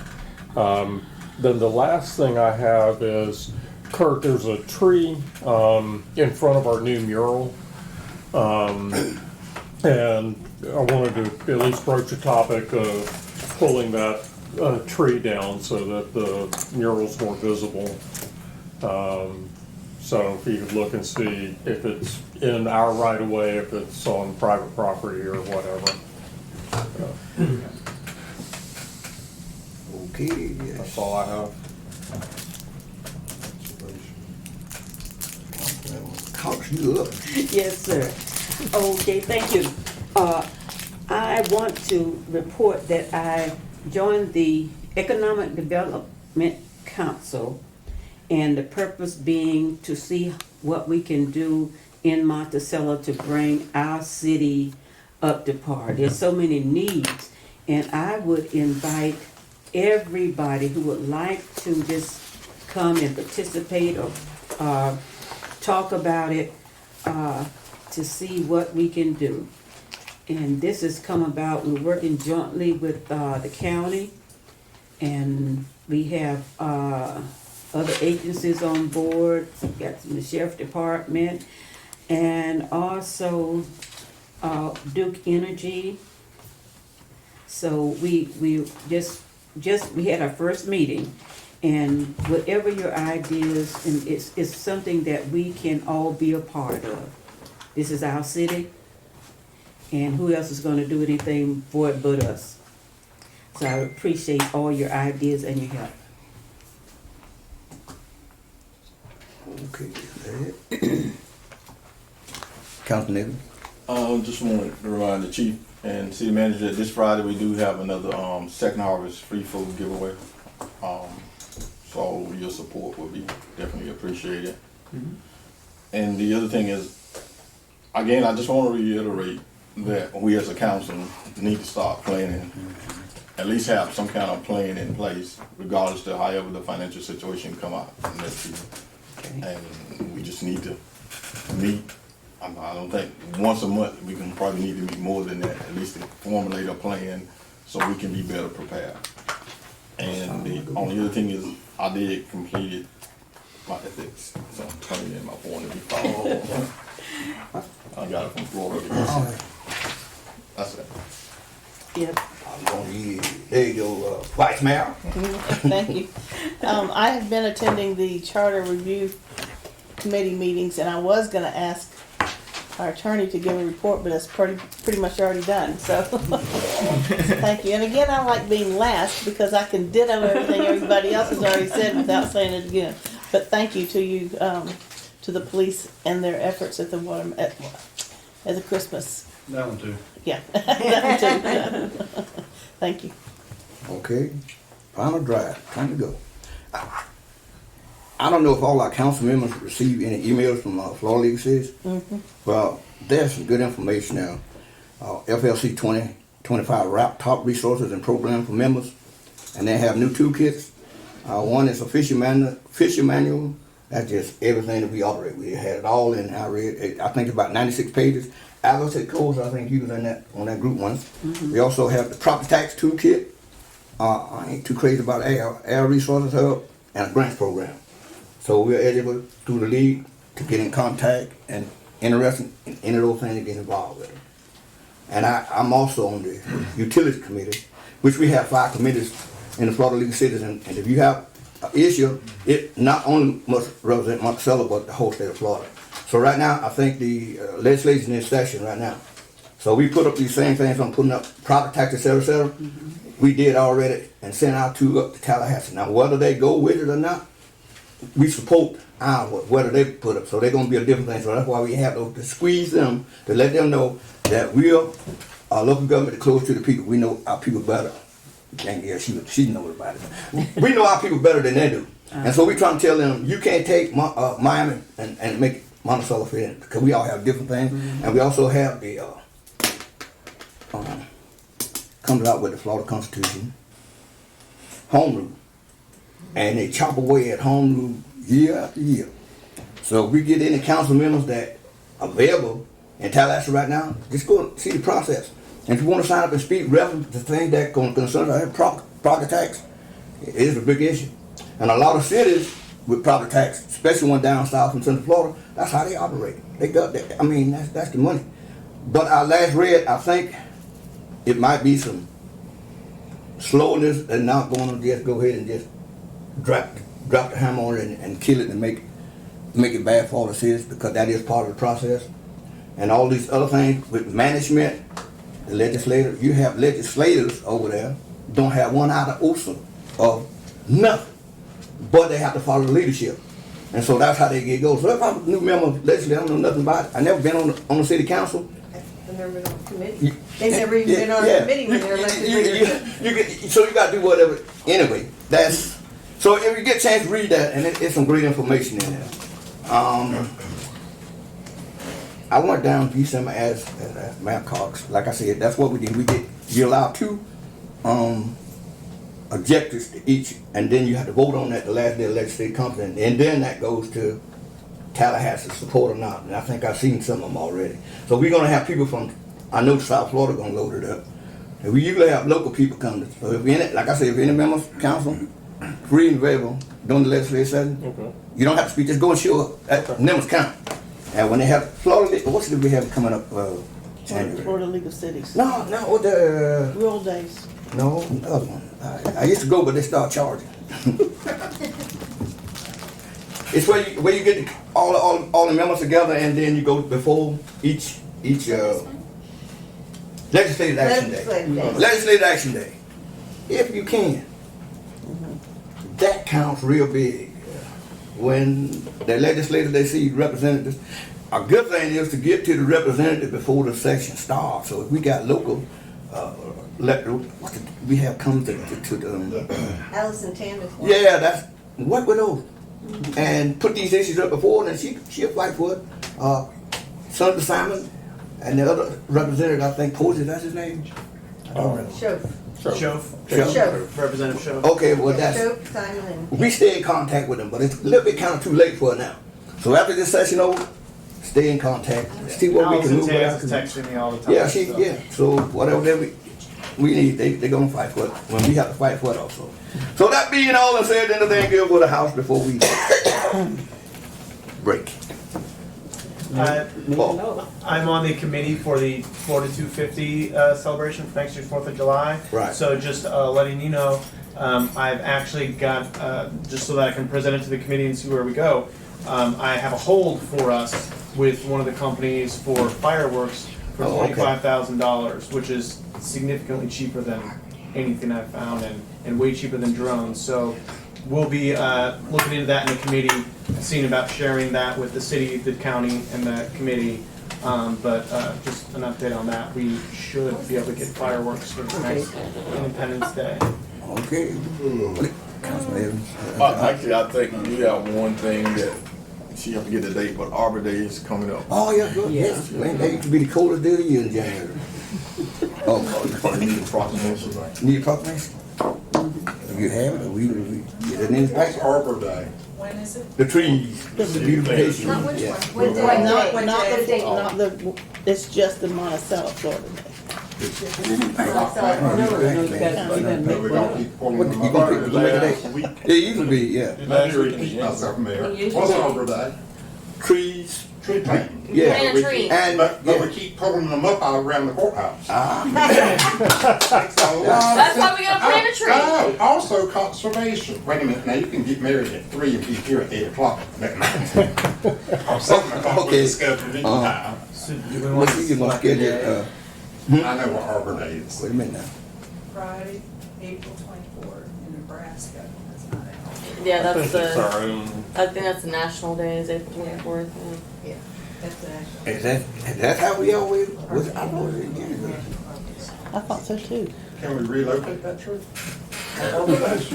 Then the last thing I have is, Kurt, there's a tree in front of our new mural, and I wanted to at least broach a topic of pulling that tree down so that the mural's more visible. So if you could look and see if it's in our right of way, if it's on private property or whatever. Okay, That's all I have. Cox, you up? Yes, sir. Okay, thank you. I want to report that I joined the Economic Development Council, and the purpose being to see what we can do in Monticello to bring our city up to par. There's so many needs, and I would invite everybody who would like to just come and participate or talk about it to see what we can do. And this has come about, we're working jointly with the county, and we have other agencies on board. We've got the Sheriff Department, and also Duke Energy. So we had our first meeting, and whatever your ideas, and it's something that we can all be a part of. This is our city, And who else is gonna do anything for it but us? So I appreciate all your ideas and your help. Okay. Councilman. Just wanted to remind the chief and city manager that this Friday we do have another second harvest free food giveaway. So your support would be definitely appreciated. And the other thing is, again, I just want to reiterate that we as a council need to start planning, at least have some kind of plan in place, regardless of however the financial situation come out next year. And we just need to meet. I don't think once a month, we can probably need to meet more than that, at least to formulate a plan so we can be better prepared. And the only other thing is, I did complete my ethics, so I'm turning in my form to be followed. I got it from Florida. That's it. Yep. I'm gonna use, there you go, Vice Mayor. Thank you. I have been attending the Charter Review Committee meetings, and I was gonna ask our attorney to give a report, but it's pretty much already done, so. Thank you. And again, I like being last because I can ditto everything everybody else has already said without saying it again. But thank you to you, to the police and their efforts at the Christmas. That one too. Yeah, that one too. Thank you. Okay, final drive, time to go. I don't know if all our council members received any emails from Florida League Cities. Well, there's some good information now. FLC 2025 wrap top resources and programs for members, and they have new toolkits. One is a fishing manual. That's just everything that we operate. We had it all in. I read it, I think about 96 pages. Advocate codes, I think he was in that on that group once. We also have the property tax toolkit. I ain't too crazy about air resources hub and a grants program. So we're eligible through the league to get in contact and interested in any of those things and get involved with it. And I'm also on the utilities committee, which we have 5 committees in the Florida League of Cities. And if you have an issue, it not only must represent Monticello, but the whole state of Florida. So right now, I think the legislation is in session right now. So we put up these same things. I'm putting up property tax, et cetera, et cetera. We did already and sent our 2 up to Tallahassee. Now, whether they go with it or not, we support whether they put up. So they're going to be a different thing. So that's why we have to squeeze them to let them know that we're our local government close to the people. We know our people better. Yeah, she knows about it. We know our people better than they do. And so we're trying to tell them, you can't take Miami and make Monticello fit in, because we all have different things. And we also have the comes out with the Florida Constitution, home rule. And they chop away at home rule year after year. So if we get any council members that are available in Tallahassee right now, just go and see the process. And if you want to sign up and speak reference to things that concern our property tax, it is a big issue. And a lot of cities with property tax, especially one down south in Central Florida, that's how they operate. They got that. I mean, that's the money. But I last read, I think it might be some slowness and not going to just go ahead and just drop the hammer on it and kill it and make it bad for all the cities, because that is part of the process. And all these other things with management, the legislator, you have legislators over there, don't have one out of OSA of nothing, but they have to follow the leadership. And so that's how they get go. So if I'm a new member of the legislature, I don't know nothing about it. I never been on the city council. I've never been on a committee. They've never even been on a committee when they're elected. So you got to do whatever. Anyway, that's, so if you get a chance to read that, and it's some great information in there. I went down to December as Mayor Cox. Like I said, that's what we did. You allow 2 objectives to each, and then you have to vote on that the last day of legislative conference, and then that goes to Tallahassee, support or not. And I think I've seen some of them already. So we're going to have people from, I know South Florida going to load it up. And we usually have local people come. So if any, like I said, if any members of council free and available during the legislative session, you don't have to speak. Just go and show up at Nimbus County. And when they have Florida, what should we have coming up? January. Florida League of Cities. No, the Rural Days. No, the other one. I used to go, but they start charging. It's where you get all the members together, and then you go before each Legislative Action Day. Legislative Action Day. If you can, that counts real big. When the legislators, they see representatives, a good thing is to get to the representative before the session starts. So if we got local we have come to the Allison Tanner. yeah, that's work with those and put these issues up before, and she'll fight for it. Senator Simon and the other representative, I think Posey, that's his name. I don't remember. Shove. Shove. Representative Shove. Okay, well that's Shove, Simon, and we stay in contact with them, but it's a little bit kind of too late for it now. So after this session over, stay in contact, see what we can Allison move. Tans is texting me all the time. Yeah, so. So whatever we need, they're gonna fight for it when we have to fight for it also. So that being all and said, anything good for the house before we break. I'm on the committee for the Florida 250 celebration for next year's 4th of July. Right. So just letting you know, I've actually got, just so that I can present it to the committee and see where we go, I have a hold for us with one of the companies for fireworks for $45,000, which is significantly cheaper than anything I've found and way cheaper than drones. So we'll be looking into that in the committee, seeing about sharing that with the city, the county, and the committee. But just an update on that. We should be able to get fireworks for the next Independence Day. Okay. Councilman Evans. Actually, I think you got one thing that she have to get the date, but Arbor Day is coming up. Oh yeah, good. Yes. Man, that used to be the coldest day of the year in January. You need a proclamation. Need a proclamation? You have it, or we get it in the packet. Arbor Day. When is it? The trees, the beautification. Not which Yeah. one? What day? Not the, it's just the Monticello, Florida Day. We're gonna keep pulling them You up. gonna pick the day? It usually be, yeah. Let me repeat myself, Mayor. What's Arbor Day? Trees. Tree planting. Yeah. Plant a tree. And But we keep pulling them up out around the courthouse. That's why we gotta plant a tree. No, also conservation. Wait a minute, now you can get married at 3 and be here at 8 o'clock that night. Or 7 o'clock with the scheduled time. So do we What want you gonna schedule? I know what Arbor Day is. Wait a minute now. Friday, April 24th in Nebraska. That's not it. Yeah, that's It's our the, own. I think that's the national day, is April 24th. Yeah, that's the actual. Is that how we always, I know it in January. I thought so too. Can we relocate that tree?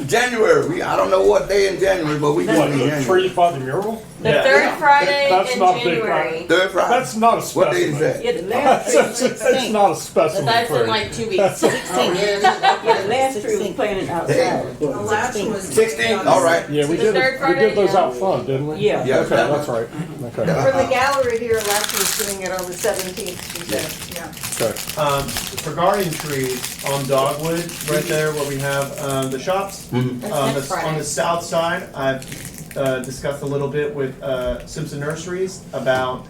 January, I don't know what day in January, but we do What, it in the January. tree by the mural? The Yeah. third Friday That's in not a big January. Third Friday? That's not a What day is specimen. that? Yeah, the last It's not a specimen That's in tree. like 2 weeks. yeah, the last tree was planted outside. The last was. 16th, all right. Yeah, we The did, third we Friday, did those yeah. out front, didn't we? Yeah. Yeah. Okay, that's right. Okay. For the gallery here, Alexis was doing it on the 17th, she said. Yeah. Okay. regarding trees on Dogwood, right there where we have the shops. That's next Friday. On the south side, I've discussed a little bit with Simpson Nurseries about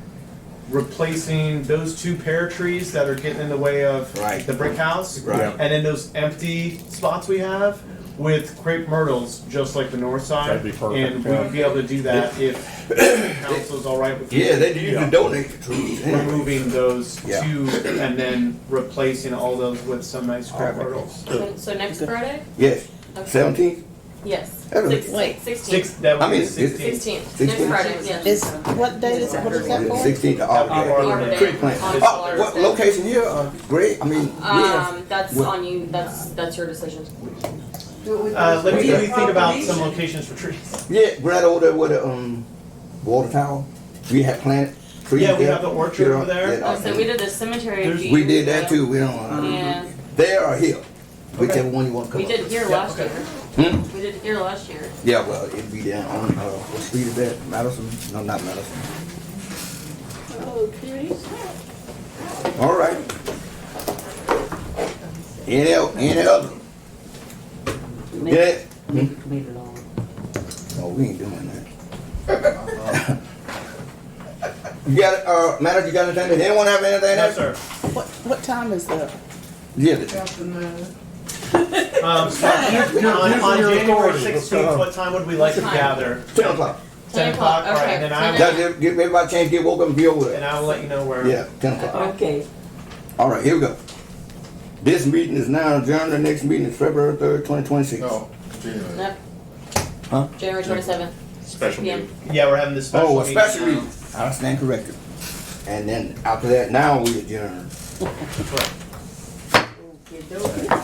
replacing those 2 pear trees that are getting in the way of Right. the brick house. Right. And then those empty spots we have with crepe myrtles, just like the north side. That'd be perfect, And we yeah. would be able to do that if the council's all right with Yeah, they usually Yeah. donate the trees. anyway. removing those Yeah. 2 and then replacing all those with some nice crepe myrtles. So next Friday? Yes, Okay. 17th? Yes. That'll be- 16th. That would I mean, be it's- 16th. Next 16th? Friday, yes. Is, what date is, what is that for? 16th of Arbor Arbor Day. Day. Tree plant. On Oh, what Thursday. location here? Great, I mean, we have, That's what- on you, that's your decision. Let me think about some locations for trees. yeah, right over there with the, water tower. We had planted trees Yeah, we there. have the orchard over there. Yeah, Oh, so we did the cemetery a few we years did that ago. too, we don't, Yeah, there or here, whichever one you want to come we up. did it here Yeah, last okay. year. Hmm? We did it here last year. Yeah, well, it'd be down on, what street is that? Madison? No, not Madison. Okay. All right. Any other? Yeah. Leave it on. No, we ain't doing that. You got it, manager, you got anything? Does anyone have anything No, else? sir. What time is the? Yeah. On January 16th, what time would we like to gather? 10 o'clock. 10 o'clock, all right, okay. and then I That give everybody a chance to get woke up and be over and there. I will let you know where. Yeah, 10 o'clock. Okay. All right, here we go. This meeting is now adjourned. The next meeting is February 3rd, 2026. No, Yep. Huh? January 27th. Special Yeah. meeting. Yeah, we're having this special Oh, a meeting special now. meeting. I stand corrected. And then after that, now we adjourn. Okey-dokey.